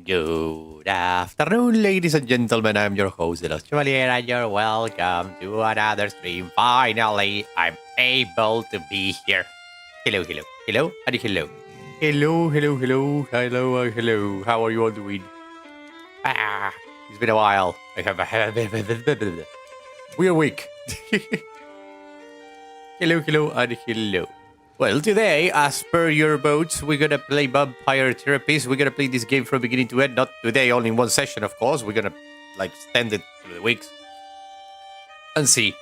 Good afternoon, ladies and gentlemen. I'm your host, the Chevalier, and you're welcome to another stream. Finally, I'm able to be here. Hello, hello, hello, and hello. Hello, hello, hello, hello, hello. How are you all doing? It's been a while. We're weak. Hello, hello, and hello. Well, today, as per your votes, we're gonna play Vampire Therapist. We're gonna play this game from beginning to end. Not today, only in one session, of course. We're gonna, extend it through the weeks. And see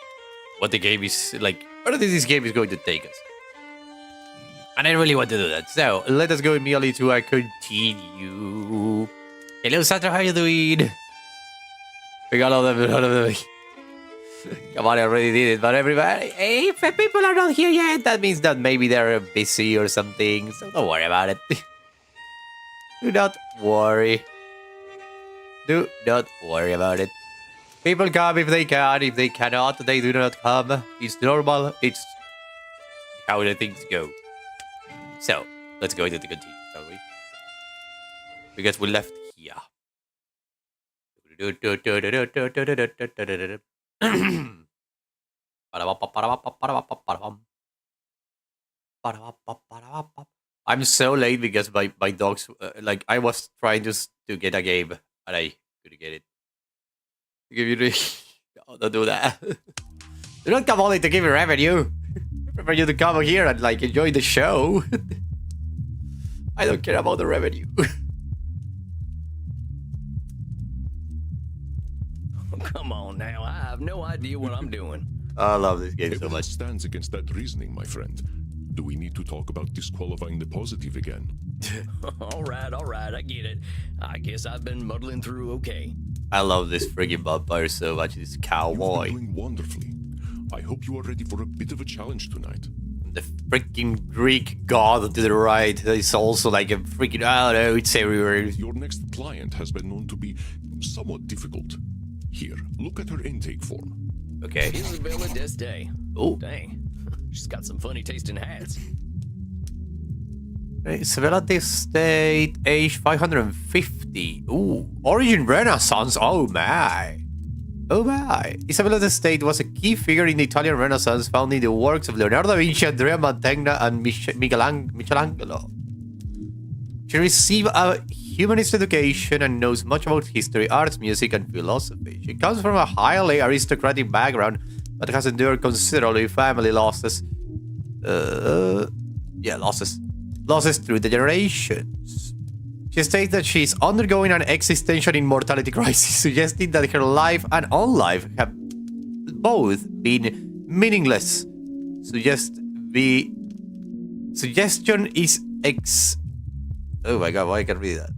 what the game is, where this game is going to take us. And I really want to do that. So, let us go immediately to our continue. Hello, Sandra, how are you doing? We got all of them. Come on, I already did it, but everybody, if people are not here yet, that means that maybe they're busy or something, so don't worry about it. Do not worry. Do not worry about it. People come if they can, if they cannot, they do not come. It's normal, it's how the things go. So, let's go into the continue, shall we? Because we left here. I'm so late because my dogs, I was trying to get a game and I couldn't get it. Give you no, don't do that. You don't come only to give me revenue. For you to come here and enjoy the show. I don't care about the revenue. Come on now, I have no idea what I'm doing. I love this game so Evidence much. stands against that reasoning, my friend. Do we need to talk about disqualifying the positive again? all right, I get it. I guess I've been muddling through okay. I love this friggin' vampire so much. This cowboy. You've been doing wonderfully. I hope you are ready for a bit of a challenge tonight. The freaking Greek god to the right is also like a freaking, I don't know, it's everywhere. Your next client has been known to be somewhat difficult. Here, look at her intake form. Okay. Isabella Deste. Oh. Dang. She's got some funny taste in hats. Isabella State, age 550. Ooh, origin Renaissance. Oh my. Oh my. Isabella State was a key figure in the Italian Renaissance, found in the works of Leonardo da Vinci, Andrea Mantegna, and Michelangelo. She received a humanist education and knows much about history, arts, music, and philosophy. She comes from a highly aristocratic background, but has endured considerable family losses. Losses through the generations. She states that she is undergoing an existential immortality crisis, suggesting that her life and own life have both been meaningless. Suggestion is oh my god, why I can't read that?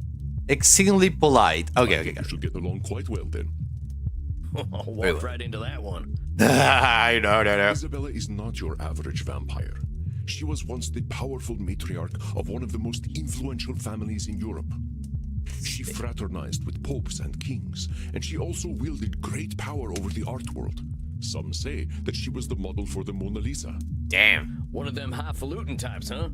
Exceedingly polite. Okay. You should get along quite well then. Walked right into that one. No. Isabella is not your average vampire. She was once the powerful matriarch of one of the most influential families in Europe. She fraternized with popes and kings, and she also wielded great power over the art world. Some say that she was the model for the Mona Lisa. Damn. One of them highfalutin types, huh?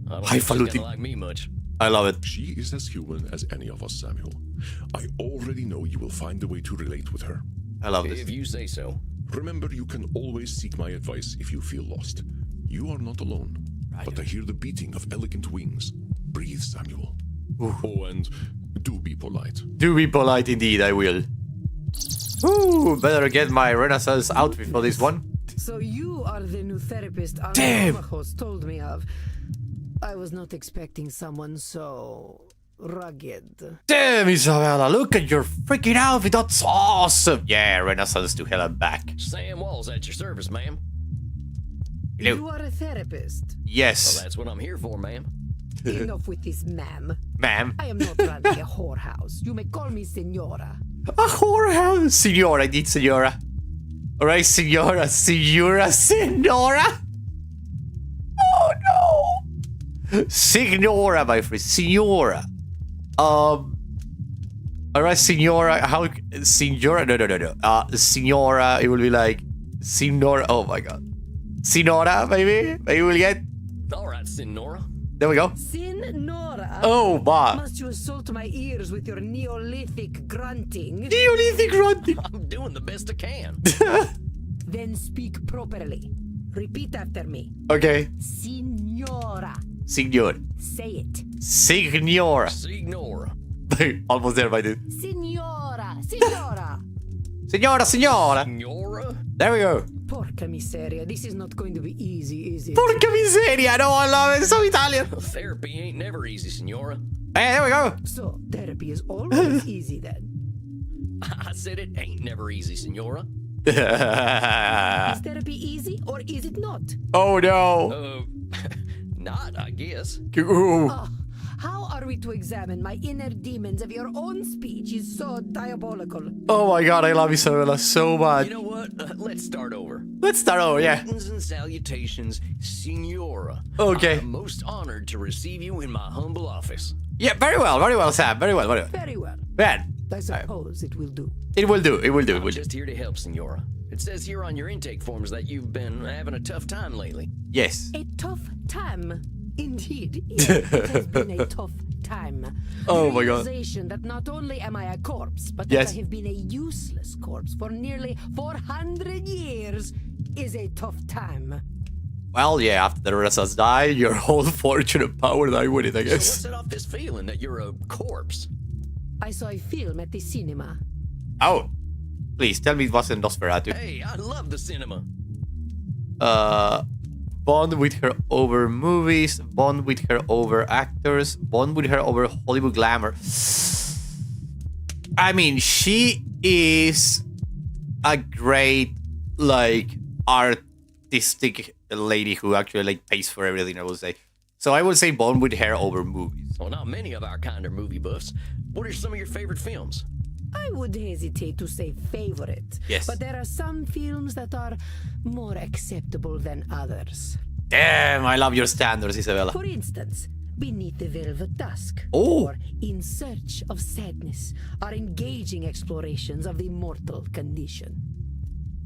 I don't Highfalutin. think she's gonna like me much. I love it. She is as human as any of us, Samuel. I already know you will find a way to relate with her. I love this. If you say so. Remember, you can always seek my advice if you feel lost. You are not alone, but I hear the beating of elegant wings. Breathe, Samuel. Ooh. Oh, and do be polite. Do be polite indeed, I will. Ooh, better get my Renaissance outfit for this one. So you are the new therapist Damn. Andromachos told me of. I was not expecting someone so rugged. Damn, Isabella, look at your freaking outfit. That's awesome. Yeah, Renaissance to hell and back. Sam Walls at your service, ma'am. Hello. You are a therapist. Well, Yes, that's what I'm here for, ma'am. Enough with this, ma'am. ma'am. I am not running a whorehouse. You may call me Senora. A whorehouse. Senora, I need Senora. Alright, Senora. Oh no. Signora, my friend. Senora. Alright, Senora. How? Senora? No. Senora, it will be like Senora. Oh my god. Senora, maybe? Maybe we'll get. All right, Senora. There we go. Signora! Oh, my. Must you assault my ears with your Neolithic grunting? Neolithic grunting. I'm doing the best I can. Then speak properly. Repeat after me. Okay. Signora. Signor. Say it. Signora. Signora. Almost there, my dude. Signora. Signora. Signora, signora. Signora? There we go. Porca miseria. This is not going to be easy, is it? Porca miseria. No, I love it. It's so Italian. Therapy ain't never easy, Signora. Hey, there we go. So, therapy is always easy then. I said it ain't never easy, Signora. Is therapy easy or is it not? Oh, no. Not, I guess. Ooh. Oh, how are we to examine my inner demons if your own speech is so diabolical? Oh, my God. I love Isabella so much. You know what? Let's start over. Let's start over, yeah. Greetings and salutations, Signora. Okay. I'm most honored to receive you in my humble office. Yeah, very well, Sam. Very well, very well. Very well. Man, I suppose it will do. it will do. It will do. It I'm will do. just here to help, Signora. It says here on your intake forms that you've been having a tough time lately. Yes. A tough time. Indeed. Yes, it has been a tough time. Oh The my God. realization that not only am I a corpse, but Yes. that I have been a useless corpse for nearly 400 years is a tough time. Well, yeah, after the rest of us die, your whole fortune and power die with it, I So guess. what's set off this feeling that you're a corpse? I saw a film at the cinema. Oh, please tell me it wasn't Nosferatu. Hey, I love the cinema. Bond with her over movies, bond with her over actors, bond with her over Hollywood glamour. I mean, she is a great, like, artistic lady who actually, like, pays for everything, I would say. So I would say bond with her over movies. Well, not many of our kind are movie buffs. What are some of your favorite films? I would hesitate to say favorite. Yes. But there are some films that are more acceptable than others. Damn, I love your standards, Isabella. For instance, Beneath the Velvet Dusk Oh. or In Search of Sadness are engaging explorations of the mortal condition.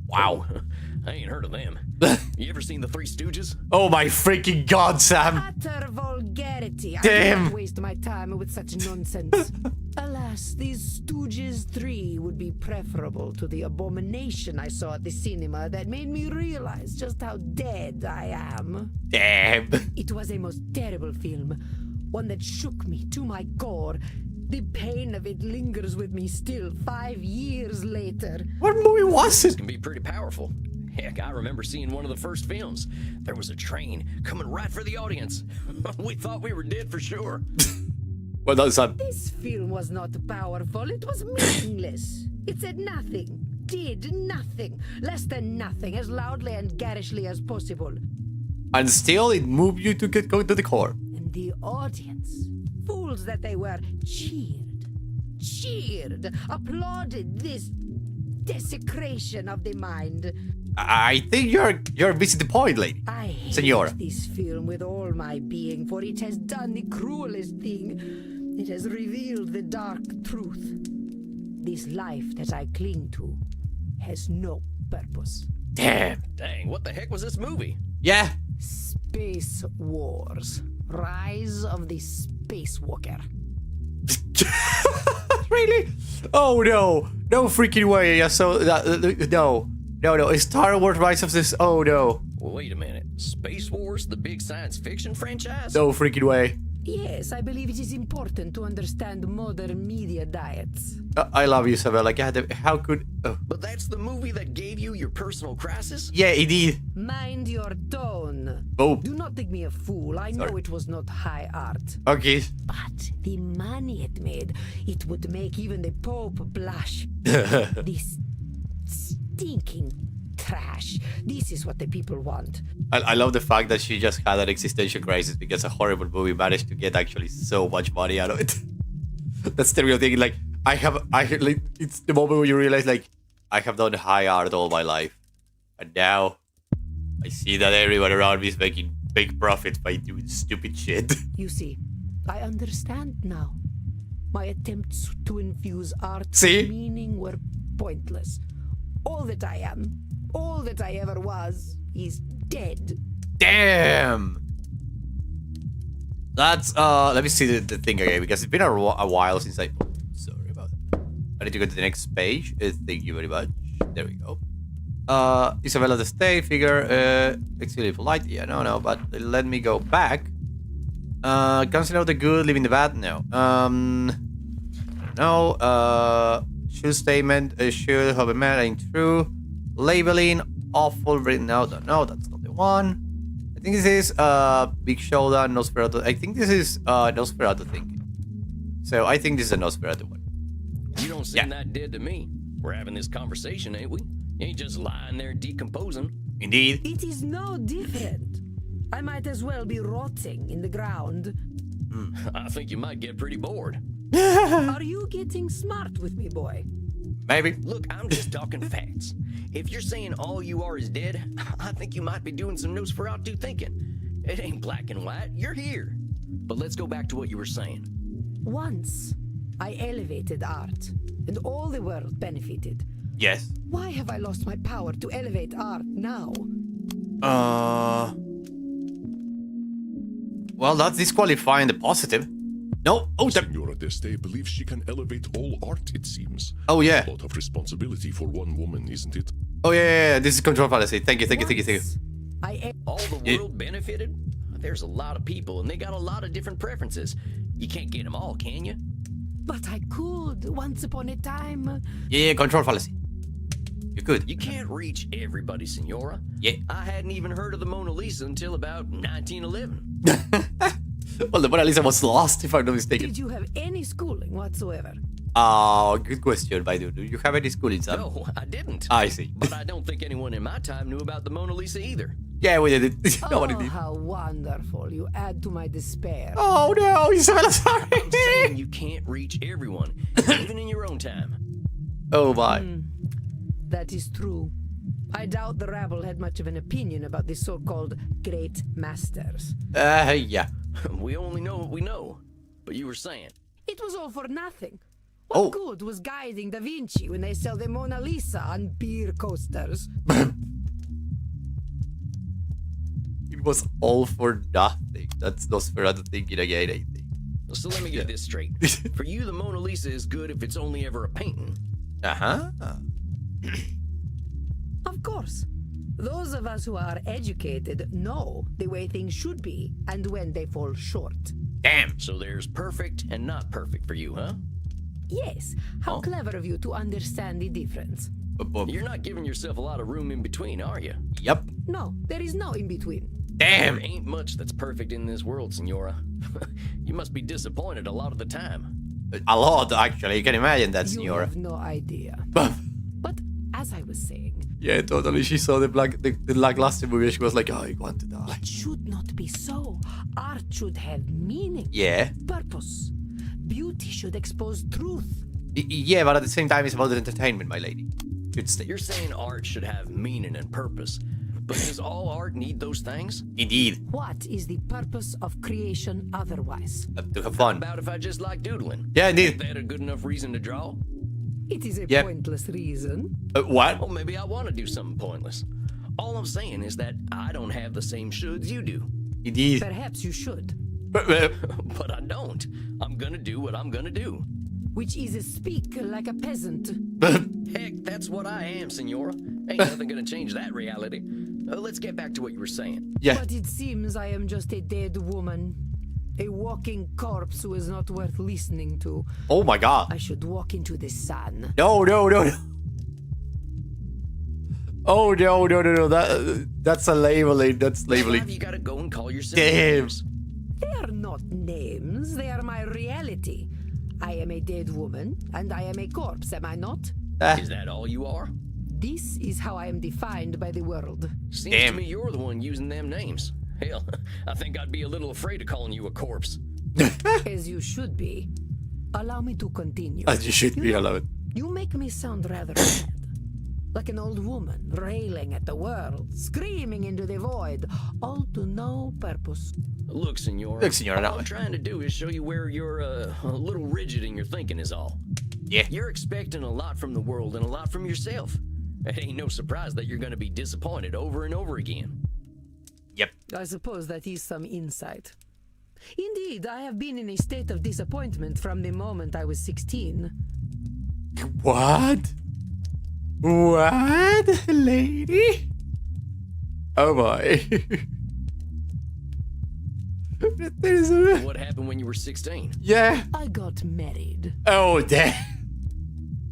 Wow. I ain't heard of them. You ever seen The Three Stooges? Oh my freaking God, Sam. Utter vulgarity. I Damn. cannot waste my time with such nonsense. Alas, these Stooges 3 would be preferable to the abomination I saw at the cinema that made me realize just how dead I am. Damn. It was a most terrible film, one that shook me to my core. The pain of it lingers with me still 5 years later. What movie was it? Can be pretty powerful. Heck, I remember seeing one of the first films. There was a train coming right for the audience. We thought we were dead for sure. Well done, Sam. This film was not powerful, it was meaningless. It said nothing, did nothing, less than nothing, as loudly and garishly as possible. And still, it moved you to go to the core. And the audience, fools that they were, cheered, applauded this desecration of the mind. I think you're missing the point, lady. I hate Senora. this film with all my being, for it has done the cruelest thing. It has revealed the dark truth. This life that I cling to has no purpose. Damn. Dang, what the heck was this movie? Yeah. Space Wars. Rise of the Spacewalker. Really? Oh no. No freaking way. Yeah, so no. It's Star Wars Rise of this. Oh no. Wait a minute. Space Wars, the big science fiction franchise? No freaking way. Yes, I believe it is important to understand modern media diets. I love you, Isabella. God, how could... Oh. But that's the movie that gave you your personal crisis? Yeah, indeed. Mind your tone. Oh. Do not think me a fool. I know Sorry. it was not high art. Okay. But the money it made, it would make even the Pope blush. This stinking trash. This is what the people want. I love the fact that she just had an existential crisis because a horrible movie managed to get actually so much money out of it. That's the real thing. Like, like, it's the moment where you realize, like, I have done high art all my life. And now I see that everyone around me is making big profits by doing stupid shit. You see, I understand now. My attempts to infuse art See? with meaning were pointless. All that I am, all that I ever was, is dead. Damn! That's let me see the thing again because it's been a while since I. Sorry about that. I need to go to the next page. Thank you very much. There we go. Isabella the State figure. Extremely polite. Yeah, no, but let me go back. Consider the good, leaving the bad. No. No. Should statement should have been made ain't true. Labeling awful written. No, that's not the one. I think this is Big Shoulder, Nosferatu. I think this is Nosferatu thinking. So I think this is a Nosferatu one. You don't seem that dead to me. We're having this conversation, ain't we? You ain't just lying there decomposing. Indeed. It is no different. I might as well be rotting in the ground. I think you might get pretty bored. Are you getting smart with me, boy? Maybe. Look, I'm just talking facts. If you're saying all you are is dead, I think you might be doing some Nosferatu thinking. It ain't black and white. You're here. But let's go back to what you were saying. Once, I elevated art, and all the world benefited. Yes. Why have I lost my power to elevate art now? Well, that's disqualifying the positive. No. Oh, Senora d'Este believes she can elevate all art, it seems. Oh, yeah. A lot of responsibility for one woman, isn't it? Oh, yeah. This is control fallacy. Thank you. All the world benefited? There's a lot of people, and they got a lot of different preferences. You can't get them all, can you? But I could, once upon a time. Yeah, control fallacy. You could. You can't reach everybody, Senora. Yeah. I hadn't even heard of the Mona Lisa until about 1911. Well, the Mona Lisa was lost, if I'm not mistaken. Did you have any schooling whatsoever? Oh, good question, Baidu. Do you have any schooling, Sam? No, I didn't. I see. But I don't think anyone in my time knew about the Mona Lisa either. Yeah, we did it. Nobody did. How wonderful. You add to my despair. Oh, no, Isabella, sorry. I'm saying you can't reach everyone, even in your own time. Oh, my. That is true. I doubt the rabble had much of an opinion about the so-called great masters. Yeah. We only know what we know. But you were saying. It was all for nothing. What Oh. good was guiding Da Vinci when they sell the Mona Lisa on beer coasters? It was all for nothing. That's Nosferatu thinking again, I think. So let me get this straight. For you, the Mona Lisa is good if it's only ever a painting. Uh-huh. Of course. Those of us who are educated know the way things should be and when they fall short. Damn. So there's perfect and not perfect for you, huh? Yes, how clever of you to understand the difference. You're not giving yourself a lot of room in between, are you? Yep. No, there is no in-between. Damn. There ain't much that's perfect in this world, Senora. You must be disappointed a lot of the time. A lot, actually. You can imagine that, You Senora. have no idea. But But as I was saying, yeah, totally. She saw the lackluster movie and she was like, oh, I want to die. it should not be so. Art should have meaning, Yeah. purpose. Beauty should expose truth. Yeah, but at the same time, it's about entertainment, my lady. Good stay. You're saying art should have meaning and purpose. But does all art need those things? Indeed. What is the purpose of creation otherwise? To have fun. About if I just like doodling? Yeah, Is indeed. that a good enough reason to draw? It is a Yep. pointless reason. What? Well, maybe I want to do something pointless. All I'm saying is that I don't have the same shoulds you do. Indeed. Perhaps you should. But I don't. I'm gonna do what I'm gonna do. Which is speak like a peasant. Heck, that's what I am, Senora. Ain't nothing gonna change that reality. Let's get back to what you were saying. Yeah. But it seems I am just a dead woman. A walking corpse who is not worth listening to. Oh my god. I should walk into the sun. No. Oh, no. That's a labeling. That's Why labeling. have you gotta go and call yourself Damn. names? They are not names, they are my reality. I am a dead woman, and I am a corpse, am I not? Is that all you are? This is how I am defined by the world. Seems Damn. to me you're the one using them names. Hell, I think I'd be a little afraid of calling you a corpse. As you should be. Allow me to continue. As you should be, allowed. You make me sound rather mad. Like an old woman railing at the world, screaming into the void, all to no purpose. Look, Senora. Look, Senora, all now. I'm trying to do is show you where you're a little rigid in your thinking is all. Yeah. You're expecting a lot from the world and a lot from yourself. It ain't no surprise that you're going to be disappointed over and over again. Yep. I suppose that is some insight. Indeed, I have been in a state of disappointment from the moment I was 16. What? What, lady? Oh my. What happened when you were 16? Yeah. I got married. Oh, damn.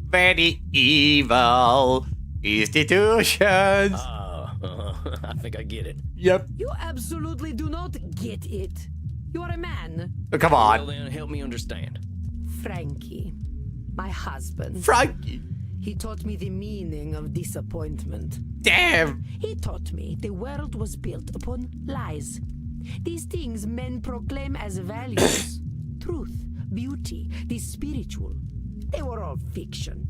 Very evil institutions. I think I get it. Yep. You absolutely do not get it. You are a man. Oh, come Well on. then, help me understand. Frankie, my husband. Frankie. He taught me the meaning of disappointment. Damn. He taught me the world was built upon lies. These things men proclaim as values. Truth, beauty, the spiritual. They were all fiction.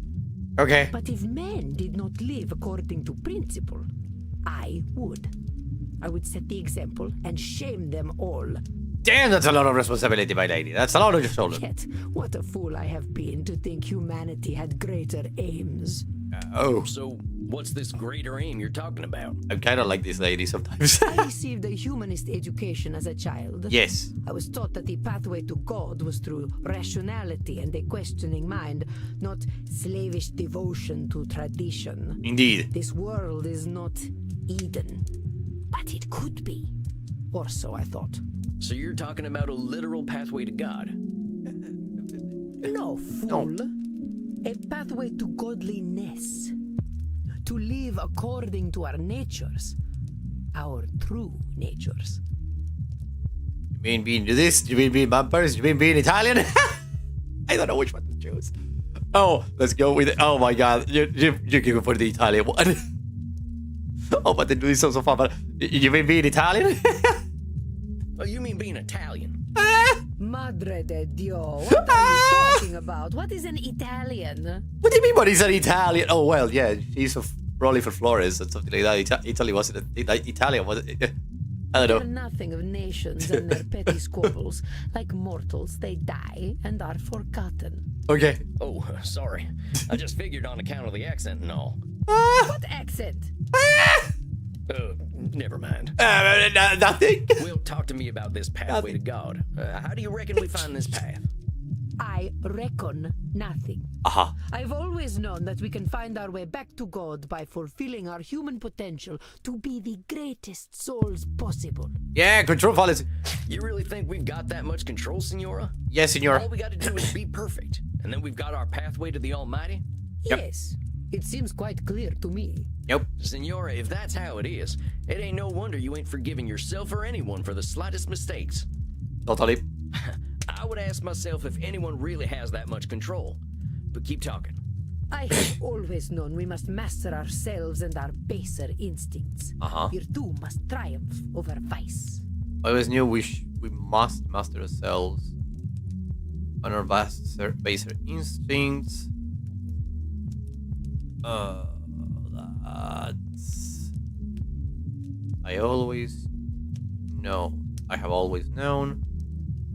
Okay. But if men did not live according to principle, I would. I would set the example and shame them all. Damn, that's a lot of responsibility, my lady. That's a lot on your shoulders. Yet, what a fool I have been to think humanity had greater aims. Oh, So, what's this greater aim you're talking about? I'm kind of like this lady sometimes. I received a humanist education as a child. Yes. I was taught that the pathway to God was through rationality and a questioning mind, not slavish devotion to tradition. Indeed. This world is not Eden, but it could be. Or so I thought. So you're talking about a literal pathway to God? No, fool. A pathway to godliness. To live according to our natures. Our true natures. You mean being this? You mean being bumpers? You mean being Italian? I don't know which one to choose. Oh, let's go with it. Oh my god. You can go for the Italian one. Oh, but they do this so far. But you mean being Italian? Oh, you mean being Italian? Madre de Dio, what are you talking about? What is an Italian? What do you mean? What is an Italian? Oh well, yeah, she's probably for Flores or something like that. Italy wasn't Italian, was it? I Care don't know. nothing of nations and their petty squabbles. Like mortals, they die and are forgotten. Okay. Oh, sorry. I just figured on account of the accent and all. What accent? Never mind. Nothing. Well, talk to me about this pathway to God. How do you reckon we find this path? I reckon nothing. Uh-huh. I've always known that we can find our way back to God by fulfilling our human potential to be the greatest souls possible. Yeah, control fallacy. You really think we've got that much control, Senora? Yes, senor. All we got to do is be perfect, and then we've got our pathway to the Almighty? Yep. Yes, it seems quite clear to me. Nope. Senora, if that's how it is, it ain't no wonder you ain't forgiving yourself or anyone for the slightest mistakes. Totally. I would ask myself if anyone really has that much control. But keep talking. I have always known we must master ourselves and our baser instincts. Uh-huh. Virtue must triumph over vice. I always knew we must master ourselves on our baser instincts. That's... I always know. I have always known.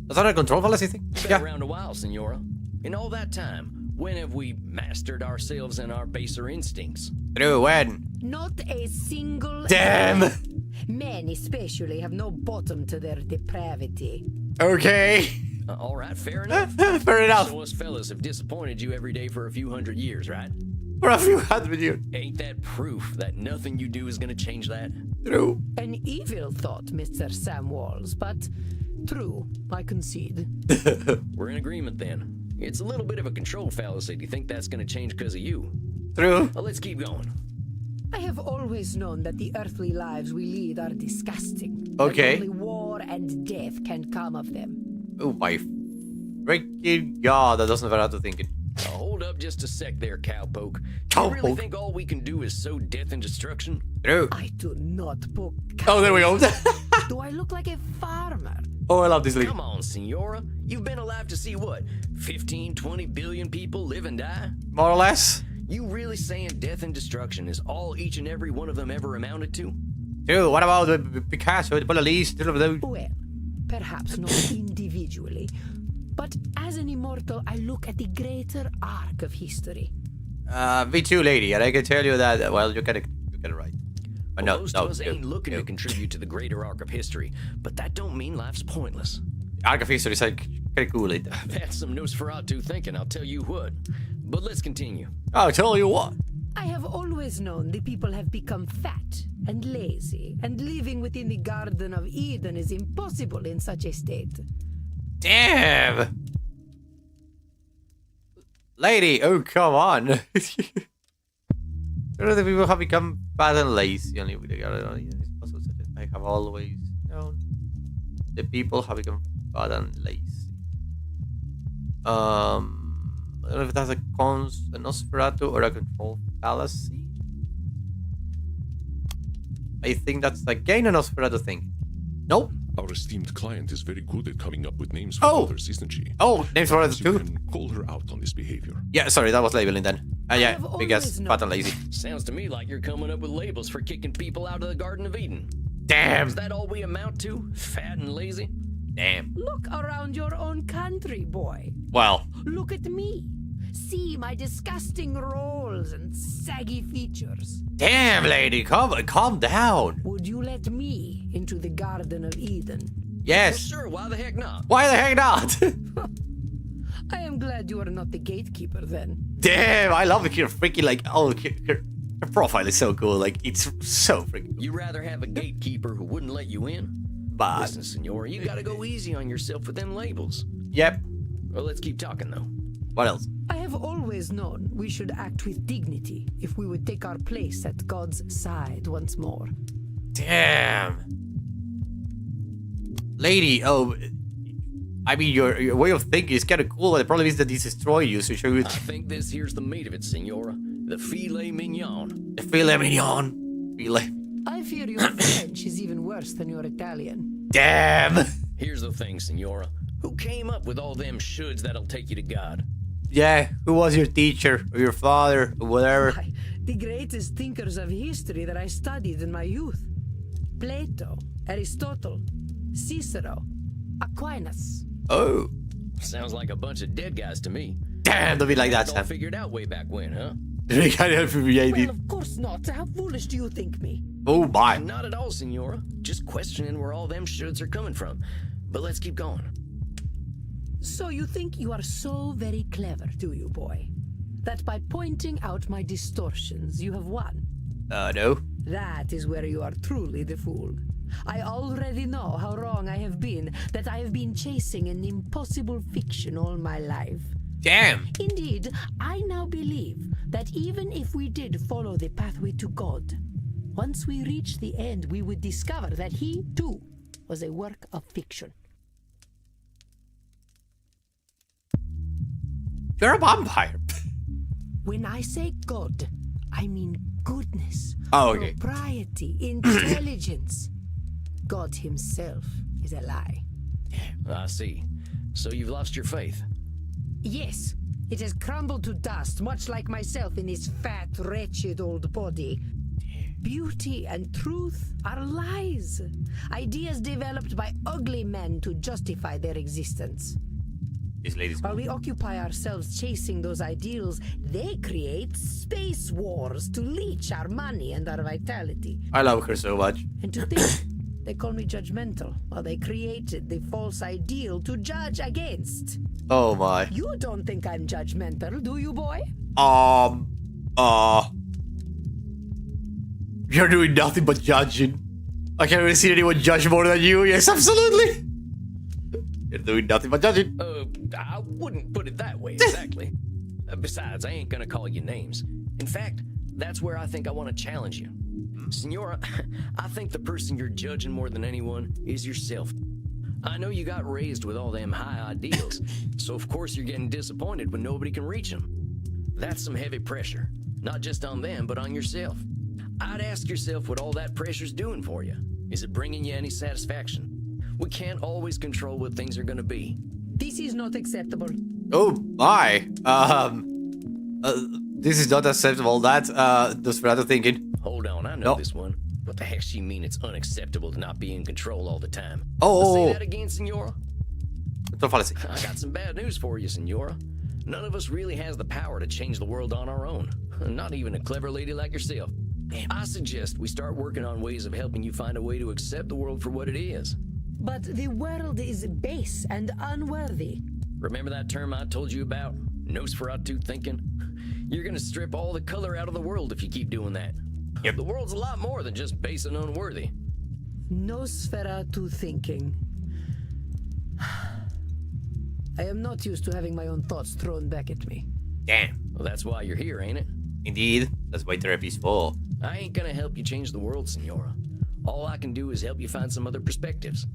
That's not a control fallacy thing? Been Yeah. around a while, Senora. In all that time, when have we mastered ourselves and our baser instincts? True, when? Not a single... Damn! Men especially have no bottom to their depravity. Okay. All right, fair enough. Fair enough. So us fellas have disappointed you every day for a few hundred years, right? For a few hundred years. Ain't that proof that nothing you do is gonna change that? True. An evil thought, Mr. Sam Walls, but true, I concede. We're in agreement then. It's a little bit of a control fallacy to think that's gonna change because of you. True. Well, let's keep going. I have always known that the earthly lives we lead are disgusting. Okay. And only war and death can come of them. Oh my freaking god, that doesn't know how to think it. Now, hold up just a sec there, cowpoke. Cowpoke? You really think all we can do is sow death and destruction? True. I do not poke Oh, there we go. Do I look like a farmer? Oh, I love this league. Come on, Senora. You've been alive to see what? 15, 20 billion people live and die? More or less. You really saying death and destruction is all each and every one of them ever amounted to? True. What about the Picasso, the Mona Lisa, all of those? Well, perhaps not individually, but as an immortal, I look at the greater arc of history. V2 lady, and I can tell you that, well, you get it right. But Well, no, most no, of us ain't no, looking no. to contribute to the greater arc of history, but that don't mean life's pointless. arc of history is like kind of cool. That's some Nosferatu thinking, I'll tell you what. But let's continue. I'll tell you what. I have always known the people have become fat and lazy, and living within the Garden of Eden is impossible in such a state. Damn! Lady, oh come on. The people have become fat and lazy. Only with the Garden of Eden is possible, such as I have always known. The people have become fat and lazy. I don't know if that's a Nosferatu or a control fallacy. I think that's again a Nosferatu thing. Nope. Our esteemed client is very good at coming up with names for Oh. others, isn't she? Oh, names for others You too. can call her out on this behavior. Yeah, sorry, that was labeling then. Yeah, have because always fat and known. lazy. Sounds to me like you're coming up with labels for kicking people out of the Garden of Eden. Damn. Is that all we amount to? Fat and lazy? Damn. Look around your own country, boy. Well, Look at me. See my disgusting rolls and saggy features. damn, lady, calm down. Would you let me into the Garden of Eden? Yes. Sure, why the heck not? Why the heck not? I am glad you are not the gatekeeper then. Damn, I love her freaking like her profile is so cool. Like it's so freaking You rather have a gatekeeper who wouldn't let you in? bad. Listen, senor, you gotta go easy on yourself with them labels. Yep. Well, let's keep talking though. What else? I have always known we should act with dignity if we would take our place at God's side once more. Damn. Lady, oh, I mean, your way of thinking is kind of cool, but the problem is that this destroys you, so you I think this here's the meat of it, senora. The filet mignon. the filet mignon. Filet. I fear your French is even worse than your Italian. Damn. Here's the thing, senora. Who came up with all them shoulds that'll take you to God? Yeah, who was your teacher, or your father, or whatever? Why, the greatest thinkers of history that I studied in my youth. Plato, Aristotle, Cicero, Aquinas. Oh. Sounds like a bunch of dead guys to me. Damn, don't be like that, Had it all Sam. figured out way back when, huh? Well, of course not. How foolish do you think me? Oh my. Not at all, senora. Just questioning where all them shoulds are coming from. But let's keep going. So you think you are so very clever, do you, boy? That by pointing out my distortions, you have won? No. That is where you are truly the fool. I already know how wrong I have been, that I have been chasing an impossible fiction all my life. Damn. Indeed, I now believe that even if we did follow the pathway to God, once we reached the end, we would discover that he, too, was a work of fiction. You're a vampire. When I say God, I mean goodness, Oh, okay. propriety, intelligence. God himself is a lie. I see. So you've lost your faith. Yes, it has crumbled to dust, much like myself in this fat, wretched old body. Beauty and truth are lies. Ideas developed by ugly men to justify their existence. This lady's While we occupy ourselves chasing those ideals, they create space wars to leech our money and our vitality. I love her so much. And to think, they call me judgmental, while they created the false ideal to judge against. Oh my. You don't think I'm judgmental, do you, boy? You're doing nothing but judging. I can't really see anyone judge more than you. Yes, absolutely. You're doing nothing but judging. I wouldn't put it that way exactly. Besides, I ain't gonna call you names. In fact, that's where I think I want to challenge you. Senora, I think the person you're judging more than anyone is yourself. I know you got raised with all them high ideals, so of course you're getting disappointed when nobody can reach them. That's some heavy pressure, not just on them, but on yourself. I'd ask yourself what all that pressure's doing for you. Is it bringing you any satisfaction? We can't always control what things are gonna be. This is not acceptable. Oh my. This is not acceptable. That Nosferatu thinking. Hold on, I know No. this one. What the heck she mean it's unacceptable to not be in control all the time? Oh. Say that again, senora? Don't fallacy. I got some bad news for you, senora. None of us really has the power to change the world on our own. Not even a clever lady like yourself. I suggest we start working on ways of helping you find a way to accept the world for what it is. But the world is base and unworthy. Remember that term I told you about? Nosferatu thinking? You're gonna strip all the color out of the world if you keep doing that. Yep. The world's a lot more than just base and unworthy. Nosferatu thinking. I am not used to having my own thoughts thrown back at me. Damn. Well, that's why you're here, ain't it? Indeed. That's why therapy's for. I ain't gonna help you change the world, Senora. All I can do is help you find some other perspectives.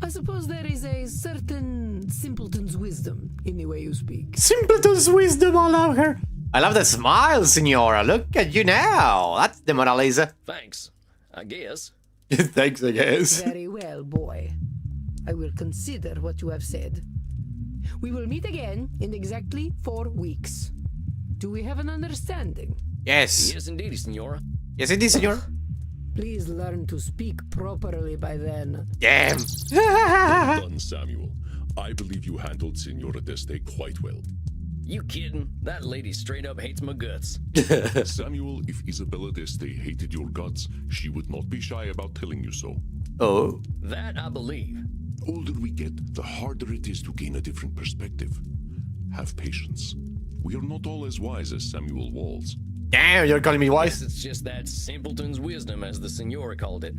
I suppose there is a certain simpleton's wisdom in the way you speak. Simpleton's wisdom all over. I love the smile, Senora. Look at you now. That's the Mona Lisa. Thanks, I guess. Thanks, I guess. Very well, boy. I will consider what you have said. We will meet again in exactly 4 weeks. Do we have an understanding? Yes. Yes, indeed, Senora. Yes, indeed, Senora. Please learn to speak properly by then. Damn. Well done, Samuel. I believe you handled Senora Deste quite well. You kidding? That lady straight up hates my guts. Samuel, if Isabella Deste hated your guts, she would not be shy about telling you so. Oh. That I believe. Older we get, the harder it is to gain a different perspective. Have patience. We are not all as wise as Samuel Walls. Damn, you're calling me wise? It's just that simpleton's wisdom, as the Senora called it.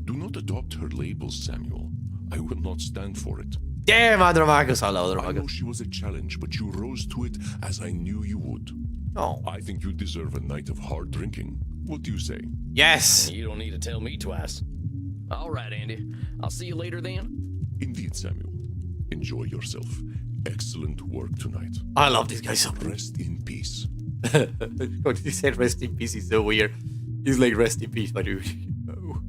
Do not adopt her labels, Samuel. I will not stand for it. Damn, Andromachus. Hello, I know Andromachus. she was a challenge, but you rose to it as I knew you would. Oh. I think you deserve a night of hard drinking. What do you say? Yes. You don't need to tell me twice. All right, Andy. I'll see you later then. Indeed, Samuel. Enjoy yourself. Excellent work tonight. I love this guy so much. Rest in peace. When he said rest in peace, he's so weird. He's like, rest in peace, my dude. Oh.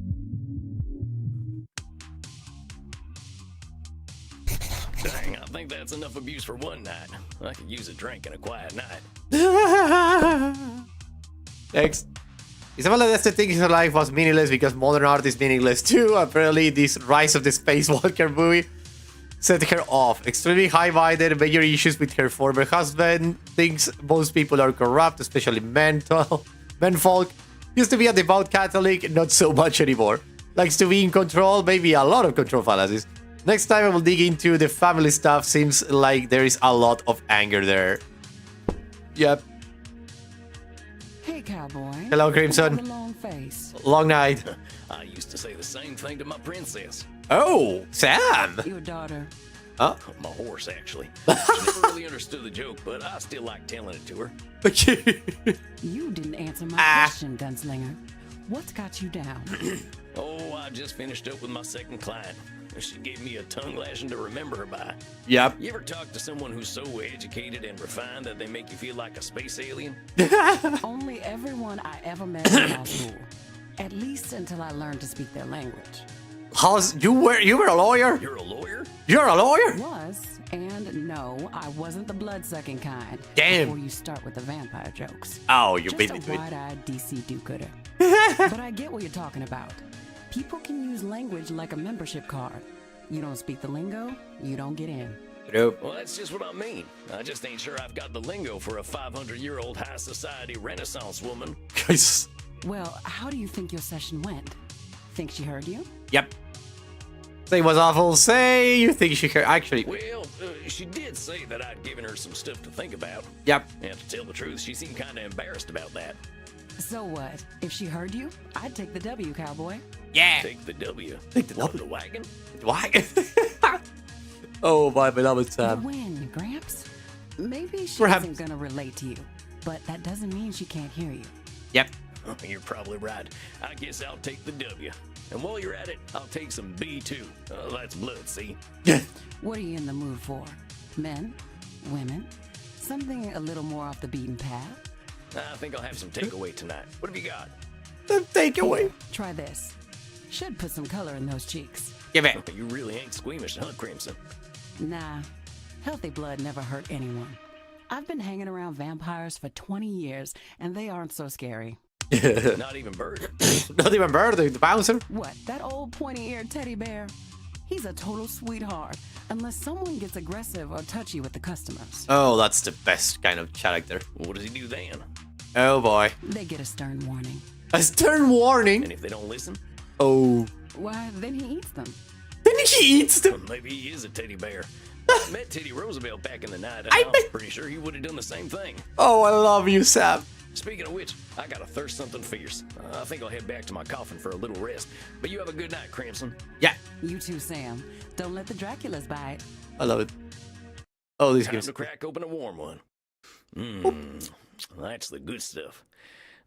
Dang, I think that's enough abuse for one night. I could use a drink and a quiet night. Next. Isabella Deste thinks her life was meaningless because modern art is meaningless too. Apparently, this Rise of the Space Walker movie set her off. Extremely high-minded, major issues with her former husband. Thinks most people are corrupt, especially menfolk. Used to be a devout Catholic, not so much anymore. Likes to be in control, maybe a lot of control fallacies. Next time I will dig into the family stuff. Seems like there is a lot of anger there. Yep. Hey, cowboy. Hello, Crimson. You have a long face. Long night. I used to say the same thing to my princess. Oh, Sam. Your daughter. Huh? My horse, actually. She never really understood the joke, but I still like telling it to her. You didn't answer my question, Gunslinger. What's got you down? Oh, I just finished up with my second client. She gave me a tongue lashing to remember her by. Yep. You ever talk to someone who's so educated and refined that they make you feel like a space alien? Only everyone I ever met in law school. At least until I learned to speak their language. You were a lawyer? You're a lawyer? You're a lawyer? Was, and no, I wasn't the blood-sucking kind. Damn. Before you start with the vampire jokes. Oh, you beat Just me a to it. wide-eyed DC do-gooder. But I get what you're talking about. People can use language like a membership card. You don't speak the lingo, you don't get in. Nope. Well, that's just what I mean. I just ain't sure I've got the lingo for a 500-year-old high society Renaissance woman. Guys. Well, how do you think your session went? Think she heard you? Yep. Say was awful. Say you think she could actually. Well, she did say that I'd given her some stuff to think about. Yep. And to tell the truth, she seemed kind of embarrassed about that. So what? If she heard you, I'd take the W, cowboy. Yeah. Take the W. Take the What, W. the wagon? Why? Oh, my beloved You Sam. win, Gramps. Maybe she Perhaps. isn't gonna relate to you, but that doesn't mean she can't hear you. Yep. Oh, you're probably right. I guess I'll take the W. And while you're at it, I'll take some B2. That's blood, see? What are you in the mood for? Men? Women? Something a little more off the beaten path? I think I'll have some takeaway tonight. What have you got? The takeaway. Try this. Should put some color in those cheeks. Give it. You really ain't squeamish, huh, Crimson? Nah, healthy blood never hurt anyone. I've been hanging around vampires for 20 years, and they aren't so scary. Not even Bird. Not even Bird, the bouncer. What, that old pointy-eared teddy bear? He's a total sweetheart, unless someone gets aggressive or touchy with the customers. Oh, that's the best kind of character. What does he do then? Oh boy. They get a stern warning. A stern warning. And if they don't listen? Oh. Why, then he eats them. Then He eats them. Maybe he is a teddy bear. I met Teddy Roosevelt back in the night, and I'm pretty sure he would have done the same thing. Oh, I love you, Sam. Speaking of which, I got to thirst something fierce. I think I'll head back to my coffin for a little rest. But you have a good night, Crimson. Yeah, You too, Sam. Don't let the Draculas bite. I love it. Oh, these Time games. to crack open a warm one. That's the good stuff.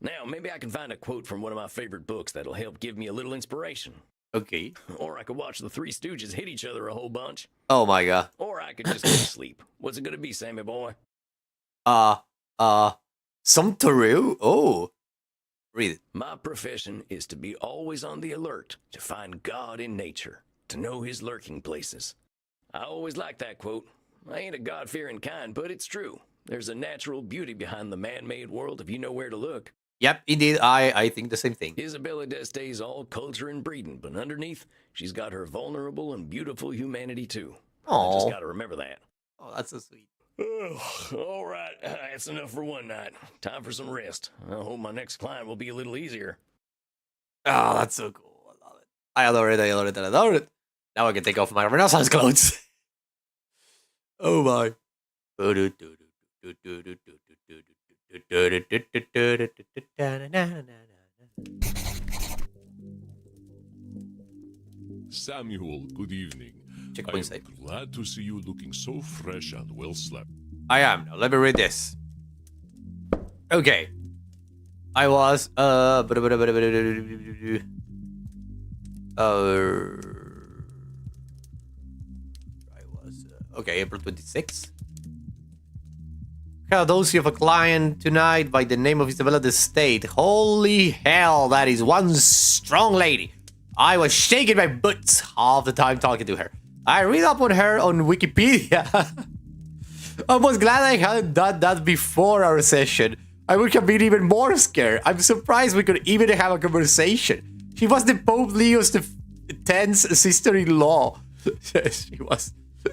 Now, maybe I can find a quote from one of my favorite books that'll help give me a little inspiration. Okay. Or I could watch the Three Stooges hit each other a whole bunch. Oh my god. Or I could just go to sleep. What's it gonna be, Sammy boy? Some Taru? Oh. Read it. My profession is to be always on the alert, to find God in nature, to know his lurking places. I always like that quote. I ain't a God-fearing kind, but it's true. There's a natural beauty behind the man-made world if you know where to look. Yep, indeed. I think the same thing. Isabella D'Este's all culture and breeding, but underneath, she's got her vulnerable and beautiful humanity too. I just Aw. gotta remember that. Oh, that's so sweet. All right, that's enough for one night. Time for some rest. I hope my next client will be a little easier. Oh, that's so cool. I love it. I adore it. I adore it. I adore it. Now I can take off my Renaissance clothes. Oh my. Samuel, good evening. Checkpoint I'm save. glad to see you looking so fresh and well slept. I am. Now let me read this. Okay. I was okay, April 26th. Those you have a client tonight by the name of Isabella D'Este. Holy hell, that is one strong lady. I was shaking my boots half the time talking to her. I read up on her on Wikipedia. I was glad I hadn't done that before our session. I would have been even more scared. I'm surprised we could even have a conversation. She was the Pope Leo's X's sister-in-law.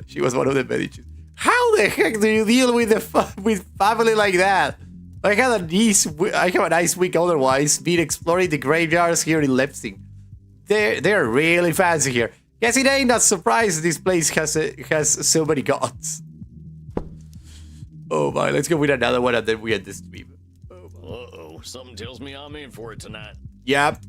She was one of the Medici. How the heck do you deal with with family like that? I have a nice week otherwise, been exploring the graveyards here in Leipzig. They're really fancy here. Guess it ain't that surprised this place has so many gods. Oh my, let's go with another one and then we end this stream. Uh-oh, something tells me I'm in for it tonight. Yep.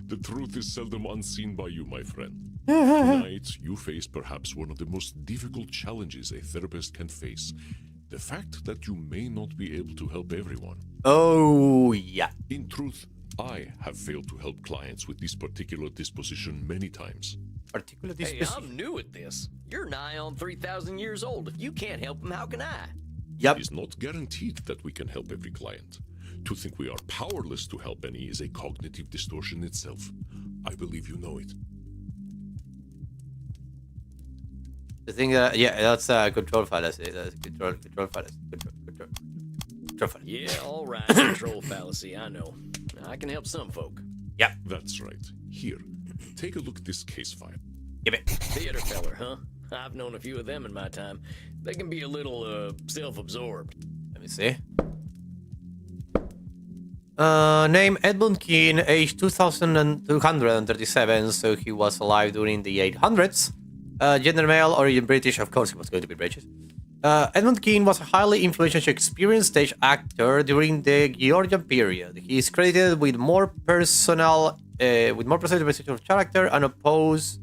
The truth is seldom unseen by you, my friend. Tonight, you face perhaps one of the most difficult challenges a therapist can face. The fact that you may not be able to help everyone. Oh, yeah. In truth, I have failed to help clients with this particular disposition many times. Particular Hey, I'm new at this. You're nigh on 3,000 years old. If you can't help them, how can I? Yep. It is not guaranteed that we can help every client. To think we are powerless to help any is a cognitive distortion itself. I believe you know it. The thing that, yeah, that's control fallacy. That's control fallacy. Control fallacy. Yeah, all right. Control fallacy, I know. I can help some folk. Yep. That's right. Here, take a look at this case file. Give it. Theater feller, huh? I've known a few of them in my time. They can be a little, self-absorbed. Let me see. Name Edmund Keane, age 2237, so he was alive during the 800s. Gender male, origin British, of course he was going to be British. Edmund Keane was a highly influential Shakespearean stage actor during the Georgian period. He is credited with more personal presentation of character and opposed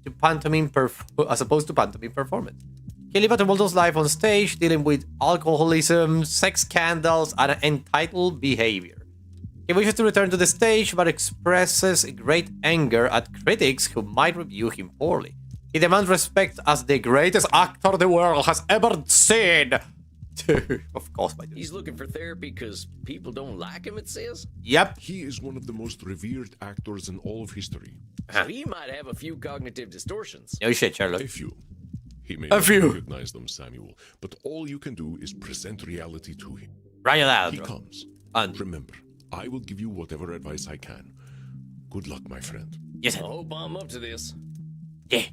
to pantomime performance. He lived a tumultuous life on stage, dealing with alcoholism, sex scandals, and entitled behavior. He wishes to return to the stage, but expresses great anger at critics who might review him poorly. He demands respect as the greatest actor the world has ever seen. Of course, my dude. He's looking for therapy because people don't like him, it says? Yep. He is one of the most revered actors in all of history. So he might have a few cognitive distortions. No shit, Sherlock. A few. He may A not few. recognize them, Samuel, but all you can do is present reality to him. Right out, He bro. comes. And Remember, I will give you whatever advice I can. Good luck, my friend. yes, I hope I'm up to this. yeah.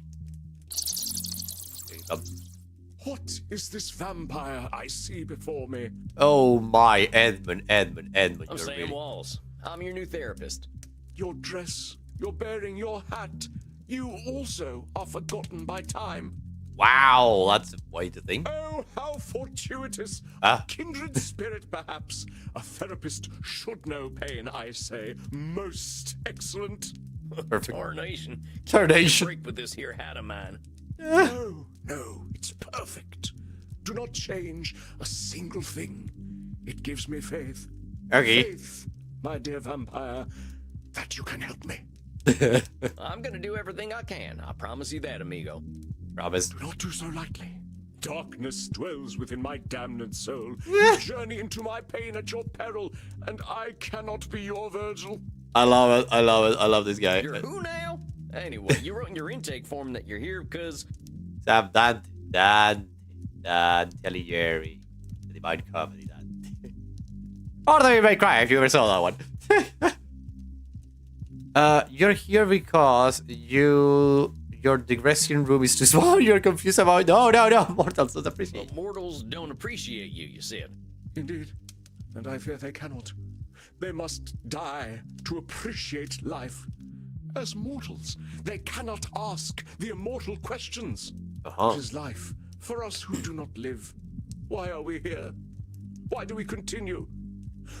There you go. What is this vampire I see before me? Oh my, Edmund, I'm you're Sam really... Walls. I'm your new therapist. Your dress, your bearing, your hat. You also are forgotten by time. Wow, that's a way to think. Oh, how fortuitous. Ah. A kindred spirit, perhaps. A therapist should know pain, I say. Most excellent. Perfect. Tarnation. Tarnation. Break with this here hat of mine. No, no, it's perfect. Do not change a single thing. It gives me faith. Okay. Faith, my dear vampire, that you can help me. I'm gonna do everything I can. I promise you that, amigo. Promise. Do not do so lightly. Darkness dwells within my damned soul. You journey into my pain at your peril, and I cannot be your Virgil. I love it. I love it. I love this guy. You're who now? Anyway, you wrote in your intake form that you're here because... Sam Tellieri. The Divine Comedy, Dan. Or though you may cry if you ever saw that one. You're here because your digression room is too small. You're confused about... No. Mortals don't appreciate Well, mortals don't appreciate you, you said. Indeed, and I fear they cannot. They must die to appreciate life. As mortals, they cannot ask the immortal questions. What is life for us who do not live? Why are we here? Why do we continue?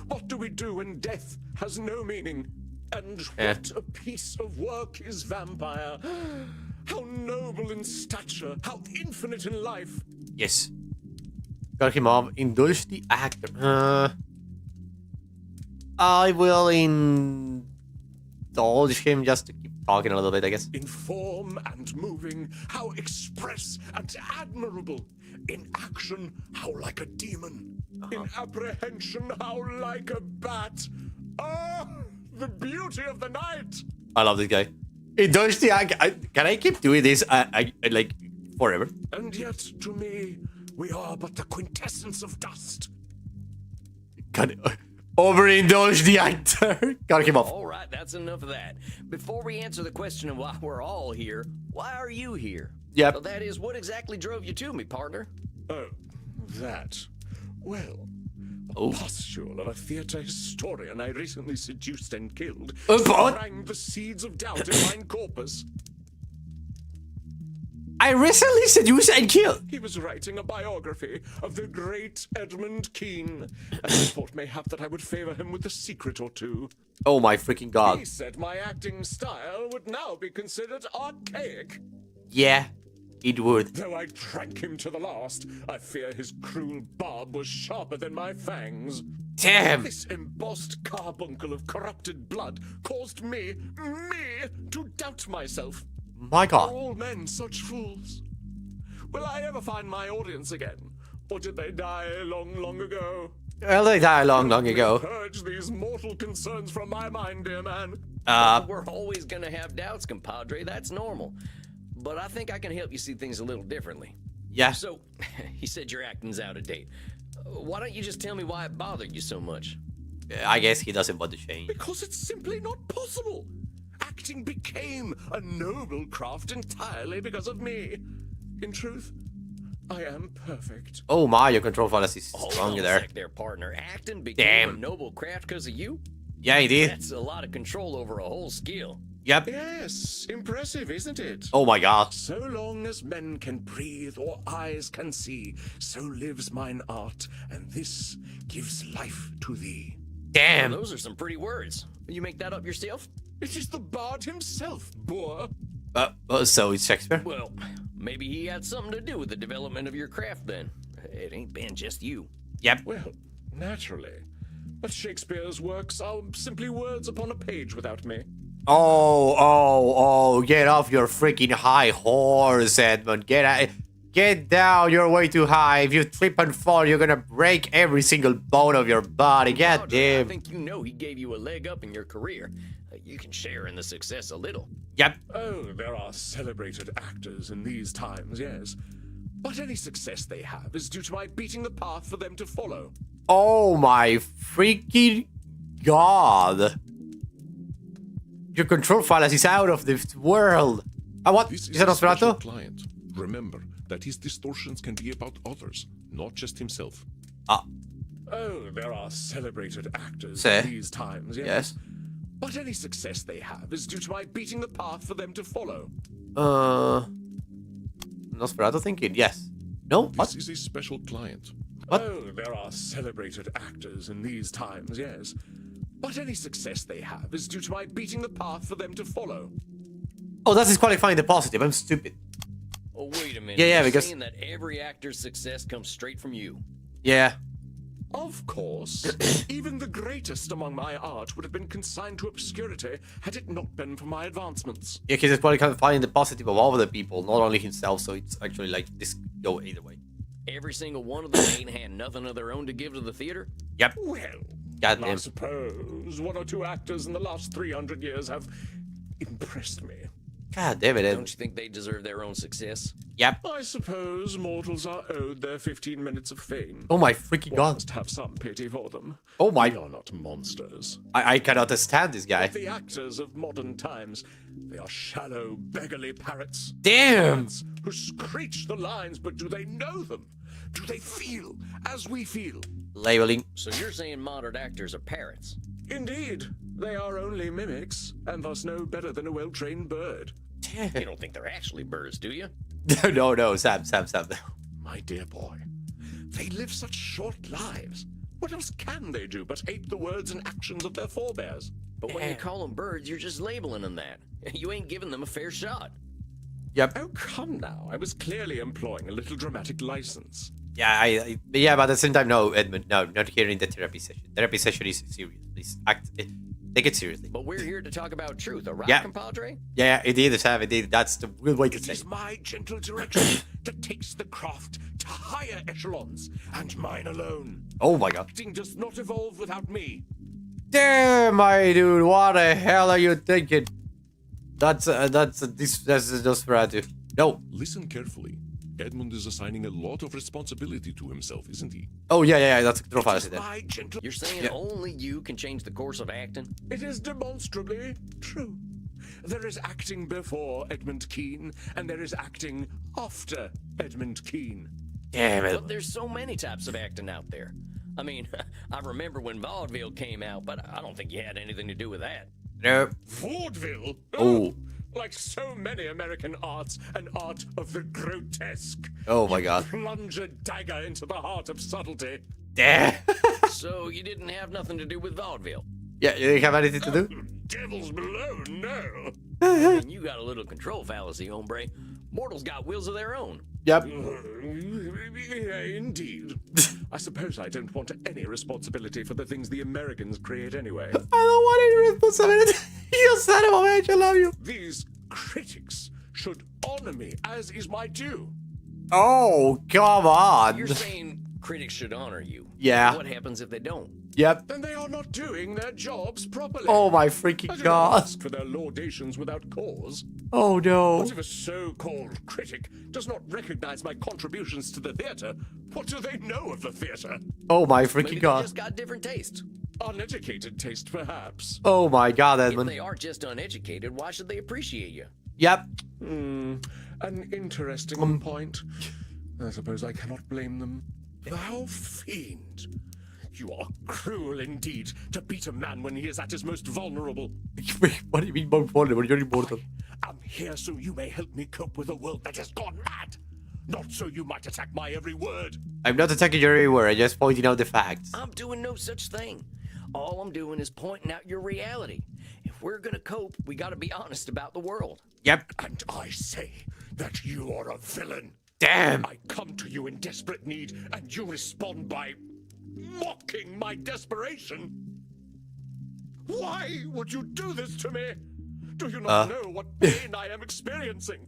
What do we do when death has no meaning? And what a piece of work is vampire. How noble in stature, how infinite in life. Yes. Got him off. Indulge the actor. I will indulge him just to keep talking a little bit, I guess. In form and moving, how express and admirable. In action, how like a demon. In apprehension, how like a bat. Ah, the beauty of the night. I love this guy. Indulge the actor. Can I keep doing this? I like forever. And yet, to me, we are but the quintessence of dust. Overindulge the actor. Gotta keep off. All right, that's enough of that. Before we answer the question of why we're all here, why are you here? Yep. Well, that is, what exactly drove you to me, partner? Oh, that. Well, a Oh. pustule of a theater historian I recently seduced and killed What? sprang the seeds of doubt in mine corpus. I recently seduced and killed. He was writing a biography of the great Edmund Kean, and I thought mayhap that I would favor him with a secret or two. Oh my freaking god. He said my acting style would now be considered archaic. Yeah, it would. Though I drank him to the last, I fear his cruel barb was sharper than my fangs. Damn. This embossed carbuncle of corrupted blood caused me to doubt myself. My Are god. all men such fools? Will I ever find my audience again? Or did they die long, long ago? Well, they died long ago. Purge these mortal concerns from my mind, dear man. We're always gonna have doubts, compadre. That's normal. But I think I can help you see things a little differently. Yeah. So, he said your acting's out of date. Why don't you just tell me why it bothered you so much? I guess he doesn't want to change. Because it's simply not possible. Acting became a noble craft entirely because of me. In truth, I am perfect. Oh my, your control fallacy is Hold on stronger a there. sec there, partner. Acting became Damn. a noble craft because of you? Yeah, he did. That's a lot of control over a whole skill. Yep. Yes, impressive, isn't it? Oh my god. So long as men can breathe or eyes can see, so lives mine art, and this gives life to thee. Damn. Those are some pretty words. You make that up yourself? It is the bard himself, boor. So it's Shakespeare? Well, maybe he had something to do with the development of your craft then. It ain't been just you. Yep. Well, naturally. But Shakespeare's works are simply words upon a page without me. Oh, get off your freaking high horse, Edmund. Get down, you're way too high. If you trip and fall, you're gonna break every single bone of your body. God I damn. think you know he gave you a leg up in your career. You can share in the success a little. Yep. Oh, there are celebrated actors in these times, yes. But any success they have is due to my beating the path for them to follow. Oh my freaking god. Your control fallacy is out of this world. What? This Is is that a special Nosferatu? client. Remember that his distortions can be about others, not just himself. Oh, there are celebrated actors Say. in these times, yes. Yes. But any success they have is due to my beating the path for them to follow. Nosferatu thinking, yes. No? What? This is a special client. What? Oh, there are celebrated actors in these times, yes. But any success they have is due to my beating the path for them to follow. Oh, that's disqualifying the positive. I'm stupid. Oh, wait a minute. Yeah, You're because... saying that every actor's success comes straight from you. Yeah. Of course. Even the greatest among my art would have been consigned to obscurity had it not been for my advancements. Yeah, because it's qualifying the positive of all of the people, not only himself, so it's actually like this go either way. Every single one of them ain't had nothing of their own to give to the theater? Yep. Well, I Goddamn. suppose one or two actors in the last 300 years have impressed me. God damn it, Ed. Don't you think they deserve their own success? Yep. I suppose mortals are owed their 15 minutes of fame. Oh my freaking One god. must have some pity for them. Oh my... They are not monsters. I cannot stand this guy. Like the actors of modern times, they are shallow, beggarly parrots. Damn! Parrots who screech the lines, but do they know them? Do they feel as we feel? Labeling. So you're saying modern actors are parrots? Indeed, they are only mimics, and thus no better than a well-trained bird. You don't think they're actually birds, do you? No, Sam. My dear boy, they live such short lives. What else can they do but ape the words and actions of their forebears? But when you call them birds, you're just labeling them that. You ain't giving them a fair shot. Yep. Oh, come now. I was clearly employing a little dramatic license. Yeah, yeah, but at the same time, no, Edmund, no, not here in the therapy session. Therapy session is serious. Please take it seriously. But we're here to talk about truth, a right, Yeah. compadre? Yeah, indeed, Sam, indeed. That's the real way to It say is it. my gentle direction that takes the craft to higher echelons, and mine alone. Oh my god. Acting does not evolve without me. Damn, my dude, what the hell are you thinking? That's Nosferatu. No. Listen carefully. Edmund is assigning a lot of responsibility to himself, isn't he? Oh, yeah, that's a true It fallacy is then. my gentle... You're saying Yeah. only you can change the course of acting? It is demonstrably true. There is acting before Edmund Kean, and there is acting after Edmund Kean. Damn it. But there's so many types of acting out there. I mean, I remember when vaudeville came out, but I don't think you had anything to do with that. No. Vaudeville? Oh. Like so many American arts, an art of the grotesque. Oh my god. Plunge a dagger into the heart of subtlety. Damn. So you didn't have nothing to do with vaudeville? Yeah, you didn't have anything to do? Devils below, no. I mean, you got a little control fallacy, hombre. Mortals got wills of their own. Yep. Yeah, indeed. I suppose I don't want any responsibility for the things the Americans create anyway. I don't want any responsibility. You son of a bitch, I love you. These critics should honor me, as is my due. Oh, come on. You're saying critics should honor you. Yeah. What happens if they don't? Yep. Then they are not doing their jobs properly. Oh my I freaking do not god. ask for their laudations without cause. Oh no. What if a so-called critic does not recognize my contributions to the theater? What do they know of the theater? Oh my Maybe freaking they god. just got different tastes. Uneducated taste, perhaps. Oh my god, If Edmund. they are just uneducated, why should they appreciate you? Yep. An interesting point. I suppose I cannot blame them. Thou fiend! You are cruel indeed to beat a man when he is at his most vulnerable. What do you mean, most vulnerable? You're immortal. I'm here so you may help me cope with a world that has gone mad. Not so you might attack my every word. I'm not attacking your every word. I'm just pointing out the facts. I'm doing no such thing. All I'm doing is pointing out your reality. If we're gonna cope, we gotta be honest about the world. Yep. And I say that you are a villain. Damn. I come to you in desperate need, and you respond by mocking my desperation. Why would you do this to me? Do you not know what pain I am experiencing?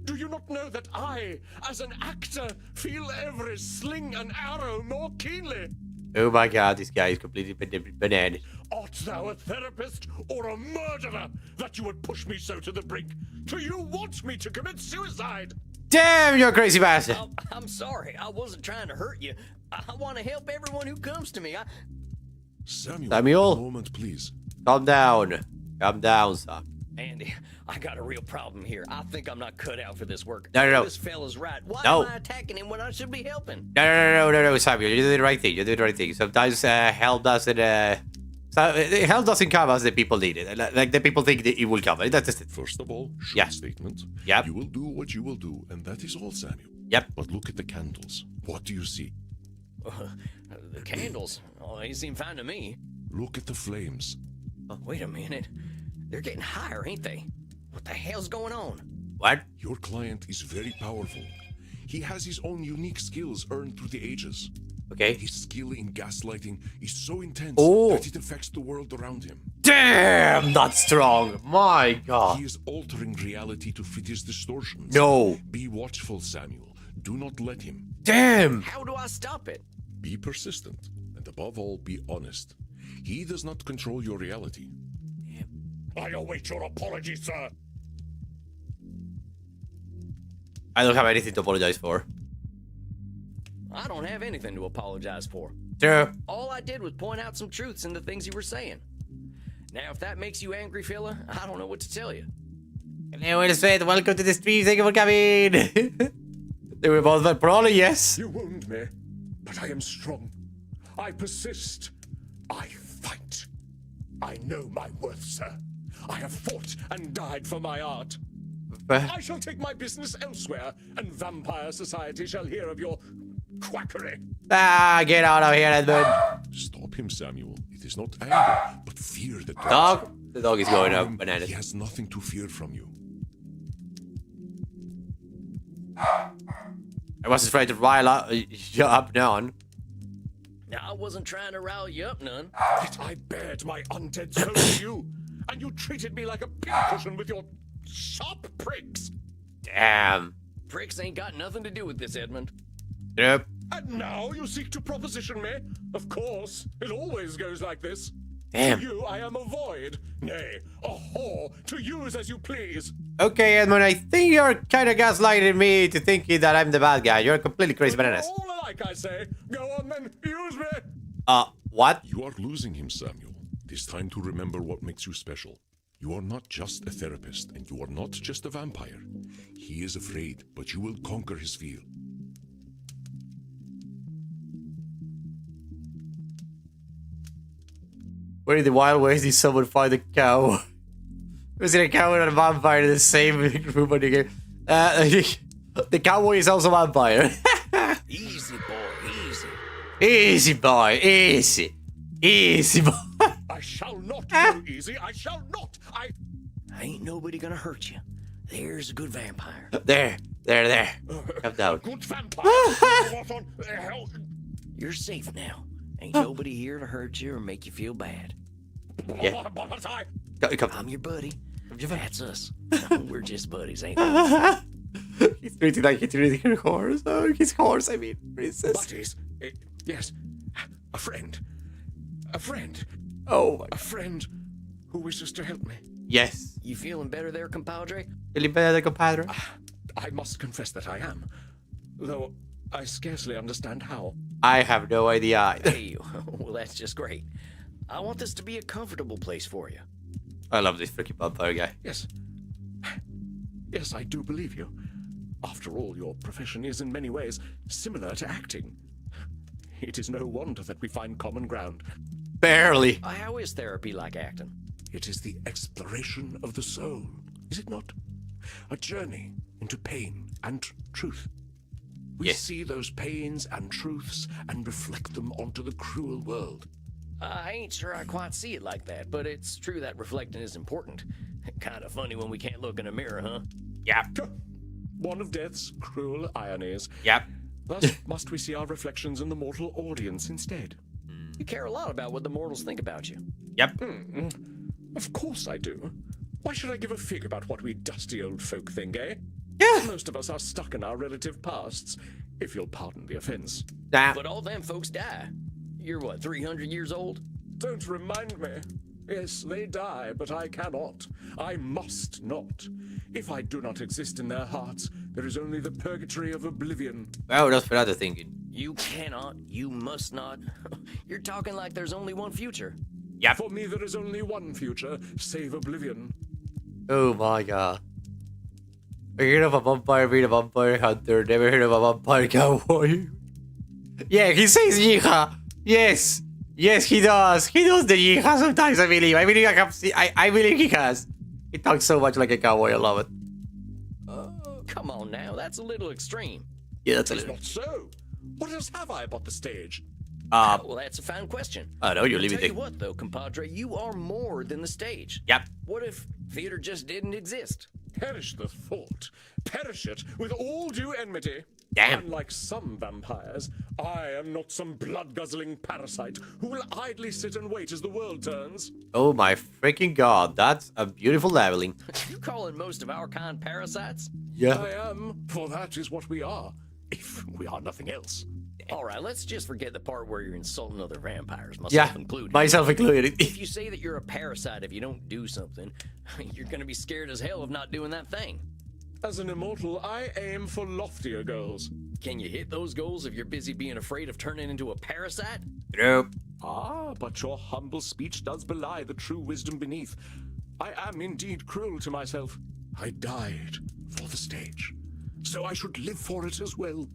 Do you not know that I, as an actor, feel every sling and arrow more keenly? Oh my god, this guy is completely bananas. Art thou a therapist or a murderer that you would push me so to the brink? Do you want me to commit suicide? Damn, you're a crazy bastard. I'm sorry. I wasn't trying to hurt you. I want to help everyone who comes to me. Samuel? A moment, please. Calm down. Calm down, son. Andy, I got a real problem here. I think I'm not cut out for this work. No. This fella's right. Why No. am I attacking him when I should be helping? No, Samuel. You did the right thing. You did the right thing. Sometimes help doesn't So hell doesn't come as the people need it. Like the people think that it will come. That's just it. First of all, short Yeah. statement. Yep. You will do what you will do, and that is all, Samuel. Yep. But look at the candles. What do you see? The candles. Oh, they seem fine to me. Look at the flames. Wait a minute. They're getting higher, ain't they? What the hell's going on? What? Your client is very powerful. He has his own unique skills earned through the ages. Okay. His skill in gaslighting is so intense Oh. that it affects the world around him. Damn, that's strong. My God. He is altering reality to fit his distortions. No. Be watchful, Samuel. Do not let him. Damn. How do I stop it? Be persistent, and above all, be honest. He does not control your reality. I await your apology, sir. I don't have anything to apologize for. I don't have anything to apologize for. True. All I did was point out some truths in the things you were saying. Now, if that makes you angry, fella, I don't know what to tell you. Hello, Elizabeth. Welcome to the stream. Thank you for coming. They were both like, probably yes. You wound me, but I am strong. I persist. I fight. I know my worth, sir. I have fought and died for my art. I shall take my business elsewhere, and vampire society shall hear of your quackery. Get out of here, Edmund. Stop him, Samuel. It is not anger, but fear that Dog? The dog is going up bananas. He has nothing to fear from you. I wasn't trying to rile you up none. Now, I wasn't trying to rile you up none. Yet I bared my undead soul to you, and you treated me like a pincushion with your sharp pricks. Damn. Pricks ain't got nothing to do with this, Edmund. Yep. And now you seek to proposition me? Of course, it always goes like this. Damn. To you I am a void, nay, a whore, to use as you please. Okay, Edmund, I think you're kind of gaslighting me to thinking that I'm the bad guy. You're completely crazy We're bananas. all alike, I say. Go on then, use me. What? You are losing him, Samuel. It is time to remember what makes you special. You are not just a therapist, and you are not just a vampire. He is afraid, but you will conquer his fear. Where in the Wild West did someone find a cow? Was it a cow and a vampire in the same room on the game? The cowboy is also a vampire. Easy, boy, easy. Easy, boy. Easy. Easy, boy. I shall not go easy. I shall not. Ain't nobody gonna hurt you. There's a good vampire. There. Calm down. Good vampire. What on hell? You're safe now. Ain't nobody here to hurt you or make you feel bad. Yeah. But I... Come. I'm your buddy. your buddy. That's us. We're just buddies, ain't we? He's treating like he's treating her horse. Oh, his horse, I mean, princess. Buddies? Yes. A friend. A friend. Oh my A friend who wishes to help me. Yes. You feeling better there, compadre? Feeling better, compadre? I must confess that I am. Though I scarcely understand how. I have no idea either. Hey, well, that's just great. I want this to be a comfortable place for you. I love this freaking vampire guy. Yes. Yes, I do believe you. After all, your profession is in many ways similar to acting. It is no wonder that we find common ground. Barely. How is therapy like acting? It is the exploration of the soul, is it not? A journey into pain and truth. We Yes. see those pains and truths and reflect them onto the cruel world. I ain't sure I quite see it like that, but it's true that reflecting is important. Kind of funny when we can't look in a mirror, huh? Yep. One of death's cruel ironies. Yep. Thus must we see our reflections in the mortal audience instead. You care a lot about what the mortals think about you. Yep. Of course I do. Why should I give a fig about what we dusty old folk think, eh? Yeah. Most of us are stuck in our relative pasts, if you'll pardon the offense. Nah. But all them folks die. You're what, 300 years old? Don't remind me. Yes, they die, but I cannot. I must not. If I do not exist in their hearts, there is only the purgatory of oblivion. Well, that's for other thinking. You cannot, you must not. You're talking like there's only one future. Yep. For me, there is only one future, save oblivion. Oh my god. I heard of a vampire being a vampire hunter. Never heard of a vampire cowboy. Yeah, he says yeehaw. Yes. Yes, he does. He does the yeehaw sometimes, I believe. I believe I have seen, I believe he has. He talks so much like a cowboy. I love it. Come on now, that's a little extreme. Yeah, that's a It's little. not so. What else have I but the stage? Well, that's a fine question. I know, you leave it Tell you there. what, though, compadre, you are more than the stage. Yep. What if theater just didn't exist? Perish the thought. Perish it with all due enmity. Damn. Unlike some vampires, I am not some blood-guzzling parasite who will idly sit and wait as the world turns. Oh my freaking god, that's a beautiful leveling. You calling most of our kind parasites? Yeah. I am, for that is what we are, if we are nothing else. All right, let's just forget the part where you're insulting other vampires, myself Yeah, included. myself included. If you say that you're a parasite if you don't do something, you're gonna be scared as hell of not doing that thing. As an immortal, I aim for loftier goals. Can you hit those goals if you're busy being afraid of turning into a parasite? Nope. Ah, but your humble speech does belie the true wisdom beneath. I am indeed cruel to myself. I died for the stage, so I should live for it as well.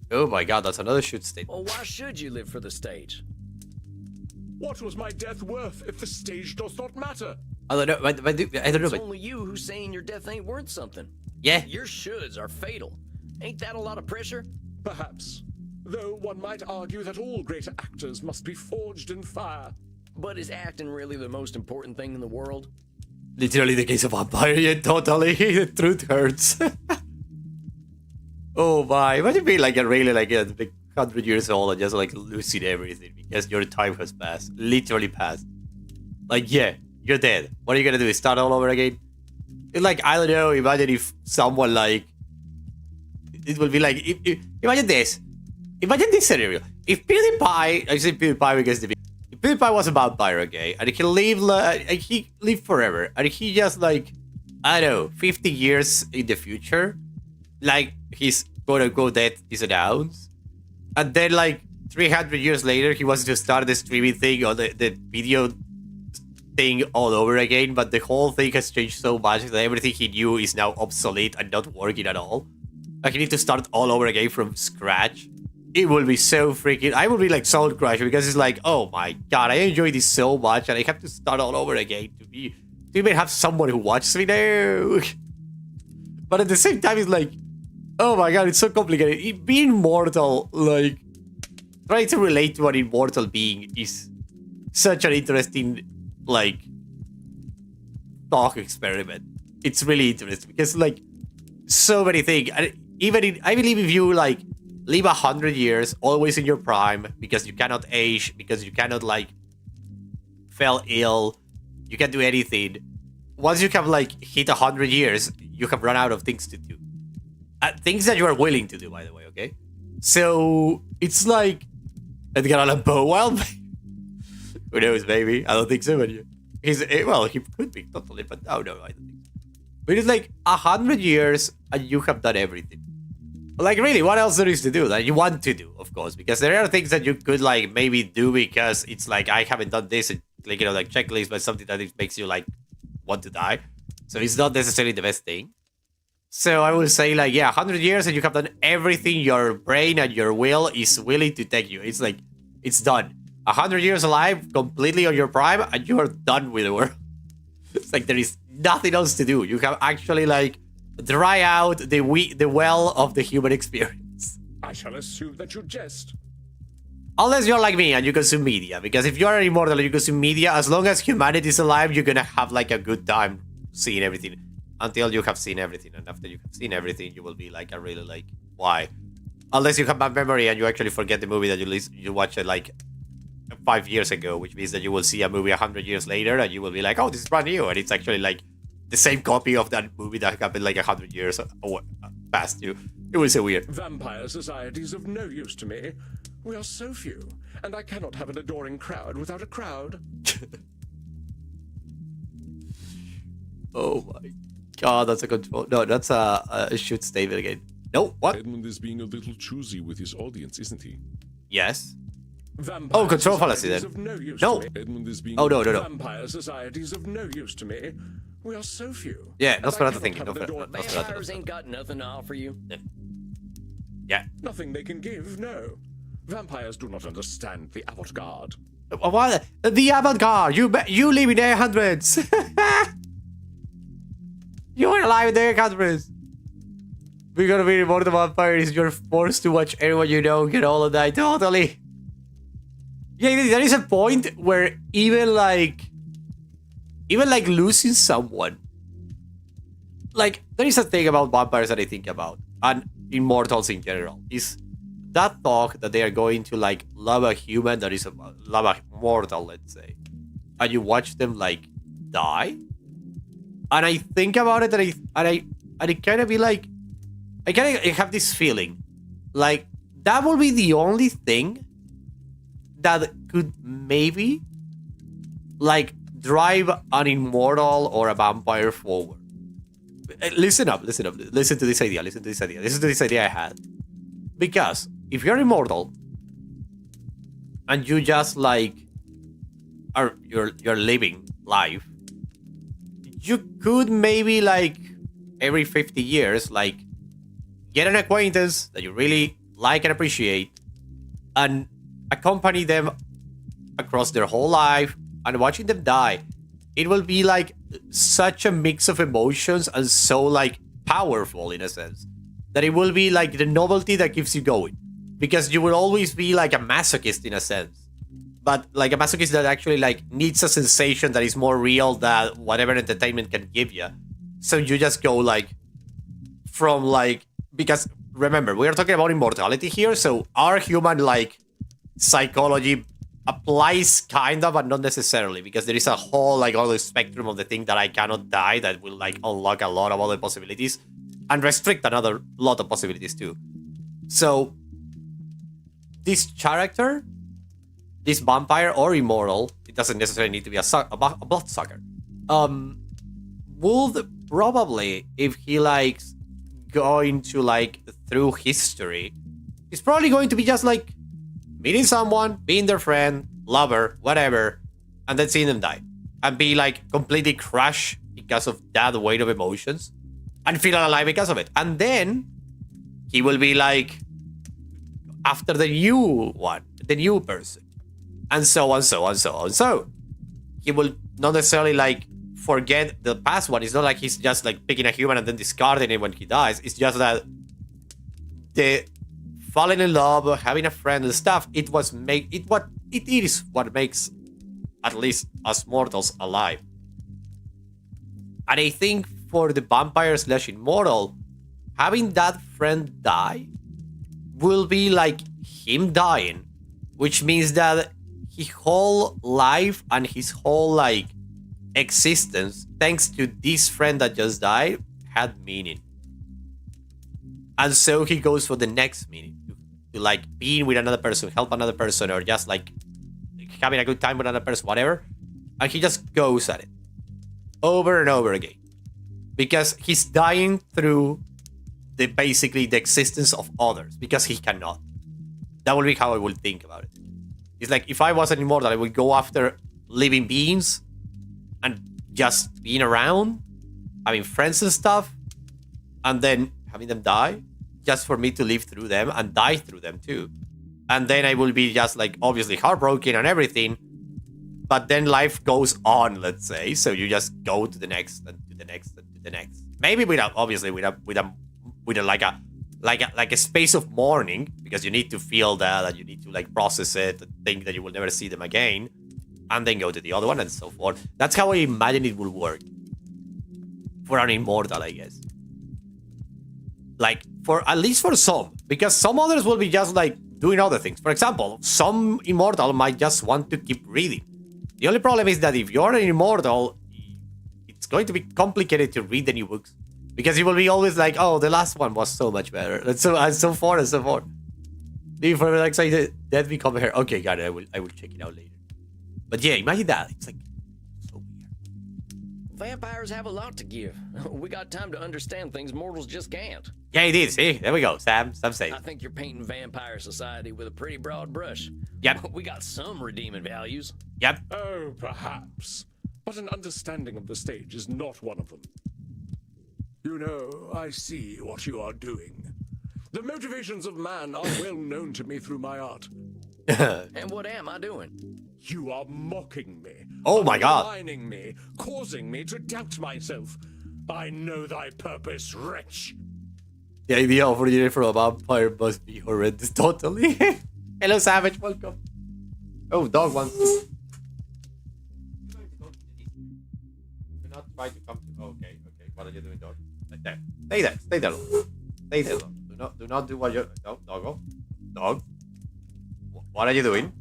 Oh my god, that's another shoot state. Well, why should you live for the stage? What was my death worth if the stage does not matter? I don't know. I don't know. It's But only you who's saying your death ain't worth something. yeah. Your shoulds are fatal. Ain't that a lot of pressure? Perhaps. Though one might argue that all great actors must be forged in fire. But is acting really the most important thing in the world? Literally the case of vampire. Yeah, totally. The truth hurts. Oh my. Imagine being like a really like a big 100 years old and just like losing everything because your time has passed. Literally passed. Like, yeah, you're dead. What are you gonna do? Start all over again? It's like, I don't know, imagine if someone like it will be like imagine this. Imagine this scenario. If PewDiePie, I say PewDiePie because if PewDiePie was a vampire, okay, and he lived forever, and he just like, I don't know, 50 years in the future, like his quote-unquote death is announced, and then like 300 years later, he wants to start the streaming thing or the video thing all over again, but the whole thing has changed so much that everything he knew is now obsolete and not working at all. Like, you need to start all over again from scratch. It will be so freaking... I will be like soul crushed because it's like, oh my god, I enjoy this so much and I have to start all over again to even have someone who watches me now. But at the same time, it's like, oh my god, it's so complicated. Being mortal, like, trying to relate to an immortal being is such an interesting, like, thought experiment. It's really interesting because, like, so many things. I believe if you, like, live 100 years, always in your prime, because you cannot age, because you cannot, like, fell ill, you can't do anything. Once you have, like, hit 100 years, you have run out of things to do. Things that you are willing to do, by the way, okay? So, it's like, Edgar Allan Poe, well, who knows, maybe? I don't think so, but well, he could be, totally, but no, I don't think so. But it's like 100 years, and you have done everything. Like, really, what else there is to do that you want to do, of course? Because there are things that you could, like, maybe do because it's like, I haven't done this, and, like, you know, like, checklist, but something that it makes you, like, want to die. So it's not necessarily the best thing. So I would say, like, yeah, 100 years and you have done everything your brain and your will is willing to take you. It's like, it's done. 100 years alive, completely on your prime, and you are done with the world. It's like there is nothing else to do. You have actually, like, dry out the well of the human experience. I shall assume that you jest. Unless you're like me and you consume media. Because if you're an immortal and you consume media, as long as humanity is alive, you're gonna have, like, a good time seeing everything. Until you have seen everything. And after you have seen everything, you will be like, really, like, why? Unless you have bad memory and you actually forget the movie that you watched it, like, 5 years ago. Which means that you will see a movie 100 years later and you will be like, oh, this is brand new. And it's actually, like, the same copy of that movie that happened, like, 100 years past you. It was so weird. Vampire society's of no use to me. We are so few, and I cannot have an adoring crowd without a crowd. Oh my god, that's a control. No, that's a shoot statement again. No, what? Edmund is being a little choosy with his audience, isn't he? Yes. Vampire control fallacy then. society's of no use No. to me. Edmund is being... Oh, no. Vampire society's of no use to me. We are so few. Yeah, and that's I what I'm cannot thinking. have an No, adoring- that's Vampires ain't got nothing to offer you. Yeah. Nothing they can give, no. Vampires do not understand the avant-garde. What? The avant-garde. You live in the 800s. You were alive in the 800s. We're gonna be immortal vampires. You're forced to watch everyone you know get all of that. Totally. Yeah, there is a point where even like losing someone. Like, there is a thing about vampires that I think about, and immortals in general, is that thought that they are going to like love a human that is love a mortal, let's say, and you watch them like die. And I think about it, and I kind of be like, I kind of have this feeling, like that will be the only thing that could maybe like drive an immortal or a vampire forward. Listen up. Listen to this idea. Listen to this idea I had. Because if you're immortal and you just like you're living life, you could maybe like every 50 years like get an acquaintance that you really like and appreciate and accompany them across their whole life, and watching them die, it will be like such a mix of emotions and so like powerful in a sense that it will be like the novelty that keeps you going, because you will always be like a masochist in a sense, but like a masochist that actually like needs a sensation that is more real than whatever entertainment can give you. So you just go like from like, because remember, we are talking about immortality here, so our human like psychology applies kind of, but not necessarily, because there is a whole like other spectrum of the thing that I cannot die that will like unlock a lot of other possibilities and restrict another lot of possibilities too. So this character, this vampire or immortal, it doesn't necessarily need to be a bloodsucker, would probably, if he likes going to like through history, he's probably going to be just like meeting someone, being their friend, lover, whatever, and then seeing them die. And be like completely crushed because of that weight of emotions. And feel alive because of it. And then he will be like after the new one, the new person. And so on, so on, so on. So he will not necessarily like forget the past one. It's not like he's just like picking a human and then discarding it when he dies. It's just that the falling in love, having a friend and stuff, it is what makes at least us mortals alive. And I think for the vampire / immortal, having that friend die will be like him dying, which means that his whole life and his whole like existence, thanks to this friend that just died, had meaning. And so he goes for the next meaning. To like being with another person, help another person, or just like having a good time with another person, whatever. And he just goes at it over and over again, because he's dying through basically the existence of others, because he cannot. That would be how I would think about it. It's like if I was an immortal, I would go after living beings and just being around, having friends and stuff, and then having them die, just for me to live through them and die through them too. And then I will be just like obviously heartbroken and everything, but then life goes on, let's say. So you just go to the next and to the next and to the next. Maybe with a space of mourning, because you need to feel that and you need to like process it and think that you will never see them again, and then go to the other one and so forth. That's how I imagine it will work for an immortal, I guess. Like, for at least for some, because some others will be just like doing other things. For example, some immortal might just want to keep reading. The only problem is that if you're an immortal, it's going to be complicated to read the new books, because you will be always like, oh, the last one was so much better, and so forth and so forth. Before like say that become here. Okay, got it. I will check it out later. But yeah, imagine that. It's like so weird. Vampires have a lot to give. We got time to understand things mortals just can't. Yeah, it is. See, there we go. Sam safe. I think you're painting vampire society with a pretty broad brush. Yep. We got some redeeming values. Yep. Oh, perhaps. But an understanding of the stage is not one of them. You know, I see what you are doing. The motivations of man are well known to me through my art. And what am I doing? You are mocking me. Oh my God. Undermining me, causing me to doubt myself. I know thy purpose, wretch. The idea of originating from a vampire must be horrendous, totally. Hello, Savage, welcome. Oh, dog wants. Do not try to come to. Okay. What are you doing, dog? Like that. Stay there. Stay there. Stay there. Do not do what you're. No, doggo. Dog. What are you doing?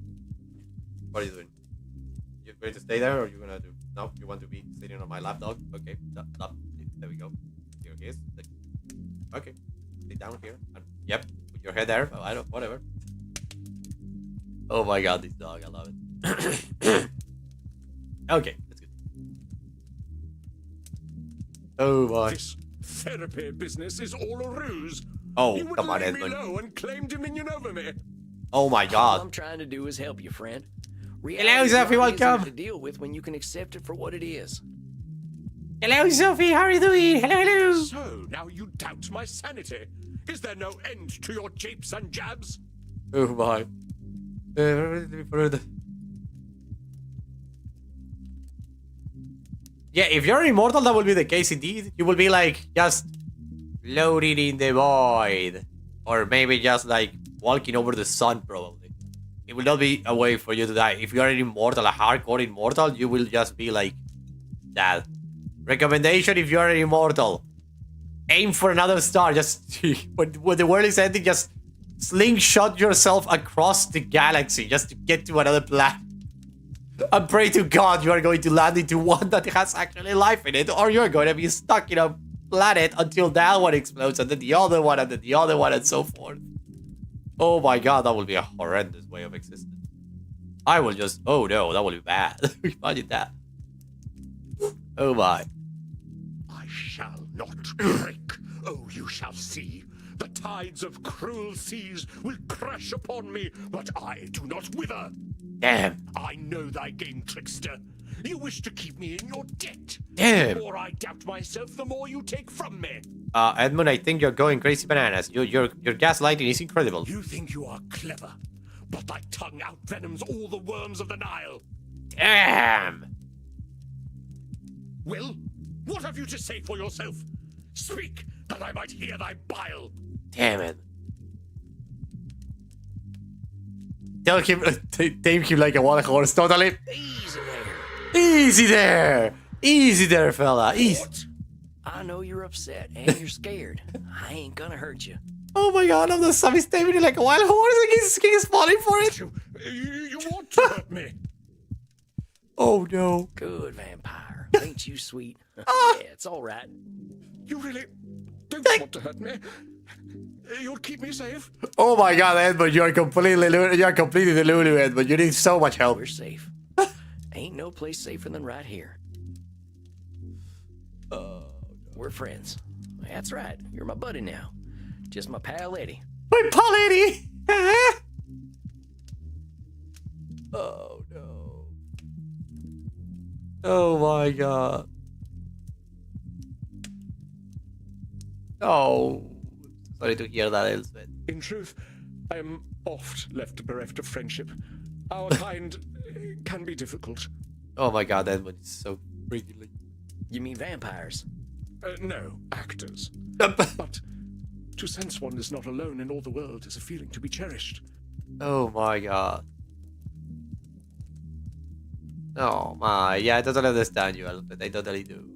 What are you doing? You're going to stay there, or you're gonna do? No, you want to be sitting on my lap, dog? Okay. Stop. There we go. Here he is. Okay. Sit down here. And, yep. Put your head there. Oh, I don't. Whatever. Oh my God, this dog. I love it. Okay. That's good. Oh my. This therapy business is all a ruse. Oh, you would come on, lay me Edmund. low and claim dominion over me. Oh my All God. I'm trying to do is help you, friend. Hello, Sophie, reality is easy welcome. to deal with when you can accept it for what it is. Hello, Sophie. How are you doing? Hello. So now you doubt my sanity. Is there no end to your japes and jabs? Oh my. Yeah, if you're immortal, that will be the case indeed. You will be like just floating in the void. Or maybe just like walking over the sun, probably. It will not be a way for you to die. If you are an immortal, a hardcore immortal, you will just be like that. Recommendation if you are an immortal. Aim for another star. Just when the world is ending, just slingshot yourself across the galaxy just to get to another planet. And pray to God you are going to land into one that has actually life in it, or you're going to be stuck in a planet until that one explodes, and then the other one, and then the other one, and so forth. Oh my God, that will be a horrendous way of existing. I will just... Oh no, that will be bad. Imagine that. Oh my. I shall not break. Oh, you shall see. The tides of cruel seas will crash upon me, but I do not wither. Damn. I know thy game, trickster. You wish to keep me in your debt. Damn. The more I doubt myself, the more you take from me. Edmund, I think you're going crazy bananas. Your gaslighting is incredible. You think you are clever, but thy tongue outvenoms all the worms of the Nile. Damn. Will, what have you to say for yourself? Speak, that I might hear thy bile. Damn it. Tell him, tame him like a wild horse, totally. Easy there. Easy there. Easy there, fella. Easy. What? I know you're upset and you're scared. I ain't gonna hurt you. Oh my God, I'm the Sam is taming it like a wild horse and he's falling for it. You want to hurt me? Oh no. Good vampire. Ain't you sweet? Ah. Yeah, it's all right. You really don't want to hurt me? You'll keep me safe? Oh my God, Edmund, you're completely the Lulu, Edmund. You need so much help. We're safe. Ain't no place safer than right here. We're friends. That's right. You're my buddy now. Just my pal Eddie. My pal Eddie. Oh no. Oh my God. Oh. Sorry to hear that, Elspeth. In truth, I am oft left bereft of friendship. Our kind can be difficult. Oh my God, Edmund is so freaking. You mean vampires? No, actors. But to sense one is not alone in all the world is a feeling to be cherished. Oh my God. Oh my, yeah, I totally understand you, Elspeth. I totally do.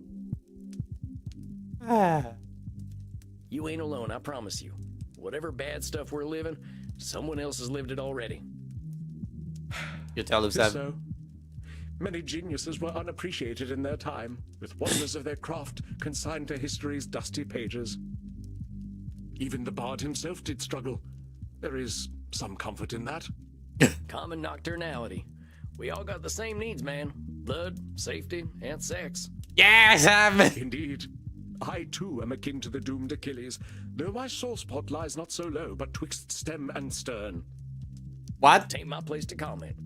You ain't alone, I promise you. Whatever bad stuff we're living, someone else has lived it already. You tell him, Is Sam. so? Many geniuses were unappreciated in their time, with wonders of their craft consigned to history's dusty pages. Even the bard himself did struggle. There is some comfort in that. Common nocturnality. We all got the same needs, man. Blood, safety, and sex. Yeah, Sam. Indeed. I too am akin to the doomed Achilles, though my sore spot lies not so low, but twixt stem and stern. What? Ain't my place to comment.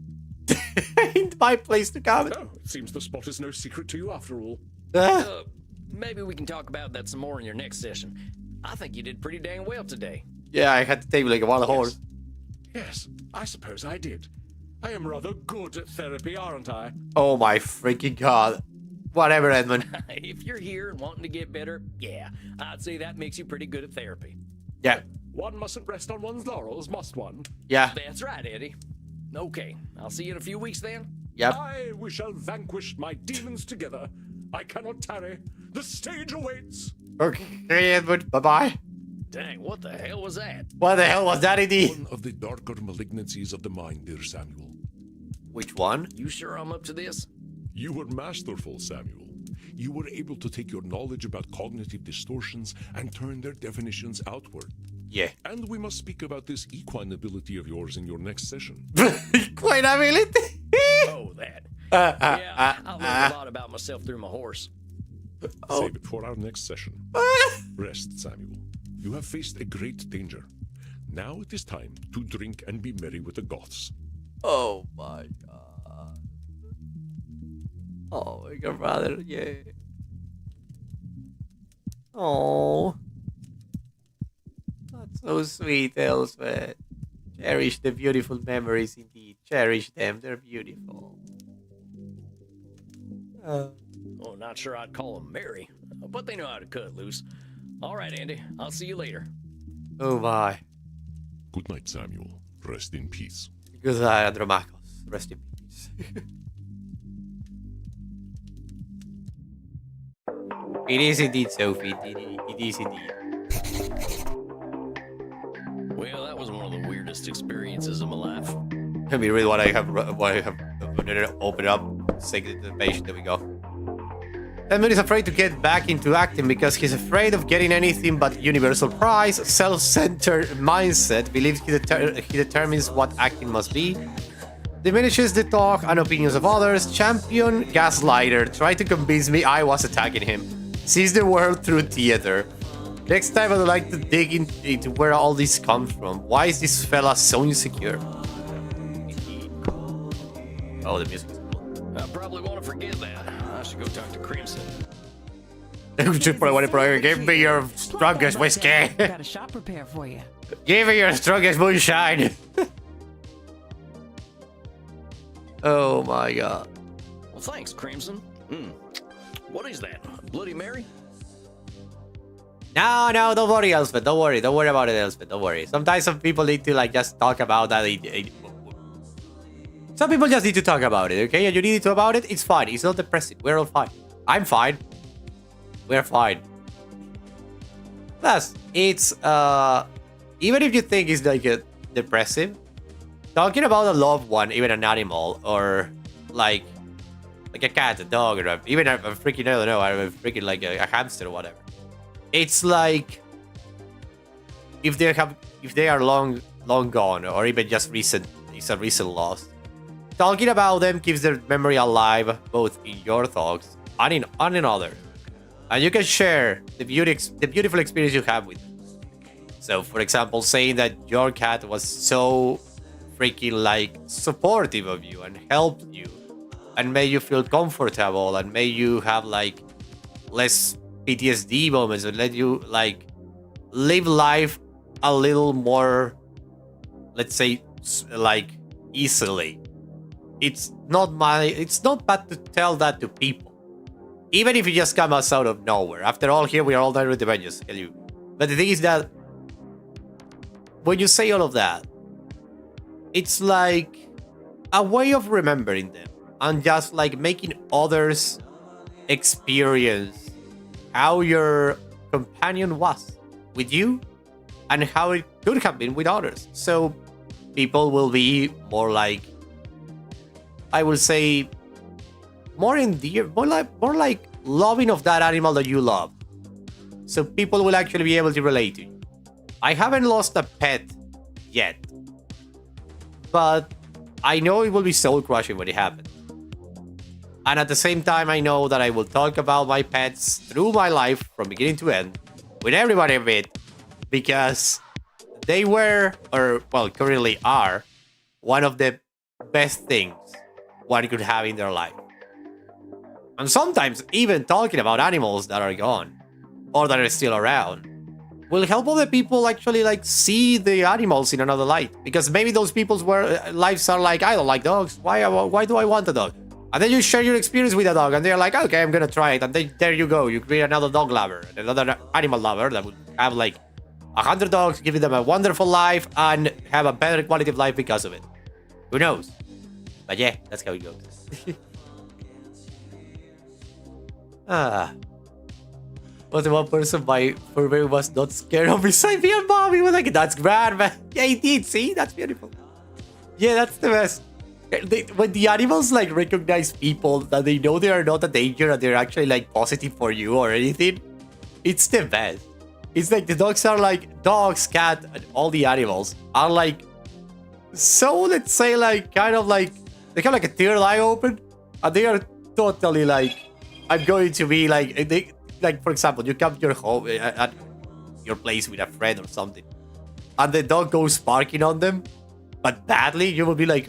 Ain't my place to comment. Oh, it seems the spot is no secret to you after all. Maybe we can talk about that some more in your next session. I think you did pretty dang well today. Yeah, I had to take like a wild horse. Yes, I suppose I did. I am rather good at therapy, aren't I? Oh my freaking god. Whatever, Edmund. If you're here and wanting to get better, yeah, I'd say that makes you pretty good at therapy. Yeah, One mustn't rest on one's laurels, must one? yeah, That's right, Eddie. Okay, I'll see you in a few weeks then. yep. Aye, we shall vanquish my demons together. I cannot tarry. The stage awaits. Okay, Edmund, bye-bye. Dang, what the hell was that? What the hell was that, indeed? One of the darker malignancies of the mind, dear Samuel. Which one? You sure I'm up to this? You were masterful, Samuel. You were able to take your knowledge about cognitive distortions and turn their definitions outward. Yeah. And we must speak about this equine ability of yours in your next session. Quite ability. Oh, that. Yeah, I learned a lot about myself through my horse. Save it for our next session. Rest, Samuel. You have faced a great danger. Now it is time to drink and be merry with the Goths. Oh my god. Oh my god, brother, yeah. Oh. That's so sweet, Elspeth. Cherish the beautiful memories indeed. Cherish them, they're beautiful. Oh, not sure I'd call them merry, but they know how to cut loose. All right, Andy, I'll see you later. Oh my. Good night, Samuel. Rest in peace. Good night, Andromachos. Rest in peace. It is indeed, Sophie. It is indeed. Well, that was one of the weirdest experiences of my life. Let me read what I have open up. Second the page. There we go. Edmund is afraid to get back into acting because he's afraid of getting anything but universal prize, self-centered mindset, believes he determines what acting must be, diminishes the talk and opinions of others, champion gaslighter, try to convince me I was attacking him, sees the world through theater. Next time I would like to dig into where all this comes from. Why is this fella so insecure? Oh, the music is cool. I probably want to forget that. I should go talk to Crimson. Give me your strongest whiskey. Got a shot prepared for you. Give me your strongest moonshine. Oh my god. Well, thanks, Crimson. What is that? Bloody Mary? No, don't worry, Elspeth. Don't worry about it, Elspeth. Don't worry. Sometimes some people need to like just talk about that. Some people just need to talk about it, okay? And you need to talk about it. It's fine. It's not depressing. We're all fine. I'm fine. We're fine. Plus, it's even if you think it's like depressive, talking about a loved one, even an animal, or like a cat, a dog, or even a freaking, I don't know, a freaking like a hamster or whatever. It's like if they are long gone, or even just recent, it's a recent loss. Talking about them keeps their memory alive, both in your thoughts and in others. And you can share the beautiful experience you have with them. So, for example, saying that your cat was so freaking like supportive of you and helped you and made you feel comfortable and made you have like less PTSD moments and let you like live life a little more, let's say, like easily. It's not bad to tell that to people, even if you just come out of nowhere. After all, here we are all done with the Avengers. But the thing is that when you say all of that, it's like a way of remembering them and just like making others experience how your companion was with you and how it could have been with others. So people will be more like, I will say, more like loving of that animal that you love. So people will actually be able to relate to you. I haven't lost a pet yet, but I know it will be soul crushing when it happens. And at the same time, I know that I will talk about my pets through my life from beginning to end with everybody I meet, because they were, or well, currently are, one of the best things one could have in their life. And sometimes even talking about animals that are gone or that are still around will help other people actually like see the animals in another light, because maybe those people's lives are like, I don't like dogs. Why do I want a dog? And then you share your experience with a dog, and they're like, okay, I'm gonna try it. And then there you go. You create another dog lover, another animal lover that would have like 100 dogs, giving them a wonderful life and have a better quality of life because of it. Who knows? But yeah, that's how it goes. Was the one person my furry was not scared of beside me and mom. He was like, that's grand, man. Yeah, he did. See? That's beautiful. Yeah, that's the best. When the animals like recognize people that they know they are not a danger and they're actually like positive for you or anything, it's the best. It's like the dogs are like, dogs, cat, and all the animals are like, so let's say like kind of like, they have like a third eye open and they are totally like, I'm going to be like, they, like for example, you come to your home at your place with a friend or something, and the dog goes barking on them, but badly, you will be like,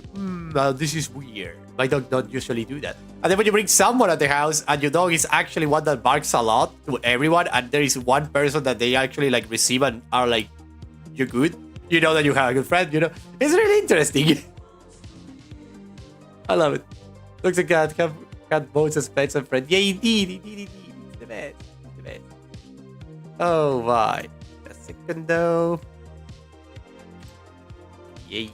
this is weird. My dog don't usually do that. And then when you bring someone at the house and your dog is actually one that barks a lot to everyone, and there is one person that they actually like receive and are like, you're good, you know that you have a good friend, you know? It's really interesting. I love it. Looks like cat both as pets and friends. Yeah, indeed. It's the best. It's the best. Oh my. A second though. Yay.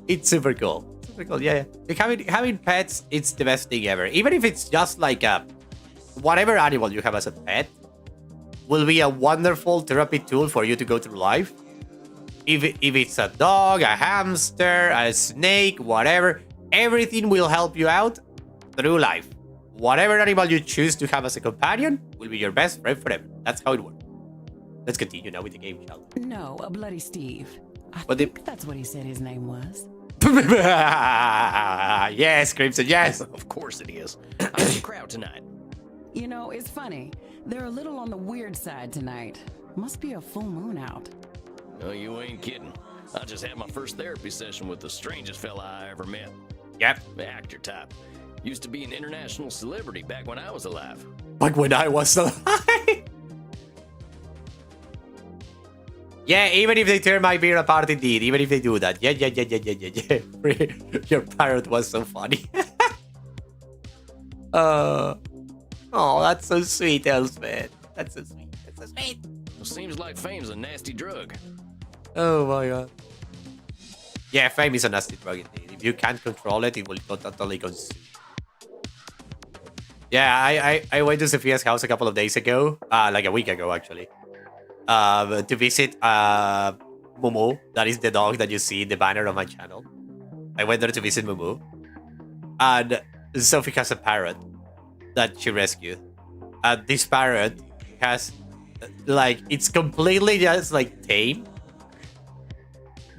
It's super cool. Super cool, yeah. Like having pets, it's the best thing ever. Even if it's just like a whatever animal you have as a pet, will be a wonderful therapy tool for you to go through life. If it's a dog, a hamster, a snake, whatever, everything will help you out through life. Whatever animal you choose to have as a companion will be your best friend forever. That's how it works. Let's continue now with the game, shall we? No, a bloody Steve. I But think that's what he said his name was. Yes, Crimson, yes. Of course it is. I'm in the crowd tonight. You know, it's funny. They're a little on the weird side tonight. Must be a full moon out. No, you ain't kidding. I just had my first therapy session with the strangest fella I ever met. Yep. The actor type. Used to be an international celebrity back when I was alive. Like when I was alive. Yeah, even if they tear my beard apart, indeed. Even if they do that. Yeah. Your parrot was so funny. Oh, that's so sweet, Elspeth. That's so sweet. That's so sweet. Well, seems like fame's a nasty drug. Oh my god. Yeah, fame is a nasty drug indeed. If you can't control it, it will totally consume. Yeah, I went to Sophia's house a couple of days ago. Like a week ago, actually. To visit Mumu. That is the dog that you see in the banner of my channel. I went there to visit Mumu. And Sophie has a parrot that she rescued. And this parrot has, like, it's completely just, like, tame.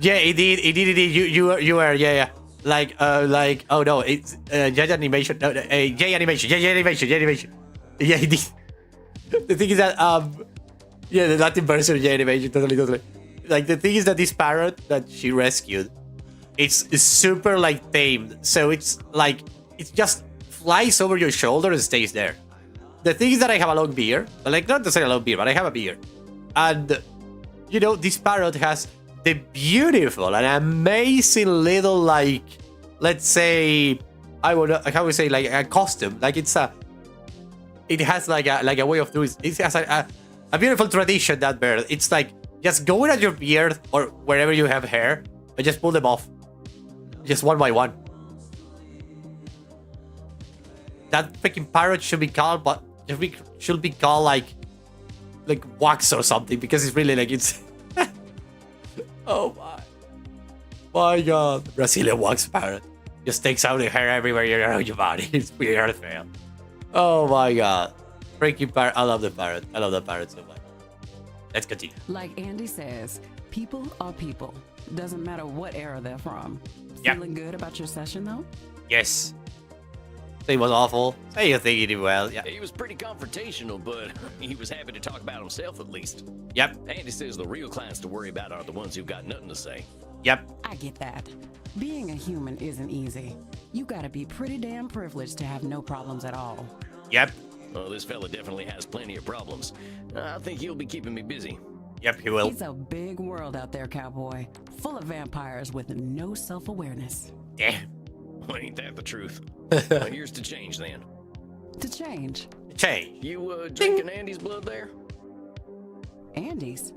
Yeah, it did. You were, yeah. Like, oh no, it's J animation. No, J animation. Yeah, it did. The thing is that, yeah, the Latin version of J animation, totally. Like, the thing is that this parrot that she rescued, it's super, like, tamed. So it's, like, it just flies over your shoulder and stays there. The thing is that I have a long beard. Like, not necessarily a long beard, but I have a beard. And, you know, this parrot has the beautiful and amazing little, like, let's say, how would say, like, a costume. Like, it has, like a way of doing it. It has a beautiful tradition, that bird. It's like, just go in at your beard or wherever you have hair and just pull them off. Just one by one. That freaking parrot should be called, but should be called like wax or something, because it's really like, it's oh my god. Brazilian wax parrot just takes out the hair everywhere around your body. It's weird, man. Oh my god. Freaking parrot. I love the parrot. I love the parrot so much. Let's continue. Like Andy says, people are people. Doesn't matter what era they're from. Yep. Feeling good about your session, though? Yes. Say it was awful. Say you think you did well. Yeah. He was pretty confrontational, but he was happy to talk about himself at least. Yep. Andy says the real clients to worry about are the ones who've got nothing to say. Yep. I get that. Being a human isn't easy. You gotta be pretty damn privileged to have no problems at all. Yep. Oh, this fella definitely has plenty of problems. I think he'll be keeping me busy. Yep, he will. It's a big world out there, cowboy. Full of vampires with no self-awareness. Damn. Well, ain't that the truth? Well, here's to change then. To change. Change. You drinking Andy's blood there? Andy's?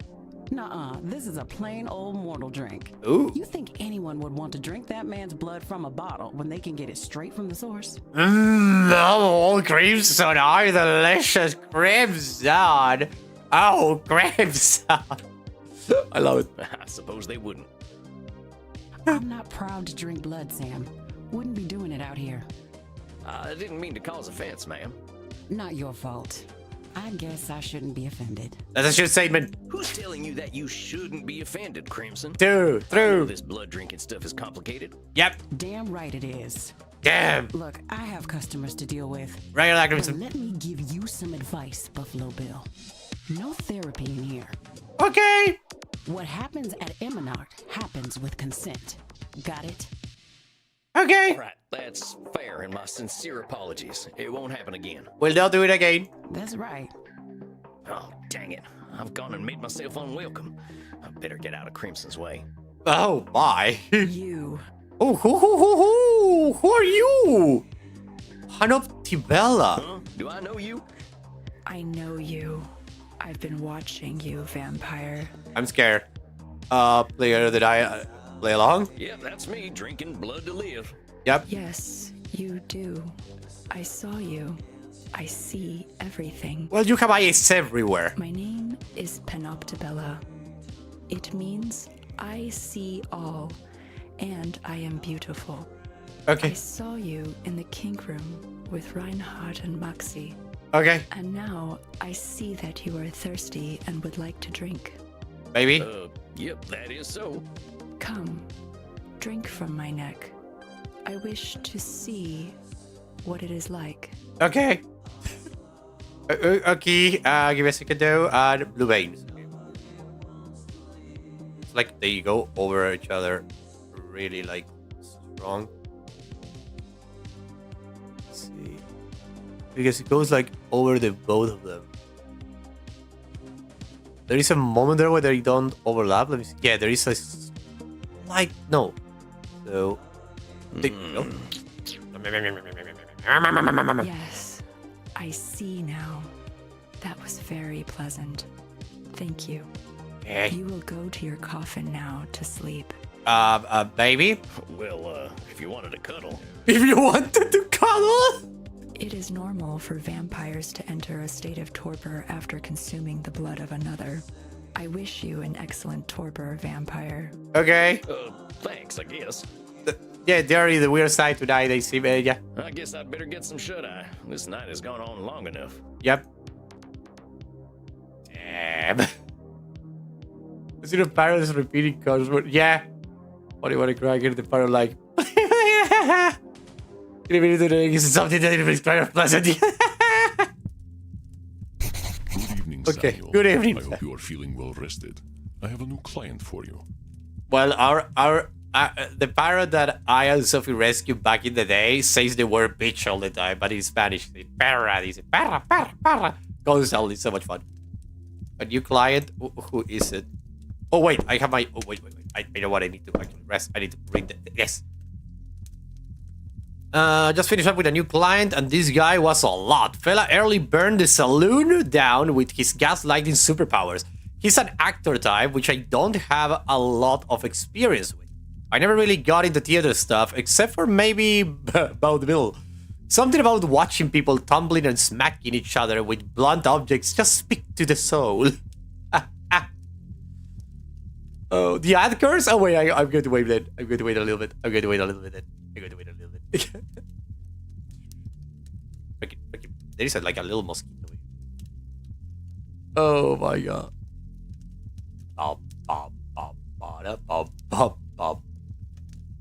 Nuh-uh, this is a plain old mortal drink. Ooh. You think anyone would want to drink that man's blood from a bottle when they can get it straight from the source? Oh, crimson. Oh, delicious crimson. Oh, crimson. I love it. I suppose they wouldn't. I'm not proud to drink blood, Sam. Wouldn't be doing it out here. I didn't mean to cause offense, ma'am. Not your fault. I guess I shouldn't be offended. That's a true statement. Who's telling you that you shouldn't be offended, Crimson? True. This blood drinking stuff is complicated. Yep. Damn right it is. Damn. Look, I have customers to deal with. Regular But crimson. let me give you some advice, Buffalo Bill. No therapy in here. Okay. What happens at Eminard happens with consent. Got it? Okay. Right, that's fair, and my sincere apologies. It won't happen again. We'll not do it again. That's right. Oh, dang it. I've gone and made myself unwelcome. I better get out of Crimson's way. Oh, my. You. Oh, who are you? Panoptibella. Huh? Do I know you? I know you. I've been watching you, vampire. I'm scared. Player that I play along? Yep, that's me, drinking blood to live. Yep. Yes, you do. I saw you. I see everything. Well, you have eyes everywhere. My name is Panoptibella. It means I see all, and I am beautiful. I Okay. saw you in the kink room with Reinhardt and Maxi, Okay. and now I see that you are thirsty and would like to drink. Baby. Yep, that is so. Come, drink from my neck. I wish to see what it is like. Okay. Okay. Give me a second though. And blue veins. It's like they go over each other really like strong. Let's see. Because it goes like over the both of them. There is a moment there where they don't overlap. Let me see. Yeah, there is a slight no. So they, oh. Yes, I see now. That was very pleasant. Thank you. Okay. You will go to your coffin now to sleep. Baby, Well, if you wanted to cuddle. if you wanted to cuddle. It is normal for vampires to enter a state of torpor after consuming the blood of another. I wish you an excellent torpor, vampire. Okay. Thanks, I guess. Yeah, they're in the weird side tonight. They seem, yeah. I guess I'd better get some shut-eye. This night has gone on long enough. Yep. Damn. I see the parents repeating cards. Yeah. What do you want to cry? Get the parrot like. Is something that is kind of pleasant. Good evening, Okay, Samuel. good evening, I hope you are feeling well rested. I have a new client for you. Well, the parrot that I and Sophie rescued back in the day says the word bitch all the time, but in Spanish, it's parra. It's parra, parra, parra. Constantly, so much fun. A new client? Who is it? Oh, wait, I have my... Oh, wait. I know what I need to actually rest. I need to read the... Yes. Just finished up with a new client, and this guy was a lot. Fella early burned the saloon down with his gaslighting superpowers. He's an actor type, which I don't have a lot of experience with. I never really got into theater stuff, except for maybe vaudeville. Something about watching people tumbling and smacking each other with blunt objects just speak to the soul. Oh, the ad curse? Oh wait, I'm going to wait then. I'm going to wait a little bit. Okay. There is like a little mosquito. Oh my god.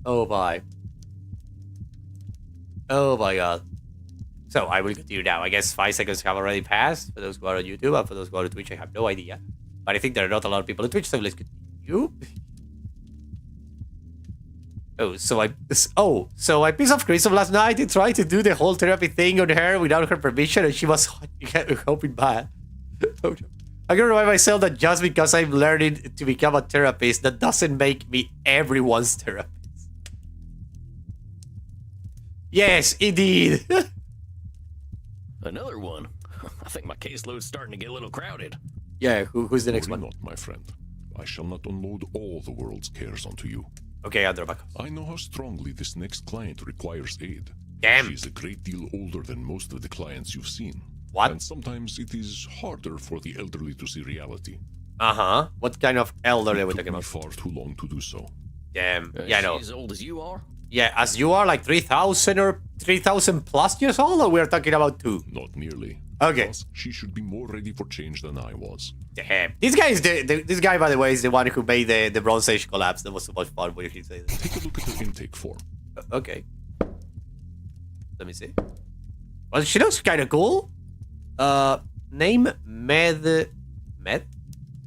Oh my. Oh my god. So I will continue now. I guess 5 seconds have already passed for those who are on YouTube, and for those who are on Twitch, I have no idea. But I think there are not a lot of people on Twitch, so let's continue. So I piece of crystal last night and tried to do the whole therapy thing on her without her permission, and she was hoping bad. I can remind myself that just because I'm learning to become a therapist, that doesn't make me everyone's therapist. Yes, indeed. Another one. I think my caseload's starting to get a little crowded. Yeah, who's the next Worry one? not, my friend. I shall not unload all the world's cares onto you. Okay, Underback. I know how strongly this next client requires aid. Damn. She's a great deal older than most of the clients you've seen. What? And sometimes it is harder for the elderly to see reality. Uh-huh. What kind of elderly are we It took talking me about? far too long to do so. Damn. Yeah, I know. She's as old as you are? Yeah, as you are like 3,000 or 3,000 plus years old, or we're talking about 2? Not nearly. Okay. Plus, she should be more ready for change than I was. Damn. This guy is this guy, by the way, is the one who made the Bronze Age collapse. That was so much fun when he said that. Take a look at her intake form. Okay. Let me see. Well, she looks kind of cool. Name Med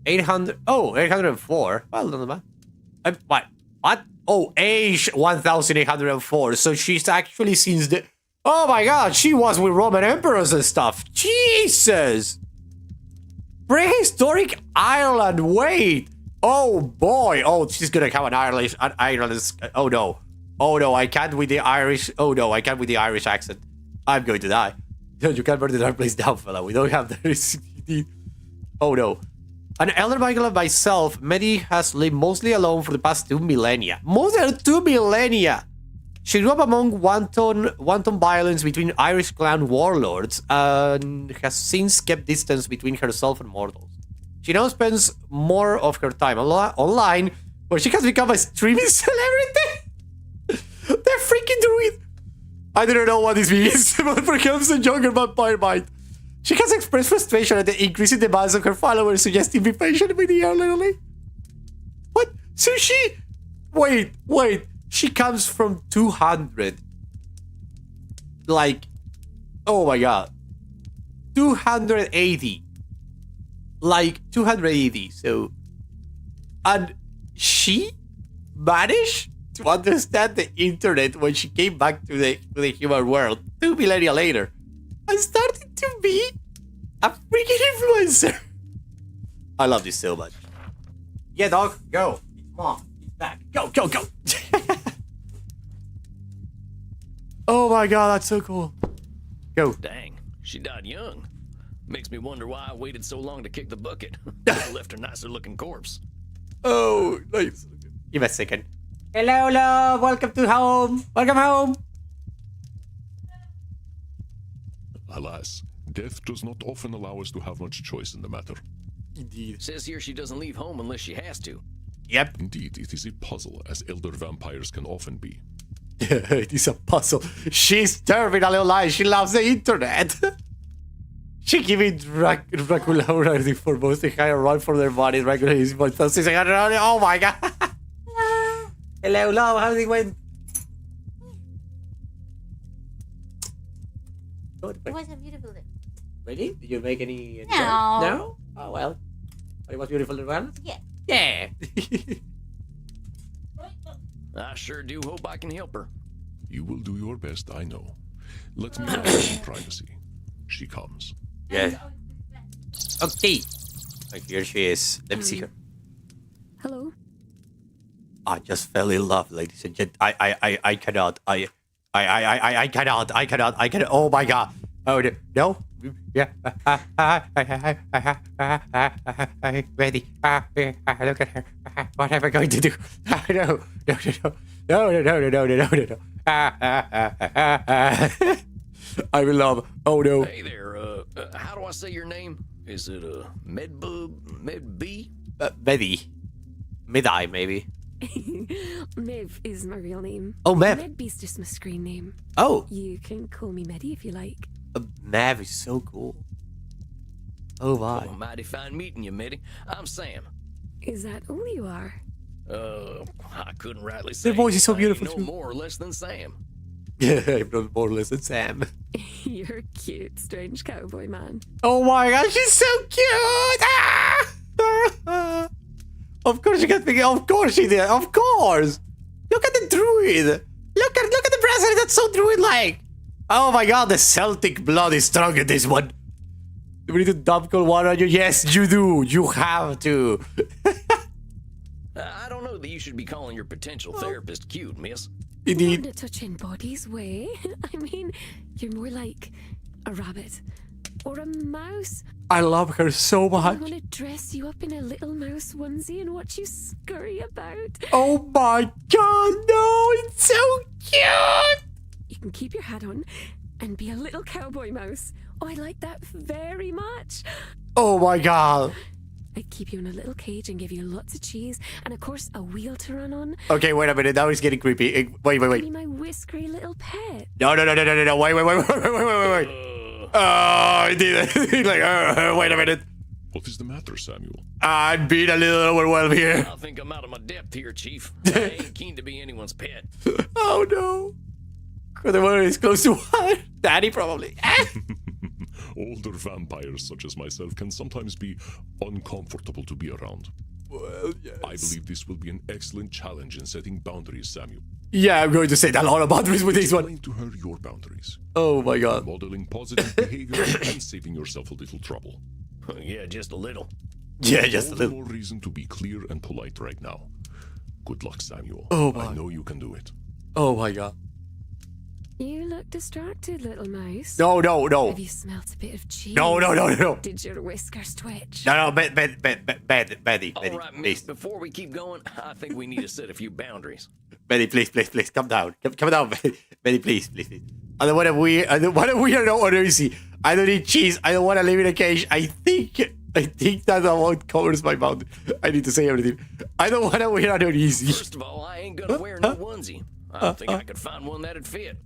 800. Oh, 804. Well, not bad. What? Oh, age 1,804. So she's actually since the. Oh my God, she was with Roman emperors and stuff. Jesus. Prehistoric Ireland. Wait. Oh boy. Oh, she's gonna have an Irish. Oh no. Oh no, I can't with the Irish. Oh no, I can't with the Irish accent. I'm going to die. No, you can't burn the dark place down, fella. We don't have the. Oh no. An elder Michael like myself, Medi has lived mostly alone for the past 2 millennia. More than 2 millennia! She grew up among wanton violence between Irish clan warlords and has since kept distance between herself and mortals. She now spends more of her time online, where she has become a streaming celebrity. They're freaking druid. I don't know what this means, but perhaps a younger vampire might. She has expressed frustration at the increasing demands of her followers, suggesting be patient with the elderly. What? So she... Wait. She comes from 200. Like... Oh my God. 280. Like, 280, so... And she managed to understand the internet when she came back to the human world 2 millennia later. I started to be a freaking influencer. I love this so much. Yeah, dog, go. It's mom. It's back. Go. Oh my God, that's so cool. Go. Dang, she died young. Makes me wonder why I waited so long to kick the bucket. I left her nicer looking corpse. Oh, nice. Give me a second. Hello, love. Welcome to home. Welcome home. Alas, death does not often allow us to have much choice in the matter. Indeed. Says here she doesn't leave home unless she has to. Yep. Indeed, it is a puzzle, as elder vampires can often be. It is a puzzle. She's terminally alive. She loves the internet. She giving Dracula already for most the higher run for their body. Dracula is 1,600. Oh my God. Hello, love. How's it going? It was a beautiful day. Really? Did you make any? No. No? Oh well. But it was beautiful as well? Yeah. Yeah. I sure do hope I can help her. You will do your best, I know. Let me have some privacy. She comes. Yeah. Okay. Oh, here she is. Let me see her. Hello? I just fell in love, ladies and gentlemen. I cannot. I cannot. Oh my God. Oh no. Yeah. Ready. Look at her. What am I going to do? No. I will love. Oh no. Hey there, how do I say your name? Is it, Medb? Medi, maybe. Mev is my real name. Oh, Mev. Medby's just my screen name. Oh. You can call me Medi if you like. Mav is so cool. Oh my. Oh, mighty fine meeting you, Meddy. I'm Sam. Is that all you are? I couldn't rightly say. Their voice is so I beautiful ain't too. no more or less than Sam. Yeah, I'm not more or less than Sam. You're a cute, strange cowboy man. Oh my God, she's so cute! Ah! Of course she got me. Of course she did. Of course. Look at the druid. Look at the bracelet. That's so druid-like. Oh my god, the Celtic blood is strong in this one. Do we need to dump cold water on you? Yes, you do. You have to. I don't know that you should be calling your potential therapist cute, miss. Indeed. Not a touching bodies way. I mean, you're more like a rabbit or a mouse. I love her so I much. want to dress you up in a little mouse onesie and watch you scurry about. Oh my god, no, it's so cute. You can keep your hat on and be a little cowboy mouse. Oh, I like that very much. Oh my god. I'd keep you in a little cage and give you lots of cheese and, of course, a wheel to run on. Okay, wait a minute. Now it's getting creepy. Wait. Be my whiskery little pet. No. Wait. Oh, I did it. Like, wait a minute. What is the matter, Samuel? I'm being a little overwhelmed here. I think I'm out of my depth here, Chief. I ain't keen to be anyone's pet. Oh no. The water is close to water. Daddy, probably. Older vampires such as myself can sometimes be uncomfortable to be around. Well, yes. I believe this will be an excellent challenge in setting boundaries, Samuel. Yeah, I'm going to set a lot of boundaries with this one. Explain to her your boundaries. Oh my god. Modeling positive behavior and saving yourself a little trouble. Yeah, just a little. Yeah, just a All the little. more reason to be clear and polite right now. Good luck, Samuel. Oh my. I know you can do it. Oh my god. You look distracted, little mouse. No. Have you smelt a bit of cheese? No. Did your whiskers twitch? No, Betty, All right, please. miss, before we keep going, I think we need to set a few boundaries. Betty, please, come down. Come down, Betty, please. I don't want to weird. I don't want to weird or easy. I don't need cheese. I don't want to live in a cage. I think that amount covers my mouth. I need to say everything. I don't want to wear an uneasy. First of all, I ain't gonna wear no onesie. I think I could find one that'd fit.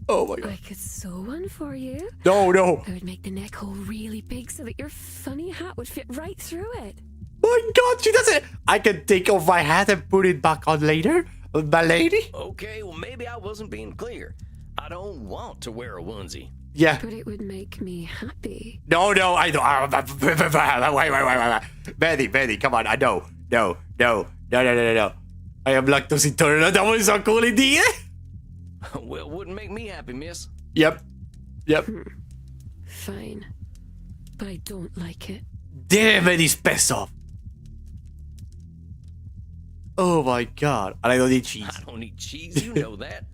Oh my god. I could sew one for you. No. I would make the neck hole really big so that your funny hat would fit right through it. My god, she does it. I can take off my hat and put it back on later, my lady. Okay, well, maybe I wasn't being clear. I don't want to wear a onesie. Yeah. But it would make me happy. No, I don't. Wait. Betty, come on. I know. No. I am lactose intolerant. That was so cool indeed. Well, wouldn't make me happy, miss. Yep. Fine. But I don't like it. Damn, Betty's pissed off. Oh my god. And I don't need cheese. I don't eat cheese, you know that.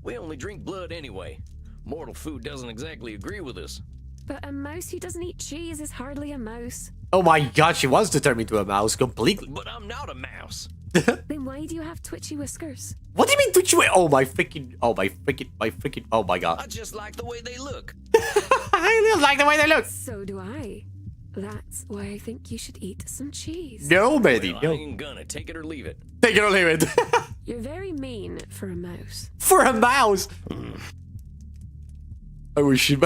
We only drink blood anyway. Mortal food doesn't exactly agree with us. But a mouse who doesn't eat cheese is hardly a mouse. Oh my god, she wants to turn me into a mouse completely. But I'm not a mouse. Then why do you have twitchy whiskers? What do you mean, Twitch? Oh my freaking, oh my god. I just like the way they look. I don't like the way they look. So do I. That's why I think you should eat some cheese. No, Betty, Well, I no. ain't gonna take it or leave it. Take it or leave it. You're very mean for a mouse. For a mouse. I wish she.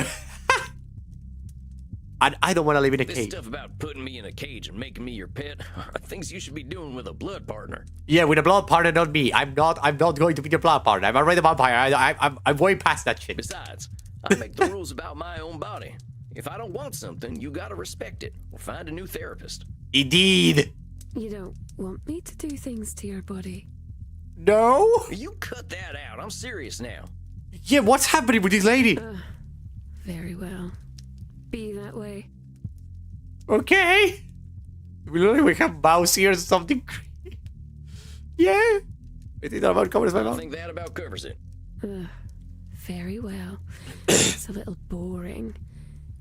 I don't want to live in a This cage. stuff about putting me in a cage and making me your pet are things you should be doing with a blood partner. Yeah, with a blood partner, not me. I'm not going to be your blood partner. I'm already a vampire. I'm way past that shit. Besides, I make the rules about my own body. If I don't want something, you gotta respect it or find a new therapist. Indeed. You don't want me to do things to your body. No. You cut that out. I'm serious now. Yeah, what's happening with this lady? Very well. Be that way. Okay. We have mouse here or something. Yeah. I think that about covers my I mouth. think that about covers it. Very well. It's a little boring.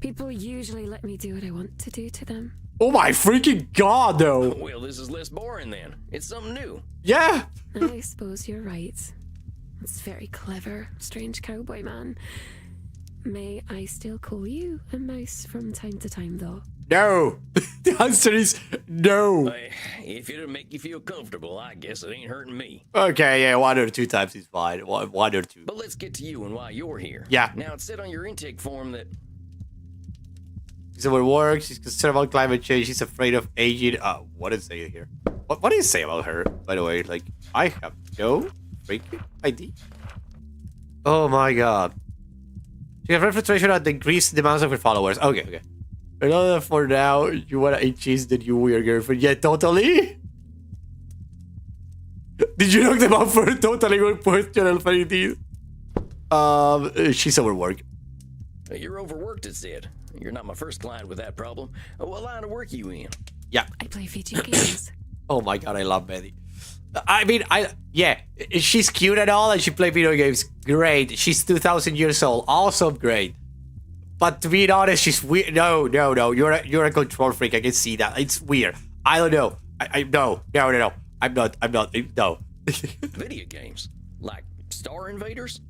People usually let me do what I want to do to them. Oh my freaking god, though. Well, this is less boring then. It's something new. Yeah. I suppose you're right. It's very clever, strange cowboy man. May I still call you a mouse from time to time, though? No. The answer is no. If it'll make you feel comfortable, I guess it ain't hurting me. Okay, yeah, 1 or 2 times is fine. One or two. But let's get to you and why you're here. Yeah. Now, it said on your intake form that... So what works, she's concerned about climate change, she's afraid of aging. What does it say here? What does it say about her, by the way? Like, I have no freaking idea. Oh my god. She has refrigeration at the increased demands of her followers. Okay. In order for now, you wanna eat cheese, then you weird girlfriend. Yeah, totally. Did you knock them out for a totally good question, Alfredine? She's overworked. You're overworked, it said. You're not my first client with that problem. What line of work are you in? Yeah. I play video games. Oh my god, I love Betty. I mean, yeah, she's cute and all, and she plays video games. Great. She's 2,000 years old. Awesome, great. But to be honest, she's weird. No. You're a control freak. I can see that. It's weird. I don't know. No. I'm not. No. Video games? Like Star Invaders?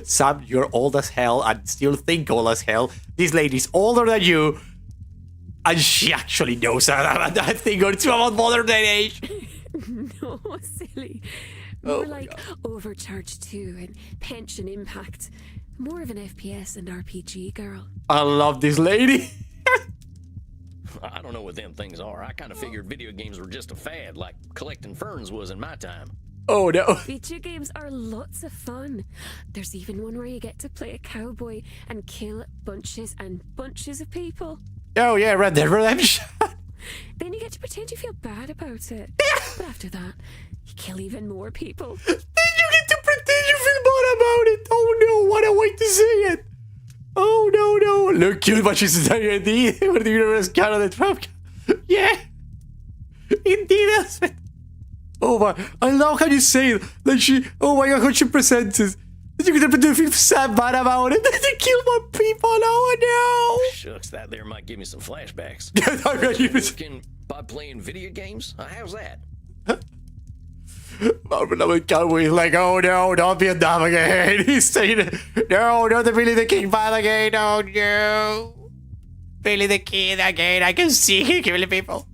Sam, you're old as hell and still think old as hell. This lady's older than you, and she actually knows that thing or two about modern day age. No, silly. Oh More my like God. Overcharged 2 and Pension Impact. More of an FPS and RPG girl. I love this lady. I don't know what them things are. I kind of figured video games were just a fad, like collecting ferns was in my time. Oh no. Video games are lots of fun. There's even one where you get to play a cowboy and kill bunches and bunches of people. Oh yeah, Red Dead Redemption. Then you get to pretend you feel bad about it. But after that, you kill even more people. Then you get to pretend you feel bad about it. Oh no, what a way to say it. Oh no. Look cute, but she's a D with the universe kind of the trap. Yeah. Indeed, that's it. Oh my, I love how you say it. Like she, oh my god, how she presents it. Then you get to feel sad bad about it. Then you kill more people. Oh no. Shucks, that there might give me some flashbacks. I bet you was- Working by playing video games? How's that? Marvel Cowboy is like, oh no, not Vietnam again. He's saying, no, not the Billy the King fight again. Oh no. Billy the King again. I can see him killing people.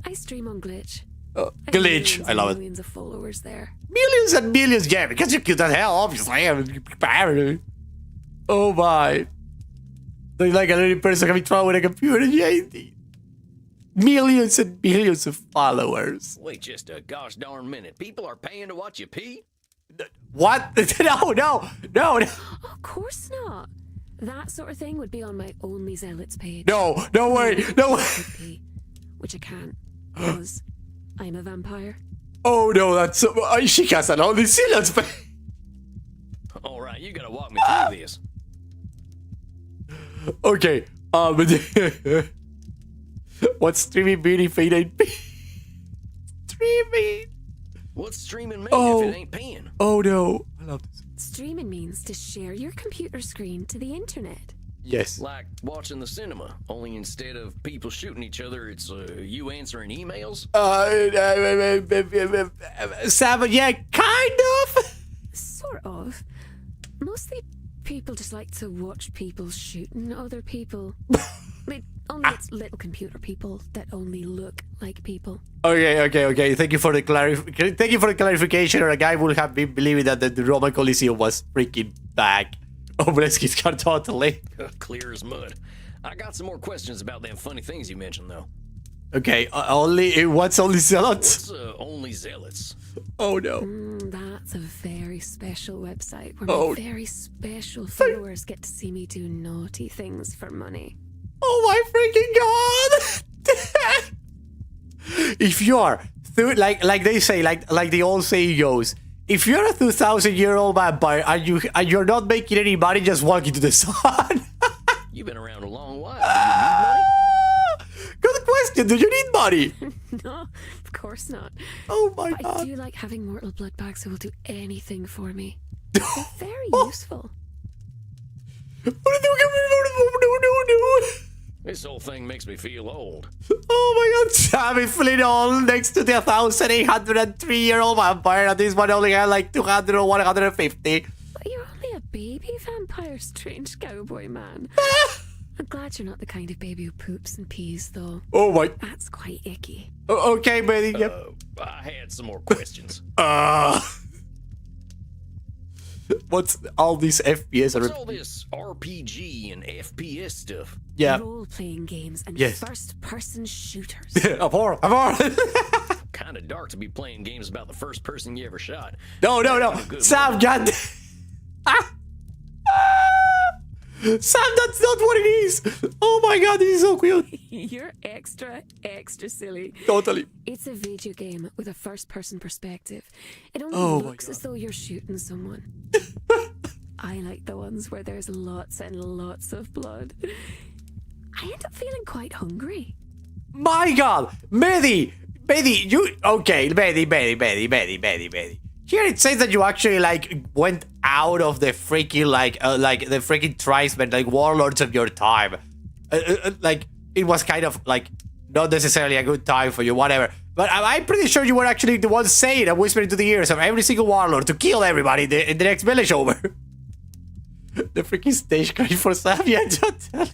I stream on Glitch. Oh, I have Glitch. millions I love and it. millions of followers there. Millions and millions, yeah, because you're cute as hell, obviously. Oh my. They're like a little person having trouble with a computer, yeah, indeed. Millions and millions of followers. Wait just a gosh darn minute. People are paying to watch you pee? What? No. Of course not. That sort of thing would be on my Only Zealots page. No way. Pee, which I can't, because I'm a vampire. Oh no, that's so, she has an only zealots. All right, you gotta walk me through this. Okay, what's streaming mean if it ain't streaming? What's streaming mean Oh. if it ain't paying? Oh no, I love this. Streaming means to share your computer screen to the internet. Yes. Like watching the cinema, only instead of people shooting each other, it's you answering emails? Sam, yeah, kind of. Sort of. Mostly people just like to watch people shooting other people. Only it's little computer people that only look like people. Okay. Thank you for the clarification. Or a guy would have been believing that the Roman Coliseum was freaking back. Obrezki's got totally. Clear as mud. I got some more questions about them funny things you mentioned, though. Okay, what's only zealots? What's Only Zealots? Oh no. That's a very special website where Oh. my very special followers get to see me do naughty things for money. Oh my freaking god! If you're like they say, like the old saying goes, if you're a 2,000-year-old vampire and you're not making any money, just walk into the sun. You've been around a long while. Do you need money? Good question. Do you need money? No, of course not. Oh my But I god. do like having mortal blood bags who will do anything for me. They're very useful. No. This whole thing makes me feel old. Oh my god, Sammy Flynn next to the 1,803-year-old vampire, and this one only had like 200 or 150. But you're only a baby vampire, strange cowboy man. I'm glad you're not the kind of baby who poops and pees, though. Oh my. That's quite icky. Okay, buddy. Yep. I had some more questions. What's all these FPS? What's all this RPG and FPS stuff? Yeah. Role-playing games and Yes. first-person shooters. Abhor. Kind of dark to be playing games about the first person you ever shot. No. Good Sam, God. Sam, that's not what it is. Oh my god, this is so cute. You're extra silly. Totally. It's a video game with a first-person perspective. It only Oh my looks as though you're shooting someone. I like the ones where there's lots and lots of blood. I end up feeling quite hungry. My god, Betty, you okay? Betty. Here it says that you actually like went out of the freaking like the freaking tribesmen, like warlords of your time. Like it was kind of like not necessarily a good time for you, whatever. But I'm pretty sure you were actually the one saying and whispering to the ears of every single warlord to kill everybody in the next village over. The freaking stage crash for Sam, yeah, don't tell.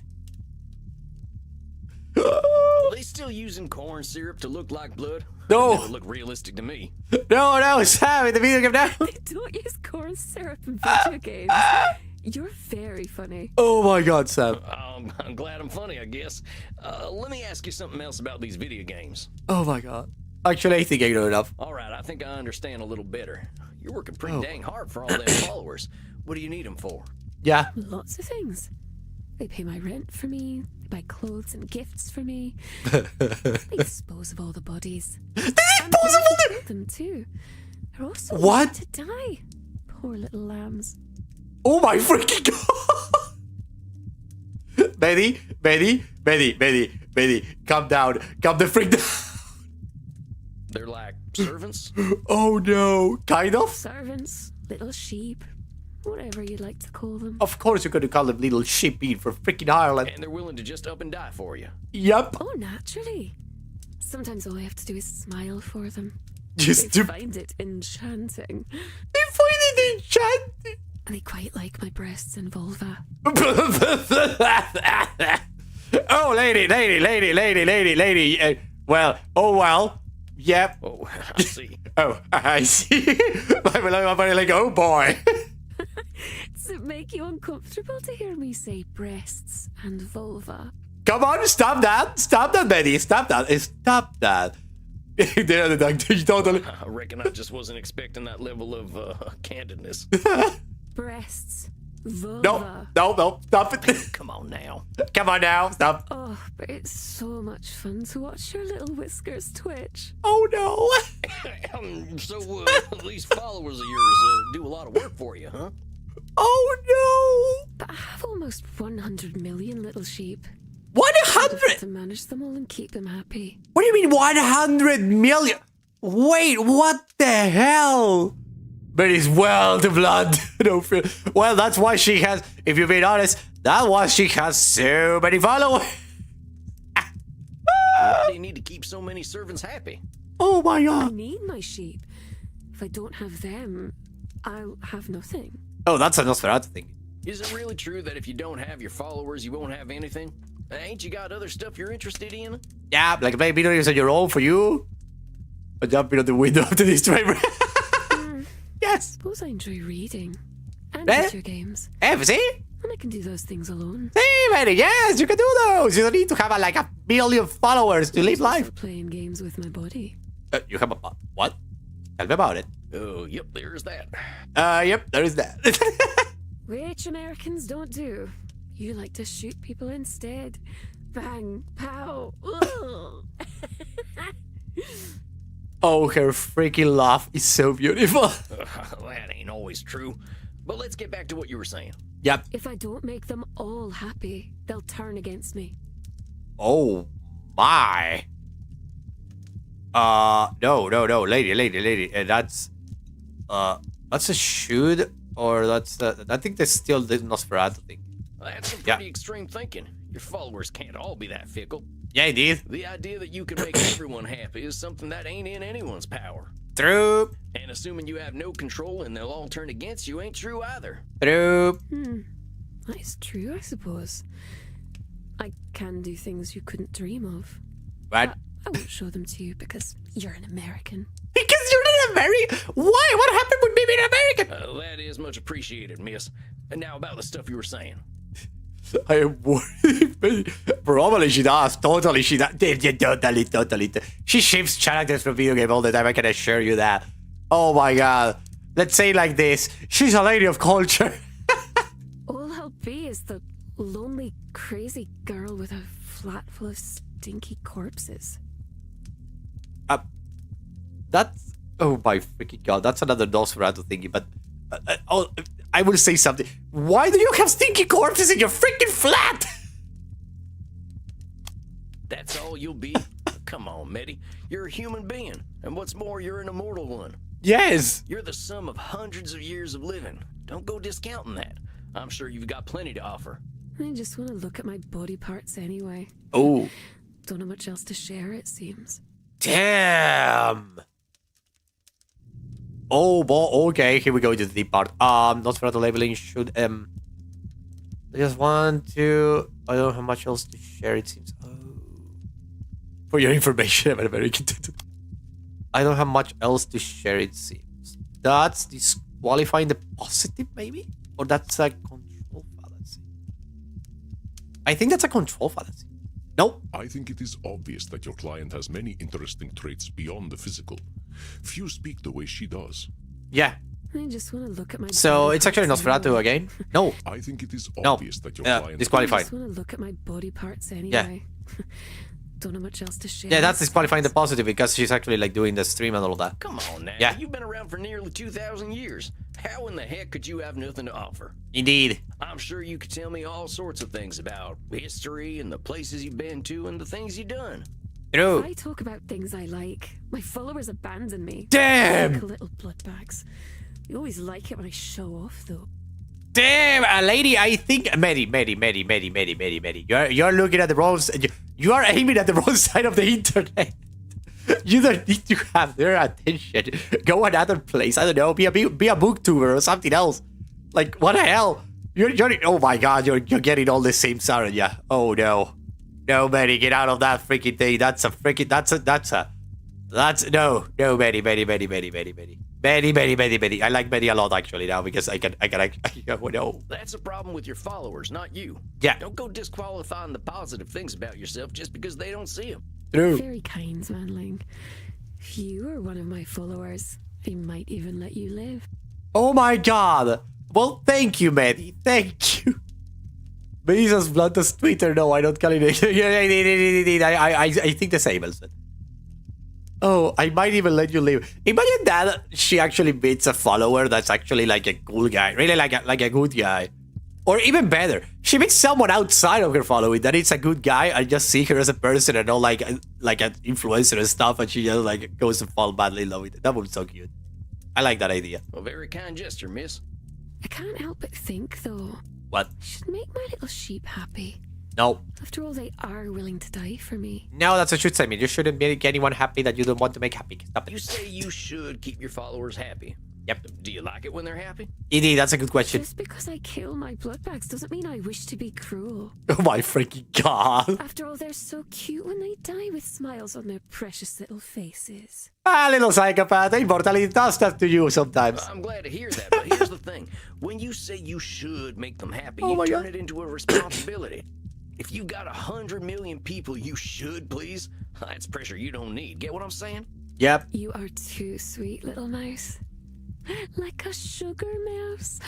Are they still using corn syrup to look like blood? No. Never look realistic to me. No, Sam, in the video game now. They don't use corn syrup in video games. You're very funny. Oh my god, Sam. I'm glad I'm funny, I guess. Let me ask you something else about these video games. Oh my god. Actually, I think I know enough. All right, I think I understand a little better. You're working pretty dang hard for all them followers. What do you need them for? Yeah. Lots of things. They pay my rent for me. They buy clothes and gifts for me. They dispose of all the bodies. They dispose of all the... them too. They're also What? to die. Poor little lambs. Oh my freaking god. Betty, calm down. Calm the freak down. They're like servants? Oh no. Kind of? Servants, little sheep, whatever you'd like to call them. Of course you're going to call them little sheepy for freaking Ireland. And they're willing to just up and die for you. Yep. Oh, naturally. Sometimes all I have to do is smile for them. Just They to... find it enchanting. They find it enchanting. They quite like my breasts and vulva. Oh, lady. Well. Yep. Oh, I see. Oh, I see. I'm like, oh boy. Does it make you uncomfortable to hear me say breasts and vulva? Come on, stop that, Betty. Stop that. There, the doctor, totally. I reckon I just wasn't expecting that level of candidness. Breasts, vulva. No, stop it. Come on now. Stop. Oh, but it's so much fun to watch your little whiskers twitch. Oh no. So these followers of yours do a lot of work for you, huh? Oh no. But I have almost 100 million little sheep. 100? To manage them all and keep them happy. What do you mean 100 million? Wait, what the hell? But it's well the blood. No fear. Well, that's why she has, if you're being honest, that's why she has so many followers. Why do you need to keep so many servants happy? Oh my I god. need my sheep. If I don't have them, I'll have nothing. Oh, that's a Nosferatu thing. Is it really true that if you don't have your followers, you won't have anything? Ain't you got other stuff you're interested in? Yeah, like play video games on your own for you. Or jumping out the window to this driver. Yes. Suppose I enjoy reading and Eh? video games, See? and I can do those things alone. See, Betty, yes, you can do those. You don't need to have like a million followers to live life. Also playing games with my body. You have a what? Tell me about it. Oh, yep, there's that. Yep, there is that. Which Americans don't do. You like to shoot people instead. Bang, pow. Ugh. Oh, her freaking laugh is so beautiful. That ain't always true. But let's get back to what you were saying. Yep. If I don't make them all happy, they'll turn against me. Oh my. No, lady. That's a shoot, or that's I think that's still the Nosferatu thing. That's some pretty extreme thinking. Your followers can't all be that fickle. Yeah, indeed. The idea that you can make everyone happy is something that ain't in anyone's power. True. And assuming you have no control and they'll all turn against you ain't true either. True. That is true, I suppose. I can do things you couldn't dream of. What? I won't show them to you because you're an American. Because you're not American? Why? What happened with me being American? That is much appreciated, miss. And now about the stuff you were saying. I am worried. Probably she does. Totally she does. Totally. She shifts characters from video game all the time. I can assure you that. Oh my god. Let's say it like this. She's a lady of culture. All I'll be is the lonely, crazy girl with a flat full of stinky corpses. That's... Oh my freaking god, that's another Nosferatu thingy, but... I will say something. Why do you have stinky corpses in your freaking flat? That's all you'll be? Come on, Medi. You're a human being. And what's more, you're an immortal one. Yes. You're the sum of hundreds of years of living. Don't go discounting that. I'm sure you've got plenty to offer. I just want to look at my body parts anyway. Oh. Don't have much else to share, it seems. Damn. Oh, boy. Okay, here we go to the deep part. Nosferatu labeling should, I just want to... I don't have much else to share, it seems. Oh. For your information, I'm very content. I don't have much else to share, it seems. That's disqualifying the positive, maybe? Or that's a control fallacy? I think that's a control fallacy. Nope. I think it is obvious that your client has many interesting traits beyond the physical. Few speak the way she does. Yeah. I just want to look at my So body it's actually parts Nosferatu anyway. again? No. I think it is No. obvious that your client... I Disqualified. just want to look at my body parts anyway. Don't have much else to share. Yeah, that's disqualifying the positive because she's actually like doing the stream and all that. Come on now. Yeah. You've been around for nearly 2,000 years. How in the heck could you have nothing to offer? Indeed. I'm sure you could tell me all sorts of things about history and the places you've been to and the things you've done. True. If I talk about things I like, my followers abandon me. Damn! Like little blood bags. You always like it when I show off, though. Damn, lady, I think... Medi. You're looking at the wrong... You are aiming at the wrong side of the internet. You don't need to have their attention. Go another place. I don't know. Be a booktuber or something else. Like, what the hell? You're oh my god, you're getting all the same aren't ya? Oh no. No, Medi, get out of that freaking thing. That's no, Medi. I like Medi a lot actually now because I can oh no. That's a problem with your followers, not you. Yeah. Don't go disqualifying the positive things about yourself just because they don't see them. True. Very kind, Manling. If you are one of my followers, I might even let you live. Oh my god. Well, thank you, Medi. Thank you. Jesus, Blunt's Twitter. No, I don't call it. I think the same, Elson. Oh, I might even let you live. Imagine that she actually meets a follower that's actually like a cool guy. Really like a good guy. Or even better, she meets someone outside of her following that is a good guy and just see her as a person and not like an influencer and stuff, and she just like goes to fall badly in love with it. That would be so cute. I like that idea. A very kind gesture, miss. I can't help but think, though. What? I should make my little sheep happy. No. After all, they are willing to die for me. No, that's a should say. You shouldn't make anyone happy that you don't want to make happy. Stop You it. say you should keep your followers happy. Yep. Do you like it when they're happy? Indeed, that's a good question. Just because I kill my blood bags doesn't mean I wish to be cruel. Oh my freaking god. After all, they're so cute when they die with smiles on their precious little faces. Ah, little psychopath. Immortality does that to you sometimes. I'm glad to hear that, but here's the thing. When you say you should make them happy, Oh you my turn God. it into a responsibility. If you got 100 million people you should please, that's pressure you don't need. Get what I'm saying? Yep. You are too sweet, little mouse. Like a sugar mouse.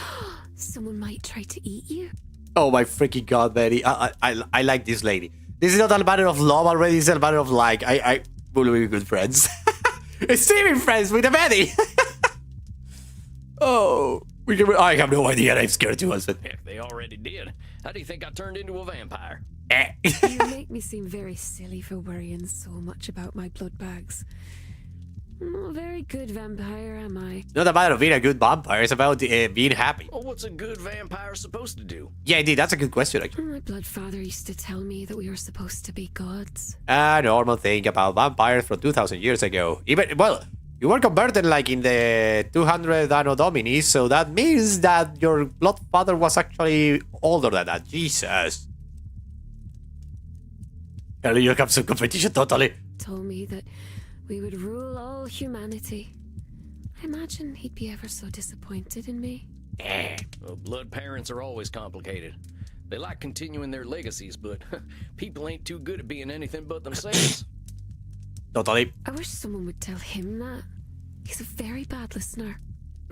Someone might try to eat you. Oh my freaking god, Betty. I like this lady. This is not a matter of love already. This is a matter of like, I will be good friends. Streaming friends with a Betty. Oh, I have no idea. I'm scared too, husband. Heck, they already did. How do you think I turned into a vampire? You make me seem very silly for worrying so much about my blood bags. I'm not a very good vampire, am I? Not a matter of being a good vampire. It's about being happy. Well, what's a good vampire supposed to do? Yeah, indeed. That's a good question, actually. My blood father used to tell me that we were supposed to be gods. A normal thing about vampires from 2,000 years ago. Even, well, you were converted like in the 200 Anno Domini, so that means that your blood father was actually older than that. Jesus. Hell, you have some competition, totally. Told me that we would rule all humanity. I imagine he'd be ever so disappointed in me. Well, blood parents are always complicated. They like continuing their legacies, but people ain't too good at being anything but themselves. Totally. I wish someone would tell him that. He's a very bad listener.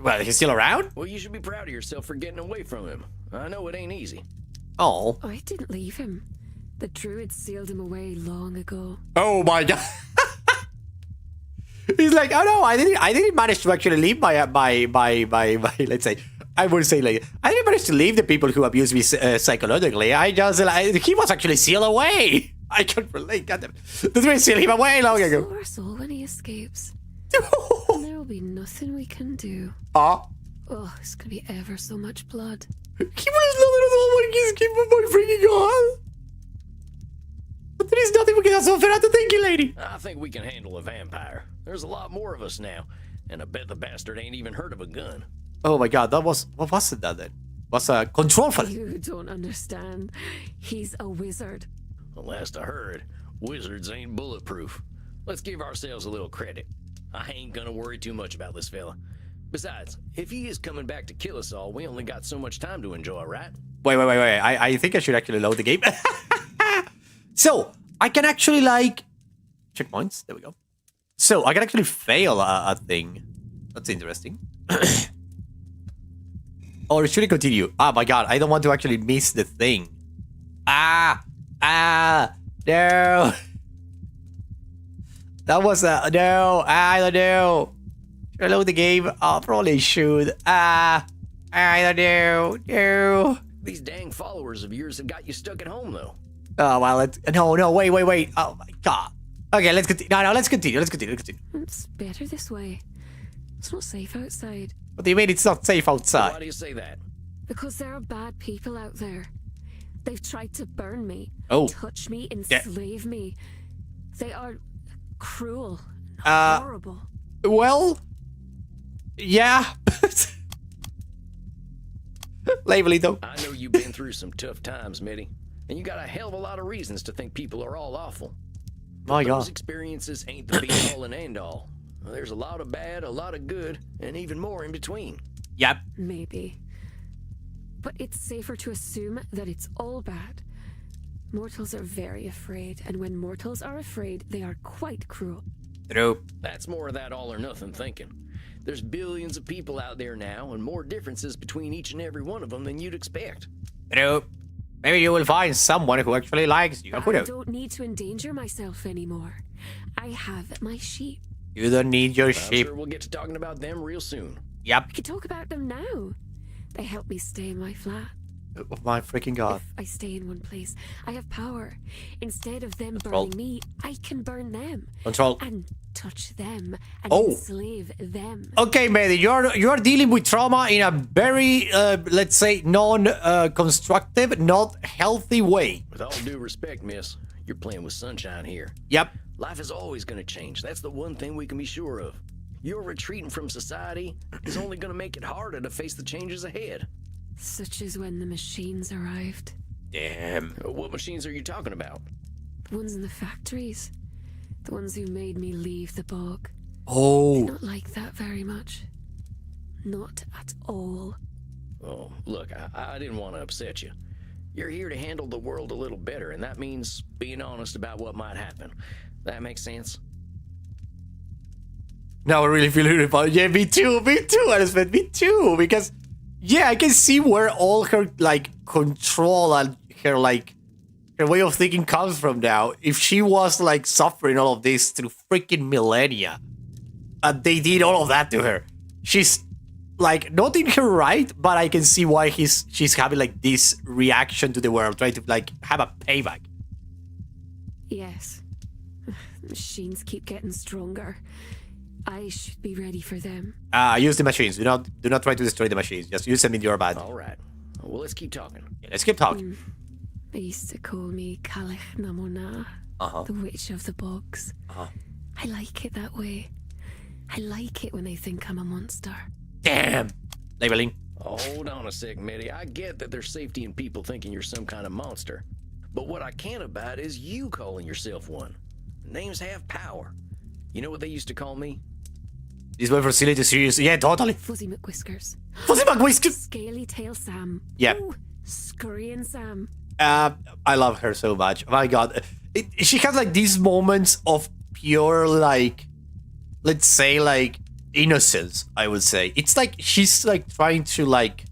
Well, he's still around? Well, you should be proud of yourself for getting away from him. I know it ain't easy. Oh. I didn't leave him. The druids sealed him away long ago. Oh my god. He's like, oh no, I didn't manage to actually leave my let's say, I would say like, I didn't manage to leave the people who abuse me psychologically. I just, he was actually sealed away. I can't relate, goddamn. The druids sealed him away long ago. Poor soul when he escapes. And there will be nothing we can do. Oh, it's gonna be ever so much blood. he was not at all when he escaped from my freaking god. But there is nothing we can also fair to thank you, lady. I think we can handle a vampire. There's a lot more of us now, and I bet the bastard ain't even heard of a gun. Oh my god, what was it that then? Was a control for You don't understand. He's a wizard. Well, last I heard, wizards ain't bulletproof. Let's give ourselves a little credit. I ain't gonna worry too much about this fella. Besides, if he is coming back to kill us all, we only got so much time to enjoy, right? Wait. I think I should actually load the game. So, I can actually, like... Checkpoints. There we go. So, I can actually fail a thing. That's interesting. Or should I continue? Oh my god, I don't want to actually miss the thing. No. That was no, I don't know. Should I load the game? Oh, probably should. I don't know. No. These dang followers of yours have got you stuck at home, though. Oh, well, wait. Oh my god. Okay, let's continue. No, let's continue. It's better this way. It's not safe outside. What do you mean it's not safe Why outside? do you say that? Because there are bad people out there. They've tried to burn me, Oh. touch me, Yeah. enslave me. They are cruel, Uh, horrible. Well, yeah. Label though. I know you've been through some tough times, Mitty, and you got a hell of a lot of reasons to think people are all awful. My Those god. experiences ain't the be all and end all. There's a lot of bad, a lot of good, and even more in between. Yep. Maybe. But it's safer to assume that it's all bad. Mortals are very afraid, and when mortals are afraid, they are quite cruel. True. That's more of that all or nothing thinking. There's billions of people out there now, and more differences between each and every one of them than you'd expect. True. Maybe you will find someone who actually likes you. Who I knows? don't need to endanger myself anymore. I have my sheep. You don't need your I'm sheep. sure we'll get to talking about them real soon. Yep. I could talk about them now. They help me stay in my flat. Oh my freaking god. If I stay in one place, I have power. Instead of them Control. burning me, I can burn them. Control. And touch them. And Oh. enslave them. Okay, Mehdi, you're dealing with trauma in a very, let's say, non-constructive, not healthy way. With all due respect, miss, you're playing with sunshine here. Yep. Life is always going to change. That's the one thing we can be sure of. Your retreating from society is only going to make it harder to face the changes ahead. Such as when the machines arrived. Damn. What machines are you talking about? The ones in the factories. The ones who made me leave the bog. Oh. Not like that very much. Not at all. Oh, look, I didn't want to upset you. You're here to handle the world a little better, and that means being honest about what might happen. That makes sense? Now I really feel about it. Yeah, me too, Elizabeth, me too. Because, yeah, I can see where all her, like, control and her, like, her way of thinking comes from now. If she was, like, suffering all of this through freaking millennia, and they did all of that to her, she's, like, not in her right, but I can see why she's having, like, this reaction to the world, trying to, like, have a payback. Yes. Machines keep getting stronger. I should be ready for them. Use the machines. Do not try to destroy the machines. Just use them in your bad. All right. Well, let's keep talking. Yeah, let's keep talking. They used to call me Calich Namona, the witch of the bogs. I like it that way. I like it when they think I'm a monster. Damn. Labeling. Hold on a sec, Mitty. I get that there's safety in people thinking you're some kind of monster. But what I can't abide is you calling yourself one. Names have power. You know what they used to call me? This went from silly to serious. Yeah, totally. Fuzzy McWhiskers. Fuzzy McWhiskers. Scaly Tail Sam. Yeah. Ooh, Scurrying Sam. I love her so much. My god. She has like these moments of pure, like, let's say, like, innocence, I would say. It's like she's like trying to, like,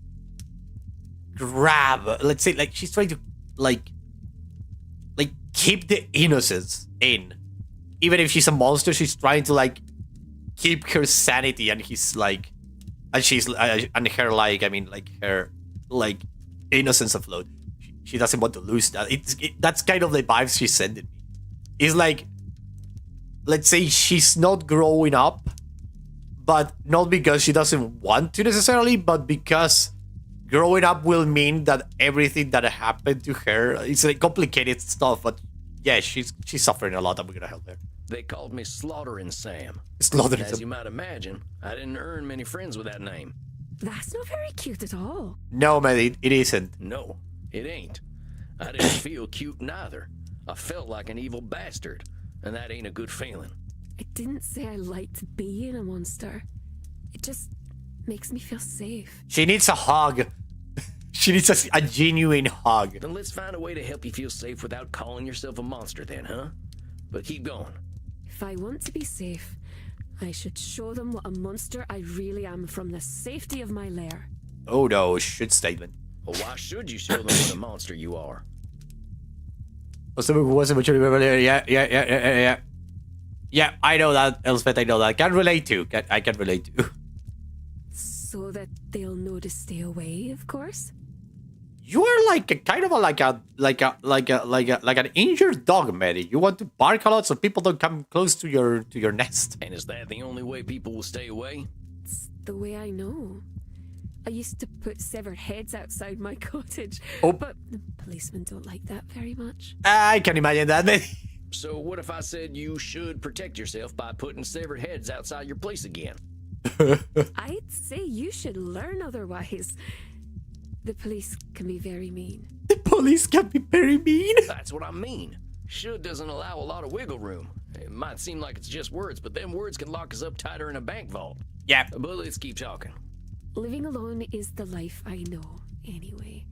grab, let's say, like, she's trying to, like keep the innocence in. Even if she's a monster, she's trying to, like, keep her sanity and he's, like, and she's, and her, like, I mean, like, her, like, innocence afloat. She doesn't want to lose that. That's kind of the vibes she's sending me. It's like, let's say she's not growing up, but not because she doesn't want to necessarily, but because growing up will mean that everything that happened to her, it's like complicated stuff, but yeah, she's suffering a lot and we're gonna help her. They called me Slaughtering Sam. Slaughtering As Sam. you might imagine, I didn't earn many friends with that name. That's not very cute at all. No, man, it isn't. No, it ain't. I didn't feel cute neither. I felt like an evil bastard, and that ain't a good feeling. I didn't say I liked being a monster. It just makes me feel safe. She needs a hug. She needs a genuine hug. Then let's find a way to help you feel safe without calling yourself a monster then, huh? But keep going. If I want to be safe, I should show them what a monster I really am from the safety of my lair. Oh no, should statement. Well, why should you show them what a monster you are? Yeah, I know that, Elspeth, I know that. Can relate to. I can relate to. So that they'll know to stay away, of course. You are like a kind of like an injured dog, Mary. You want to bark a lot so people don't come close to your nest. And is that the only way people will stay away? It's the way I know. I used to put severed heads outside my cottage, Oh. but the policemen don't like that very much. I can imagine that, Mary. So what if I said you should protect yourself by putting severed heads outside your place again? I'd say you should learn otherwise. The police can be very mean. The police can be very mean. That's what I mean. Should doesn't allow a lot of wiggle room. It might seem like it's just words, but them words can lock us up tighter in a bank vault. Yeah. But let's keep talking. Living alone is the life I know, anyway.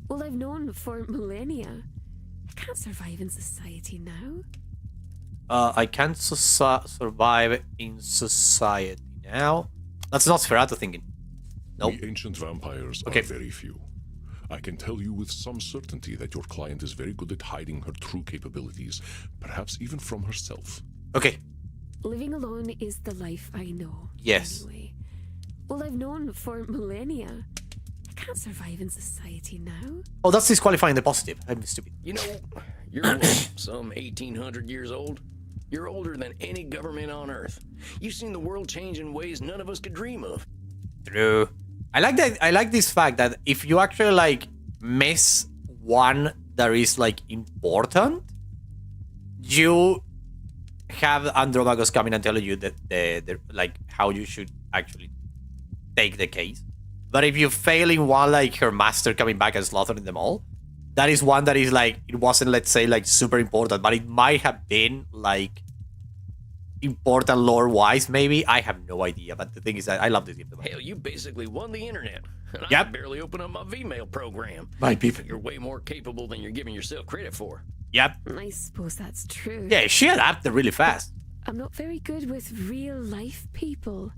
Well, I've known for millennia. I can't survive in society now. I can't survive in society now. That's not Sferrato thinking. Nope. We ancient vampires Okay. are very few. I can tell you with some certainty that your client is very good at hiding her true capabilities, perhaps even from herself. Okay. Living alone is the life I know. Yes. Anyway. Well, I've known for millennia. I can't survive in society now. Oh, that's disqualifying the positive. I'm stupid. You know, you're what, some 1,800 years old? You're older than any government on Earth. You've seen the world change in ways none of us could dream of. True. I like that. I like this fact that if you actually like miss one that is like important, you have Andromagos coming and telling you that the like how you should actually take the case. But if you fail in one, like her master coming back and slaughtering them all, that is one that is like, it wasn't, let's say, like super important, but it might have been like important lore wise, maybe. I have no idea. But the thing is that I love this game. Hell, you basically won the internet. And I Yep. can barely open up my Vmail program. My people. You're way more capable than you're giving yourself credit for. Yep. I suppose that's true. Yeah, she adapted really fast. I'm not very good with real life people.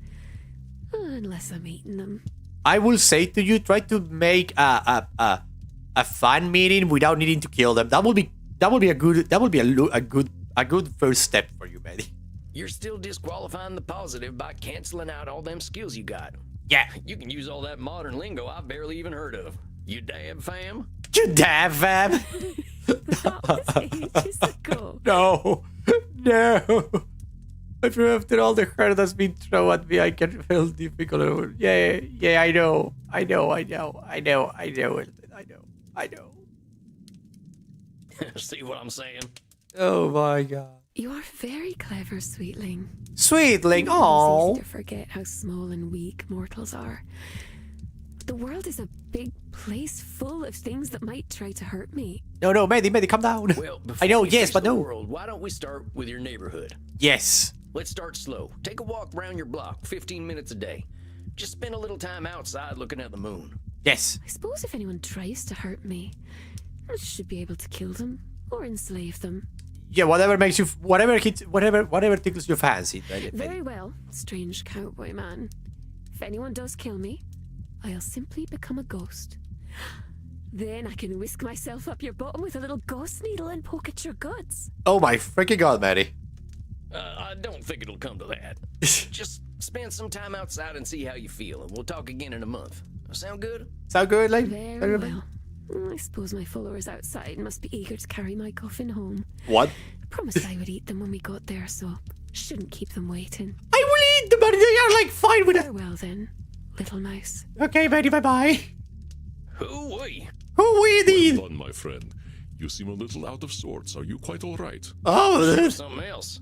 Unless I'm eating them. I will say to you, try to make a fan meeting without needing to kill them. That will be a good first step for you, Betty. You're still disqualifying the positive by canceling out all them skills you got. Yeah. You can use all that modern lingo I've barely even heard of. You dab fam? You damn fam. That was ages ago. No. After all the hurt that's been thrown at me, I can feel difficult. Yeah, I know. See what I'm saying? Oh my god. You are very clever, sweetling. Sweetling, It's oh. easy to forget how small and weak mortals are. The world is a big place full of things that might try to hurt me. No, Maddie, calm down. Well, I know, before we yes, fix but the no. world, why don't we start with your neighborhood? Yes. Let's start slow. Take a walk around your block, 15 minutes a day. Just spend a little time outside looking at the moon. Yes. I suppose if anyone tries to hurt me, I should be able to kill them or enslave them. Yeah, whatever makes you, whatever tickles your fancy. Very well, strange cowboy man. If anyone does kill me, I'll simply become a ghost. Then I can whisk myself up your bottom with a little ghost needle and poke at your guts. Oh my freaking god, Maddie. I don't think it'll come to that. Just spend some time outside and see how you feel, and we'll talk again in a month. Sound good? Sound good, like? Very well. I suppose my followers outside must be eager to carry my coffin home. What? I promised I would eat them when we got there, so shouldn't keep them waiting. I will eat them, but they are like fine with it. Farewell then, little mouse. Okay, Maddie, bye-bye. Hoo-wee. Who we need? Well done, my friend. You seem a little out of sorts. Are you quite all right? Oh, this. Something else.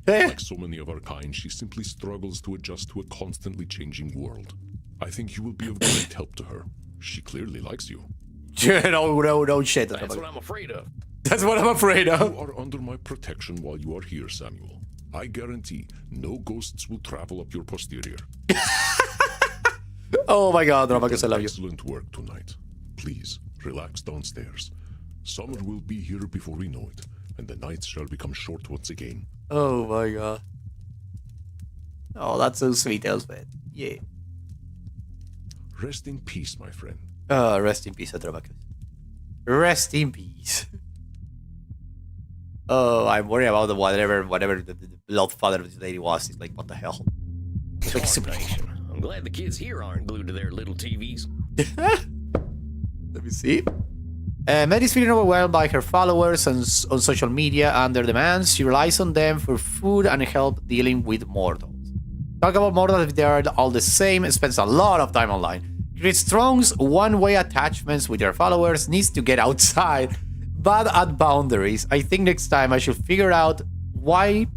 Like so many of our kind, she simply struggles to adjust to a constantly changing world. I think you will be of great help to her. She clearly likes you. No shit. That's what I'm afraid of. That's what I'm afraid of. You are under my protection while you are here, Samuel. I guarantee no ghosts will travel up your posterior. Oh my god, Robacus, I love you. Excellent work tonight. Please, relax downstairs. Summer will be here before we know it, and the nights shall become short once again. Oh my god. Oh, that's so sweet, Elspeth. Yeah. Rest in peace, my friend. Rest in peace, Andromachus. Rest in peace. Oh, I'm worried about the whatever the blood father of this lady was. It's like, what the hell? It's like super. I'm glad the kids here aren't glued to their little TVs. Let me see. Maddie is feeling overwhelmed by her followers on social media and their demands. She relies on them for food and help dealing with mortals. Talk about mortals if they are all the same. Spends a lot of time online. Creates strong one-way attachments with your followers. Needs to get outside. Bad at boundaries. I think next time I should figure out why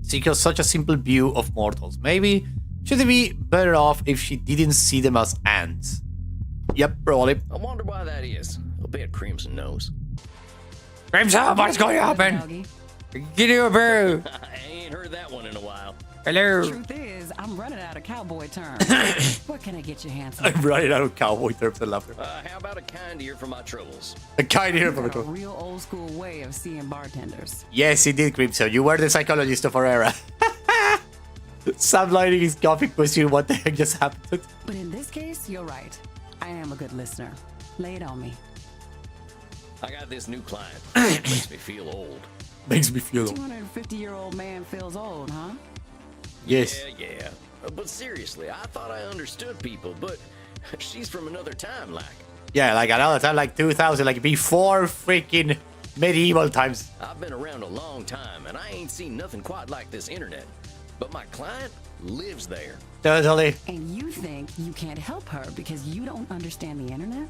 she has such a simple view of mortals. Maybe should it be better off if she didn't see them as ants? Yep, probably. I wonder why that is. I'll bet Crimson knows. Crimson, what's going to happen? Get here, bro. I ain't heard that one in a while. Hello. Truth is, I'm running out of cowboy terms. What can I get you, handsome? I'm running out of cowboy terms and laughter. How about a kind ear for my troubles? A kind ear for Got a my real old school way of seeing bartenders. Yes, indeed, Crimson. You were the psychologist of our era. Sam lighting his coffee question, what the heck just happened? But in this case, you're right. I am a good listener. Lay it on me. I got this new client. It makes me feel old. Makes me feel old. 250-year-old man feels old, huh? Yes. Yeah. But seriously, I thought I understood people, but she's from another time, like. Yeah, like another time, like 2000, like before freaking medieval times. I've been around a long time, and I ain't seen nothing quite like this internet. But my client lives there. Totally. And you think you can't help her because you don't understand the internet?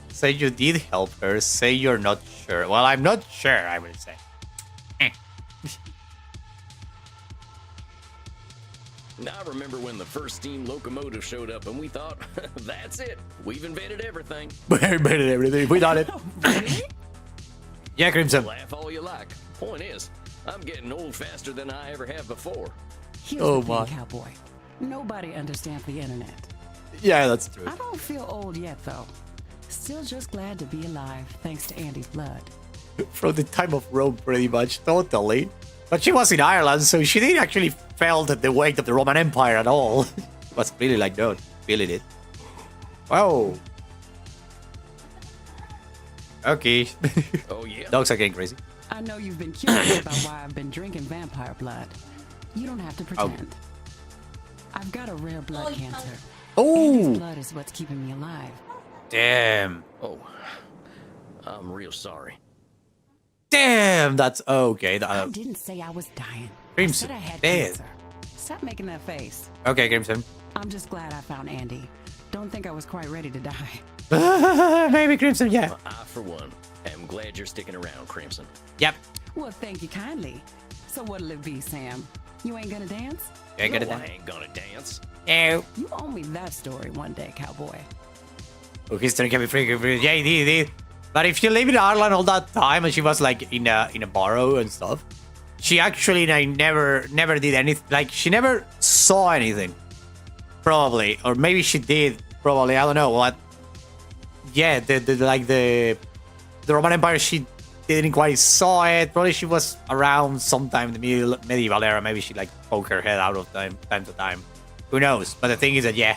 Say you did help her. Say you're not sure. Well, I'm not sure, I will say. Now, I remember when the first steam locomotive showed up, and we thought, that's it. We've invented everything. We invented everything. We done it. Really? Yeah, Crimson. Laugh all you like. Point is, I'm getting old faster than I ever have before. Here's Oh, the thing, my. cowboy. Nobody understands the internet. Yeah, that's true. I don't feel old yet, though. Still just glad to be alive, thanks to Andy's blood. From the time of Rome, pretty much. Totally. But she was in Ireland, so she didn't actually felt the weight of the Roman Empire at all. It was really like, no, feeling it. Whoa. Okay. Oh, yeah? Dogs are getting crazy. I know you've been curious about why I've been drinking vampire blood. You don't have to pretend. I've got a rare blood cancer. Oh, Andy's blood is what's keeping me alive. damn. Oh, I'm real sorry. Damn, that's okay. I didn't say I was dying. I Crimson, said I had dead. cancer. Stop making that face. Okay, Crimson. I'm just glad I found Andy. Don't think I was quite ready to die. Maybe Crimson, yeah. I, for one, am glad you're sticking around, Crimson. Yep. Well, thank you kindly. So what'll it be, Sam? You ain't gonna dance? Yeah, get it No, done. I ain't gonna dance. No. You owe me that story one day, cowboy. Oh, history can be freaking. Yeah, he did. But if she lived in Ireland all that time and she was like in a barrow and stuff, she actually like, never did anything. Like she never saw anything, probably, or maybe she did. Probably, I don't know what. Yeah, the Roman Empire, she didn't quite saw it. Probably she was around sometime in the medieval era. Maybe she like poked her head out of time to time. Who knows? But the thing is that yeah,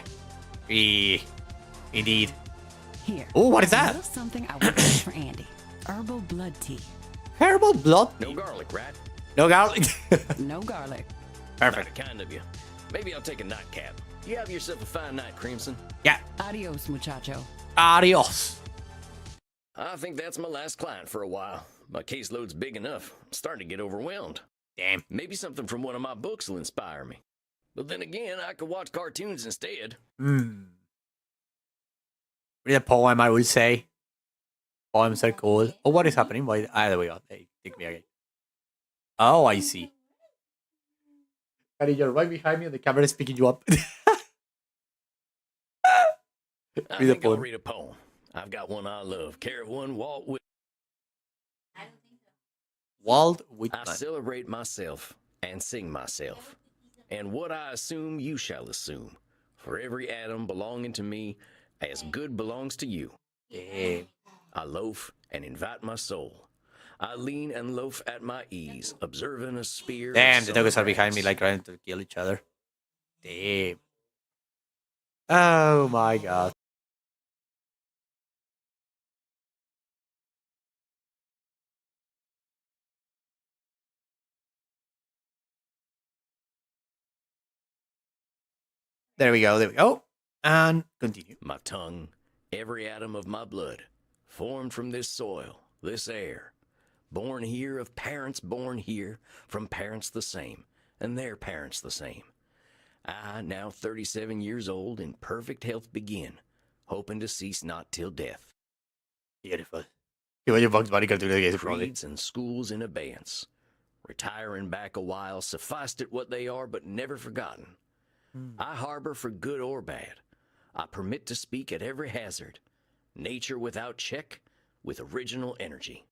Indeed. Here. Oh, what is a that? little something I want to make for Andy. Herbal blood tea. Herbal blood. No garlic, right? No garlic. No garlic. Perfect. Not kind of you. Maybe I'll take a nightcap. You have yourself a fine night, Crimson. Yeah. Adios, muchacho. Adios. I think that's my last client for a while. My caseload's big enough. I'm starting to get overwhelmed. Damn. Maybe something from one of my books will inspire me. But then again, I could watch cartoons instead. Read a poem, I would say. Poems are cool. Oh, what is happening? Why? There we go. They take me again. Oh, I see. Harry, you're right behind me and the camera is picking you up. I Read a think I'll poem. read a poem. I've got one I love. Care of one, Walt Whitman. Walt I Whitman. celebrate myself and sing myself. And what I assume, you shall assume. For every atom belonging to me, as good belongs to you. Damn. I loaf and invite my soul. I lean and loaf at my ease, observing a spear. of Damn, the dogs are summer behind me grass. like trying to kill each other. Damn. Oh my god. There we go, there we go. And continue. My tongue, every atom of my blood, formed from this soil, this air, born here of parents born here, from parents the same, and their parents the same. I, now 37 years old, in perfect health begin, hoping to cease not till death. Beautiful. You want your Bugs Bunny cartoon again, probably. Creeds and schools in abeyance. Retiring back a while, sufficed at what they are, but never forgotten. I harbor for good or bad. I permit to speak at every hazard. Nature without check, with original energy.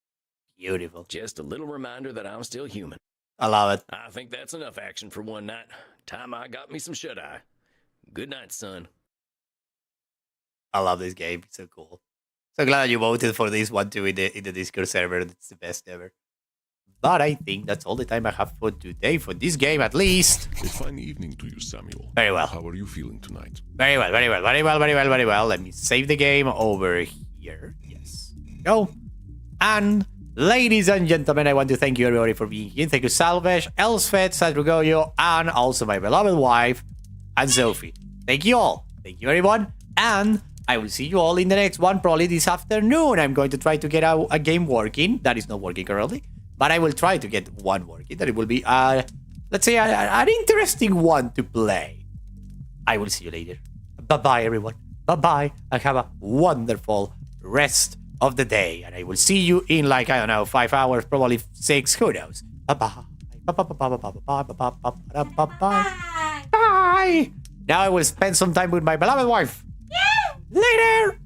Beautiful. Just a little reminder that I'm still human. I love it. I think that's enough action for one night. Time I got me some shut-eye. Good night, son. I love this game. It's so cool. So glad you voted for this one too in the Discord server. It's the best ever. But I think that's all the time I have for today, for this game at least. A fine evening to you, Samuel. Very well. How are you feeling tonight? Very well, very well, very well, very well, very well. Let me save the game over here. Yes. Go. And ladies and gentlemen, I want to thank you everybody for being here. Thank you, Salvesh, Elsfet, Sadrugoyo, and also my beloved wife, and Sophie. Thank you all. Thank you, everyone. And I will see you all in the next one, probably this afternoon. I'm going to try to get a game working. That is not working currently. But I will try to get one working. That it will be, let's say, an interesting one to play. I will see you later. Bye-bye, everyone. Bye-bye. And have a wonderful rest of the day. And I will see you in, like, I don't know, 5 hours, probably 6. Who knows? Bye-bye. Bye. Now I will spend some time with my beloved wife. Later.